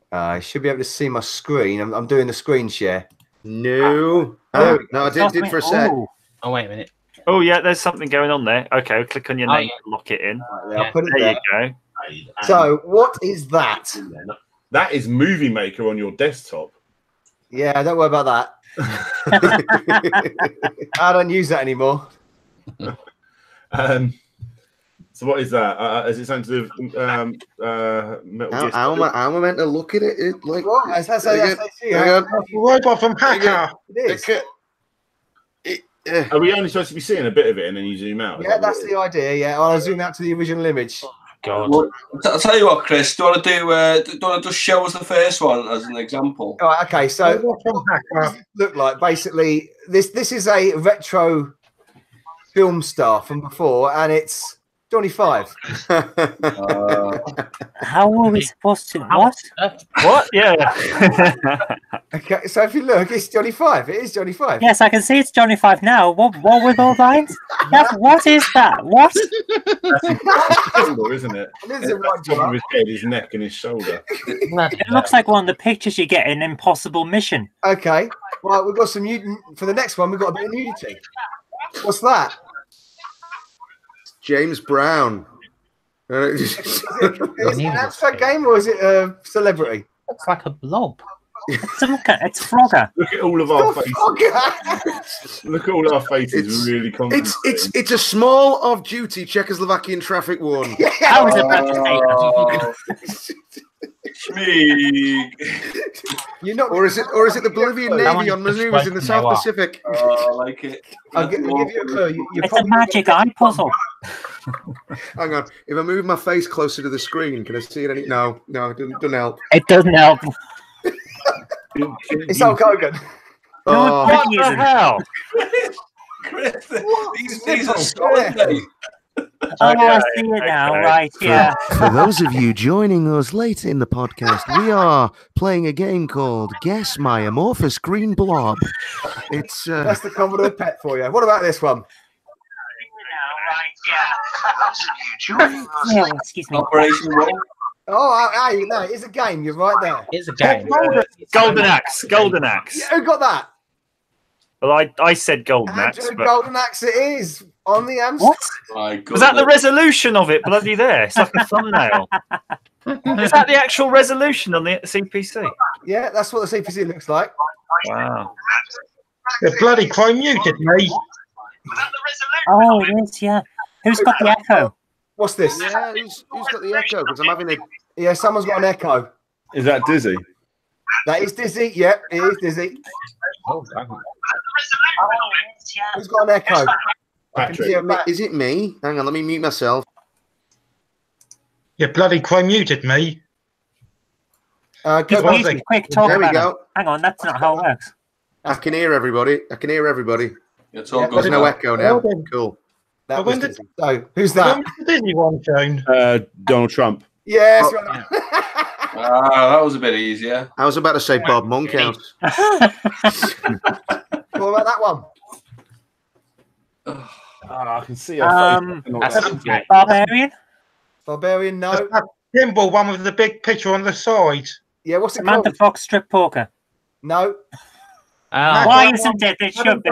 I should be able to see my screen. I'm doing the screen share. No, I did for a sec. Oh, wait a minute. Oh, yeah, there's something going on there. Okay, I'll click on your name to lock it in. I'll put it there. There You go. So, what is that? That is Movie Maker on your desktop. Yeah, don't worry about that. I don't use that anymore. So what is that? Is it something to do with Metal Gear? How am I meant to look at it? Like what? That's robot from Hacker. It is. Are we only supposed to be seeing a bit of it and then you zoom out? Yeah, that's the idea. Yeah, I'll zoom out to the original image. God. Well, I'll tell you what, Chris. Do you want to just show us the first one as an example? All right, okay. So, what does it look like? Basically, this is a retro film star from before, and it's Johnny Five. How are we supposed to? What? What? Yeah. Okay, so if you look, it's Johnny Five. It is Johnny Five. Yes, I can see it's Johnny Five now. What with all lines? What is that? What? That's incredible, isn't it? It is a right top of his head, his neck, and his shoulder. It looks like one of the pictures you get in Impossible Mission. Okay. Well, we've got some for the next one. We've got a bit of nudity. What's that? James Brown. Is it an abstract game or is it a celebrity? Looks like a blob. It's Frogger. Look at all of our faces. Look at all our faces. Really confident. It's a small off-duty Czechoslovakian traffic warden. I was about to say Schmeeg. You're not, or is it the Bolivian Navy on maneuvers in the South Pacific? Oh, I like it. I'll give you a clue. it's a magic eye puzzle. Hang on. If I move my face closer to the screen, can I see it? No, it doesn't help. It doesn't help. It's Hulk Hogan. Oh, What the hell? Chris, these are solid, mate. Oh, I see it now. Right, yeah. For those of you joining us late in the podcast, we are playing a game called Guess My Amorphous Green Blob. It's That's the Commodore Pet for you. What about this one? Yeah, excuse me. Operation Roll. Oh, no, it's a game. You're right there. It's a game. Golden Axe. Golden Axe. Yeah, who got that? Well, I said Golden Axe. Andrew But... Golden Axe it is on the Amstrad. What? My God. Was that the resolution of it? Bloody there. It's like a thumbnail. Is that the actual resolution on the CPC? Yeah, that's what the CPC looks like. Wow. The bloody Chrome muted me. Oh, it is, yeah. Who's got the echo? What's this? yeah. Who's got the echo? Because I'm having a. Yeah, someone's got an echo. Is that Dizzy? That is Dizzy. Yep, it is Dizzy. Oh, damn. Who's got an echo? Patrick. Is it me? Hang on, let me mute myself. You bloody Chrome muted me. Go Good back. one. Quick, talk There we about it. go. Hang on, that's not how it works. I can hear everybody. It's all Yeah, good. There's no now. echo now. Well done. Cool. That But was when did- Dizzy. So, who's When that? was the Disney one shown? Donald Trump. Yes. Oh. Right. That was a bit easier. I was about to say Bob Monkhouse. What about that one? I can see our That's okay. Barbarian? Barbarian, no. That pinball one with the big picture on the side. Yeah, what's it Samantha called? Fox Strip Poker. No. Oh, Why isn't it? It should be.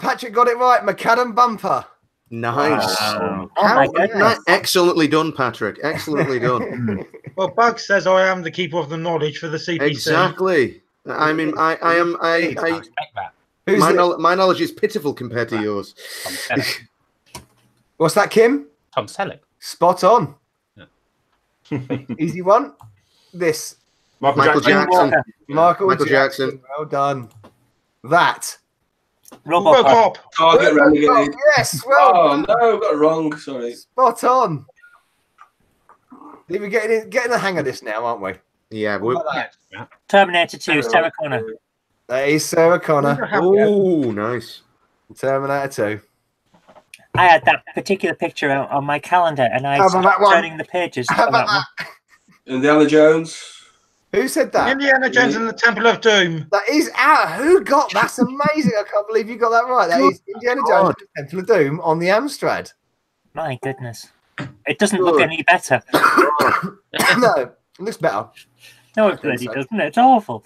Patrick got it right. Macadam Bumper. Nice. Oh my goodness. Excellently done, Patrick. Excellently done. Well, Bug says I am the keeper of the knowledge for the CPC. Exactly. I mean, I am. I expect that. Who's My, it? my knowledge is pitiful compared to yours. Tom Selleck. What's that, Kim? Tom Selleck. Spot on. Yeah. Easy one. This. Michael Jackson. Michael Jackson. Well done. That. Robocop. Robocop. Target Renegade. Yes. Well Oh done. no, got it wrong. Sorry. Spot on. We're getting the hang of this now, aren't we? Yeah. What about that? Yeah. Terminator 2, Sarah Connor. That is Sarah Connor. Oh, nice. Terminator 2. I had that particular picture on my calendar and I How about that one? turning the pages. How on that about one. that? Indiana Jones. Who said that? Indiana Jones and the Temple of Doom. That is out. Who got that's amazing. I can't believe you got that right. That is Indiana Jones and the Temple of Doom on the Amstrad. My goodness. It doesn't look any better. No, it looks better. No, it bloody doesn't. It's awful.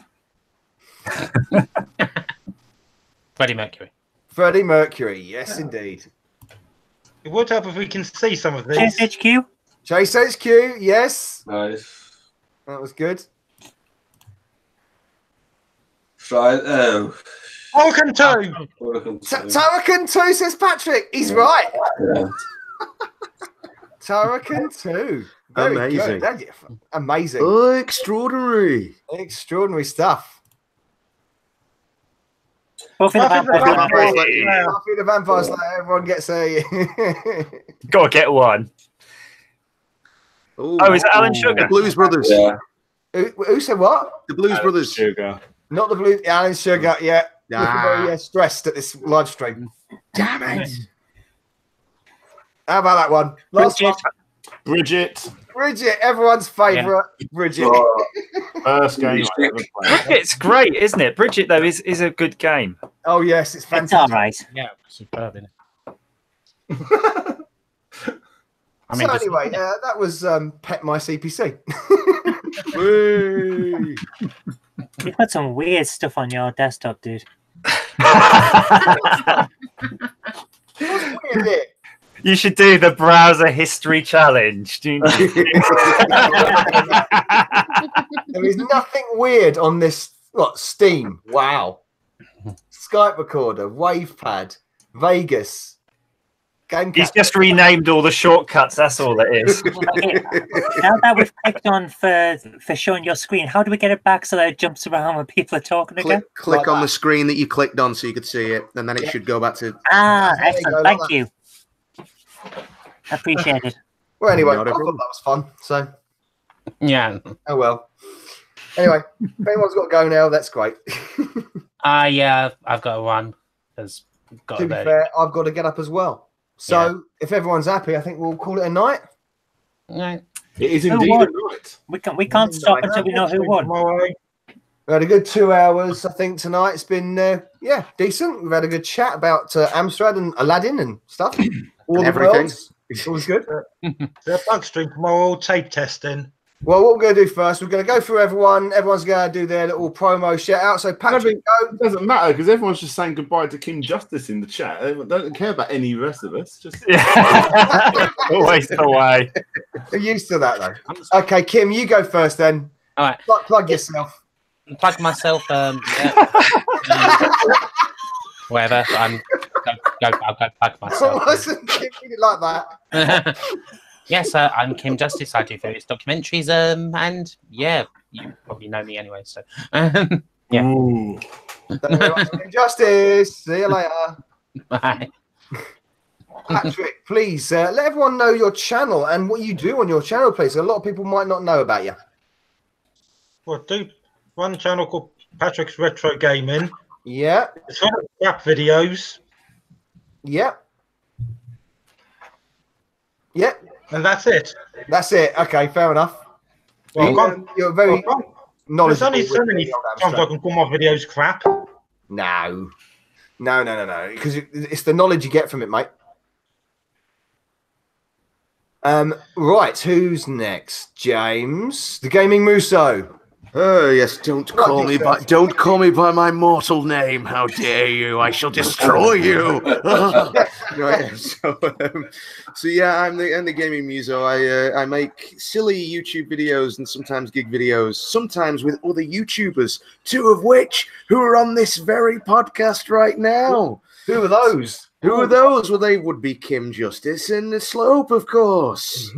Freddie Mercury. Freddie Mercury, yes indeed. It would help if we can see some of these. Chase HQ? Chase HQ, yes. Nice. That was good. Try. Oh. Falcon 2. Turrican 2 says Patrick. He's right. Yeah. Turrican 2. Very Amazing. good. Amazing. Oh, extraordinary. Extraordinary stuff. Buffy the Buffy the Vampire Vampire Slayer. Slayer. Buffy the Vampire Slayer. Everyone gets a. Gotta get one. Ooh. Oh, is it Alan The Sugar? Blues Brothers. Yeah. Who said what? The Blues Brothers. Sugar. Not the blue. Alan Sugar. Yeah. Looking Ah. very stressed at this live stream. Damn it. How about that one? Last one. Bridget. Bridget, everyone's favourite. Bridget. Oh, First game I ever played. It's great, isn't it? Bridget, though, is a good game. Oh yes, it's It's fantastic. all right. Yeah, superb, isn't it? I So mean, just- anyway, that was Pet My CPC. Whee. You put some weird stuff on your desktop, dude. What's weird here? You should do the browser history challenge. There is nothing weird on this. What? Steam. Wow. Skype recorder, WavePad, Vegas. He's just renamed all the shortcuts. That's all it is. Okay. Now that we've clicked on for showing your screen, how do we get it back so that it jumps around when people are talking again? Click on the screen that you clicked on so you could see it, and then it should go back to. Excellent. Thank you. Appreciate it. Well, anyway, I thought that was fun. So, yeah. Oh well. Anyway, if anyone's got to go now, that's great. Yeah, I've got to run. To be fair, I've got to get up as well. So, if everyone's happy, I think we'll call it a night. Right. It is indeed a night. We can't stop until we know who won. We had a good 2 hours, I think, tonight. It's been, decent. We've had a good chat about Amstrad and Aladdin and stuff. All the everything. It was good. The bug stream tomorrow, tape testing. Well, what we're going to do first, we're going to go through everyone. Everyone's going to do their little promo shout out. So, Patrick, go. It doesn't matter because everyone's just saying goodbye to Kim Justice in the chat. They don't care about any rest of us. Just always the way. You're used to that, though. Okay, Kim, you go first then. All right. Plug yourself. Plug myself. Whatever. I'll go plug myself. I wasn't thinking it like that. Yes, I'm Kim Justice. I do various documentaries, and yeah, you probably know me anyway. So, yeah. Ooh. Kim Justice. See you later. Bye. Patrick, please let everyone know your channel and what you do on your channel, please. A lot of people might not know about you. Well, do one channel called Patrick's Retro Gaming. Yeah. It's all rap videos. Yep. Yep. And that's it. That's it. Okay, fair enough. Well, you're very knowledgeable. There's only so many times I can call my videos crap. No. Because it's the knowledge you get from it, mate. Right, who's next? James, the Gaming Muso. Oh yes, don't call me by my mortal name. How dare you? I shall destroy you. So yeah, I'm the Gaming Muso. I make silly YouTube videos and sometimes gig videos, sometimes with other YouTubers, two of which who are on this very podcast right now. Who are those? Well, they would be Kim Justice and the Slope, of course.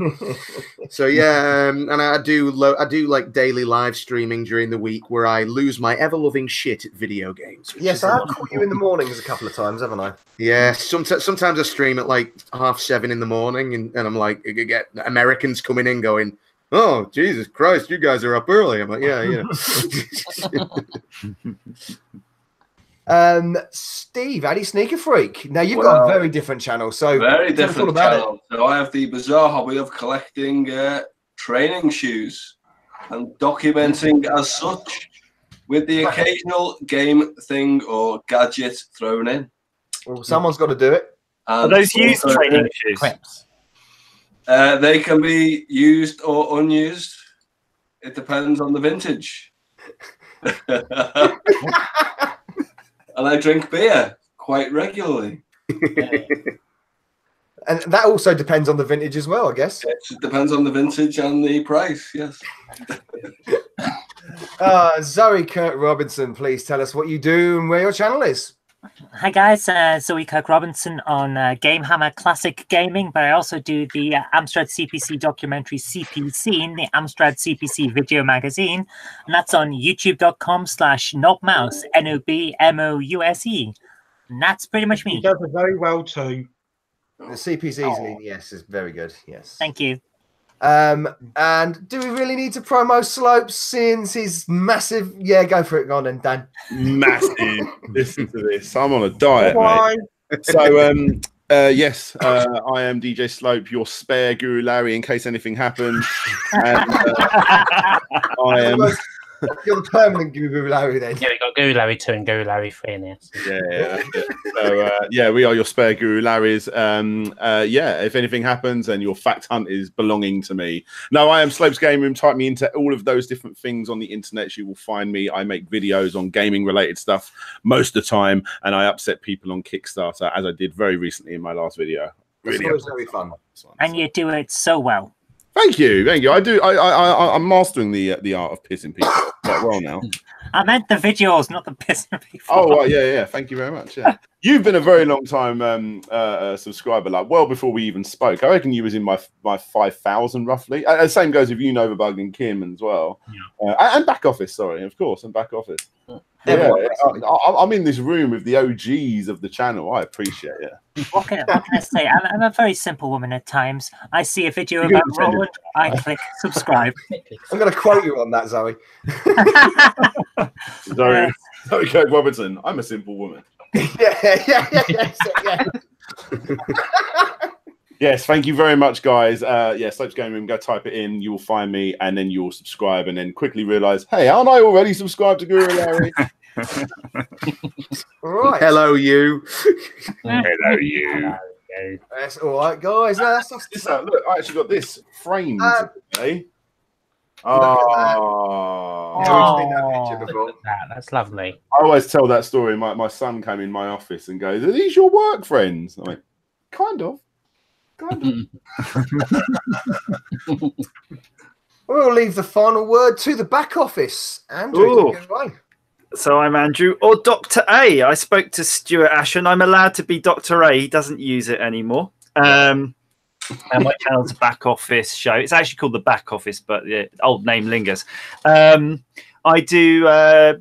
So yeah, and I do like daily live streaming during the week where I lose my ever-loving shit at video games. Yes, I've caught you in the mornings a couple of times, haven't I? Yeah, sometimes I stream at like 7:30 in the morning, and I'm like, I get Americans coming in going, "Oh, Jesus Christ, you guys are up early." I'm like, yeah. Steve, AdiSneekerFreek. Now you've got a very different channel, so very different channel. So I have the bizarre hobby of collecting training shoes and documenting as such, with the occasional game thing or gadget thrown in. Well, someone's got to do it. Are those used training shoes? They can be used or unused. It depends on the vintage. And I drink beer quite regularly. And that also depends on the vintage as well, I guess. It depends on the vintage and the price, yes. Zoe Kirk-Robinson, please tell us what you do and where your channel is. Hi guys, Zoe Kirk-Robinson on Gamehammer Classic Gaming, but I also do the Amstrad CPC documentary CPC in the Amstrad CPC video magazine, and that's on youtube.com/Nobmouse, NOBMOUSE. And that's pretty much me. He does it very well too. The CPC's yes, is very good. Yes. Thank you. And do we really need to promo Slope since he's massive? Yeah, go for it. Go on then, Dan. Massive. Listen to this. I'm on a diet, mate. So, yes, I am DJ Slope, your spare Guru Larry, in case anything happens. And, I am. You're the permanent Guru Larry then. Yeah, we got Guru Larry 2 and Guru Larry 3 in here. So. Yeah. So, yeah, we are your spare Guru Larrys. Yeah, if anything happens and your fact hunt is belonging to me. No, I am Slope's Game Room. Type me into all of those different things on the internet. You will find me. I make videos on gaming related stuff most of the time, and I upset people on Kickstarter, as I did very recently in my last video. It's always very fun. And you do it so well. Thank you, thank you. I'm mastering the art of pissing people quite well now. I meant the videos, not the pissing people. Oh, right, yeah. Thank you very much. Yeah, you've been a very long time subscriber, like well before we even spoke. I reckon you was in my 5,000 roughly. The same goes with Novabug and Kim as well, and Back Office. Sorry, of course, and Back Office. Yeah, I'm in this room with the OGs of the channel. I appreciate it. What can I say? I'm a very simple woman at times. I see a video about Roland, I click subscribe. I'm going to quote you on that, Zoe. Zoe Kirk-Robinson. I'm a simple woman. Yeah. Yes, thank you very much, guys. Slopes Game Room, go type it in. You will find me, and then you will subscribe, and then quickly realise, hey, aren't I already subscribed to Guru Larry? Right. Hello, you. Hello, you. That's all right, guys. Look, I actually got this framed today. That's lovely. I always tell that story. My son came in my office and goes, "Are these your work friends?" I'm like, kind of. We'll leave the final word to the back office. Andrew, take it away. So I'm Andrew, or Dr. A. I spoke to Stuart Ashen. I'm allowed to be Dr. A. He doesn't use it anymore. And my channel's a Back Office show. It's actually called the Back Office, but the old name lingers. I do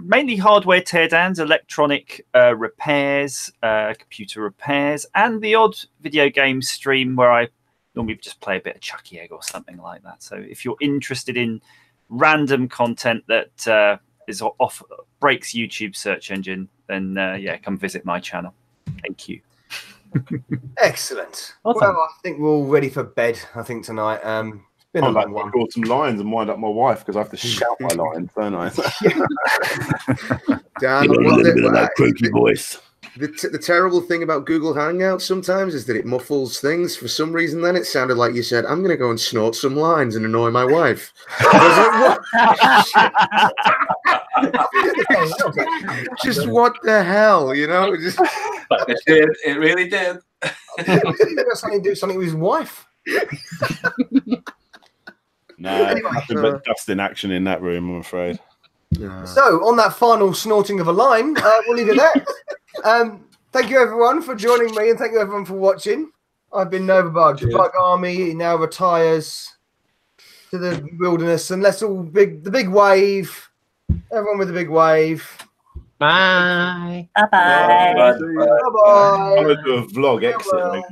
mainly hardware teardowns, electronic repairs, computer repairs, and the odd video game stream where I normally just play a bit of Chucky Egg or something like that. So if you're interested in random content that breaks YouTube search engine, then come visit my channel. Thank you. Excellent. Well, I think we're all ready for bed. I think tonight. It's been a long one. Record some lines and wind up my wife because I have to shout my lines, don't I? Dan, a little bit of that croaky voice. The terrible thing about Google Hangouts sometimes is that it muffles things. For some reason, then it sounded like you said, "I'm going to go and snort some lines and annoy my wife." I was like, what? Just what the hell, you know? But it did. It really did. Do something with his wife. No, anyway, nothing but dust in action in that room, I'm afraid. So, on that final snorting of a line, we'll leave it there. Thank you, everyone, for joining me, and thank you, everyone, for watching. I've been Novabug. Bugarmy now retires to the wilderness, and let's all the big wave. Everyone with the big wave. Bye. Bye-bye. I'm going to do a vlog exit.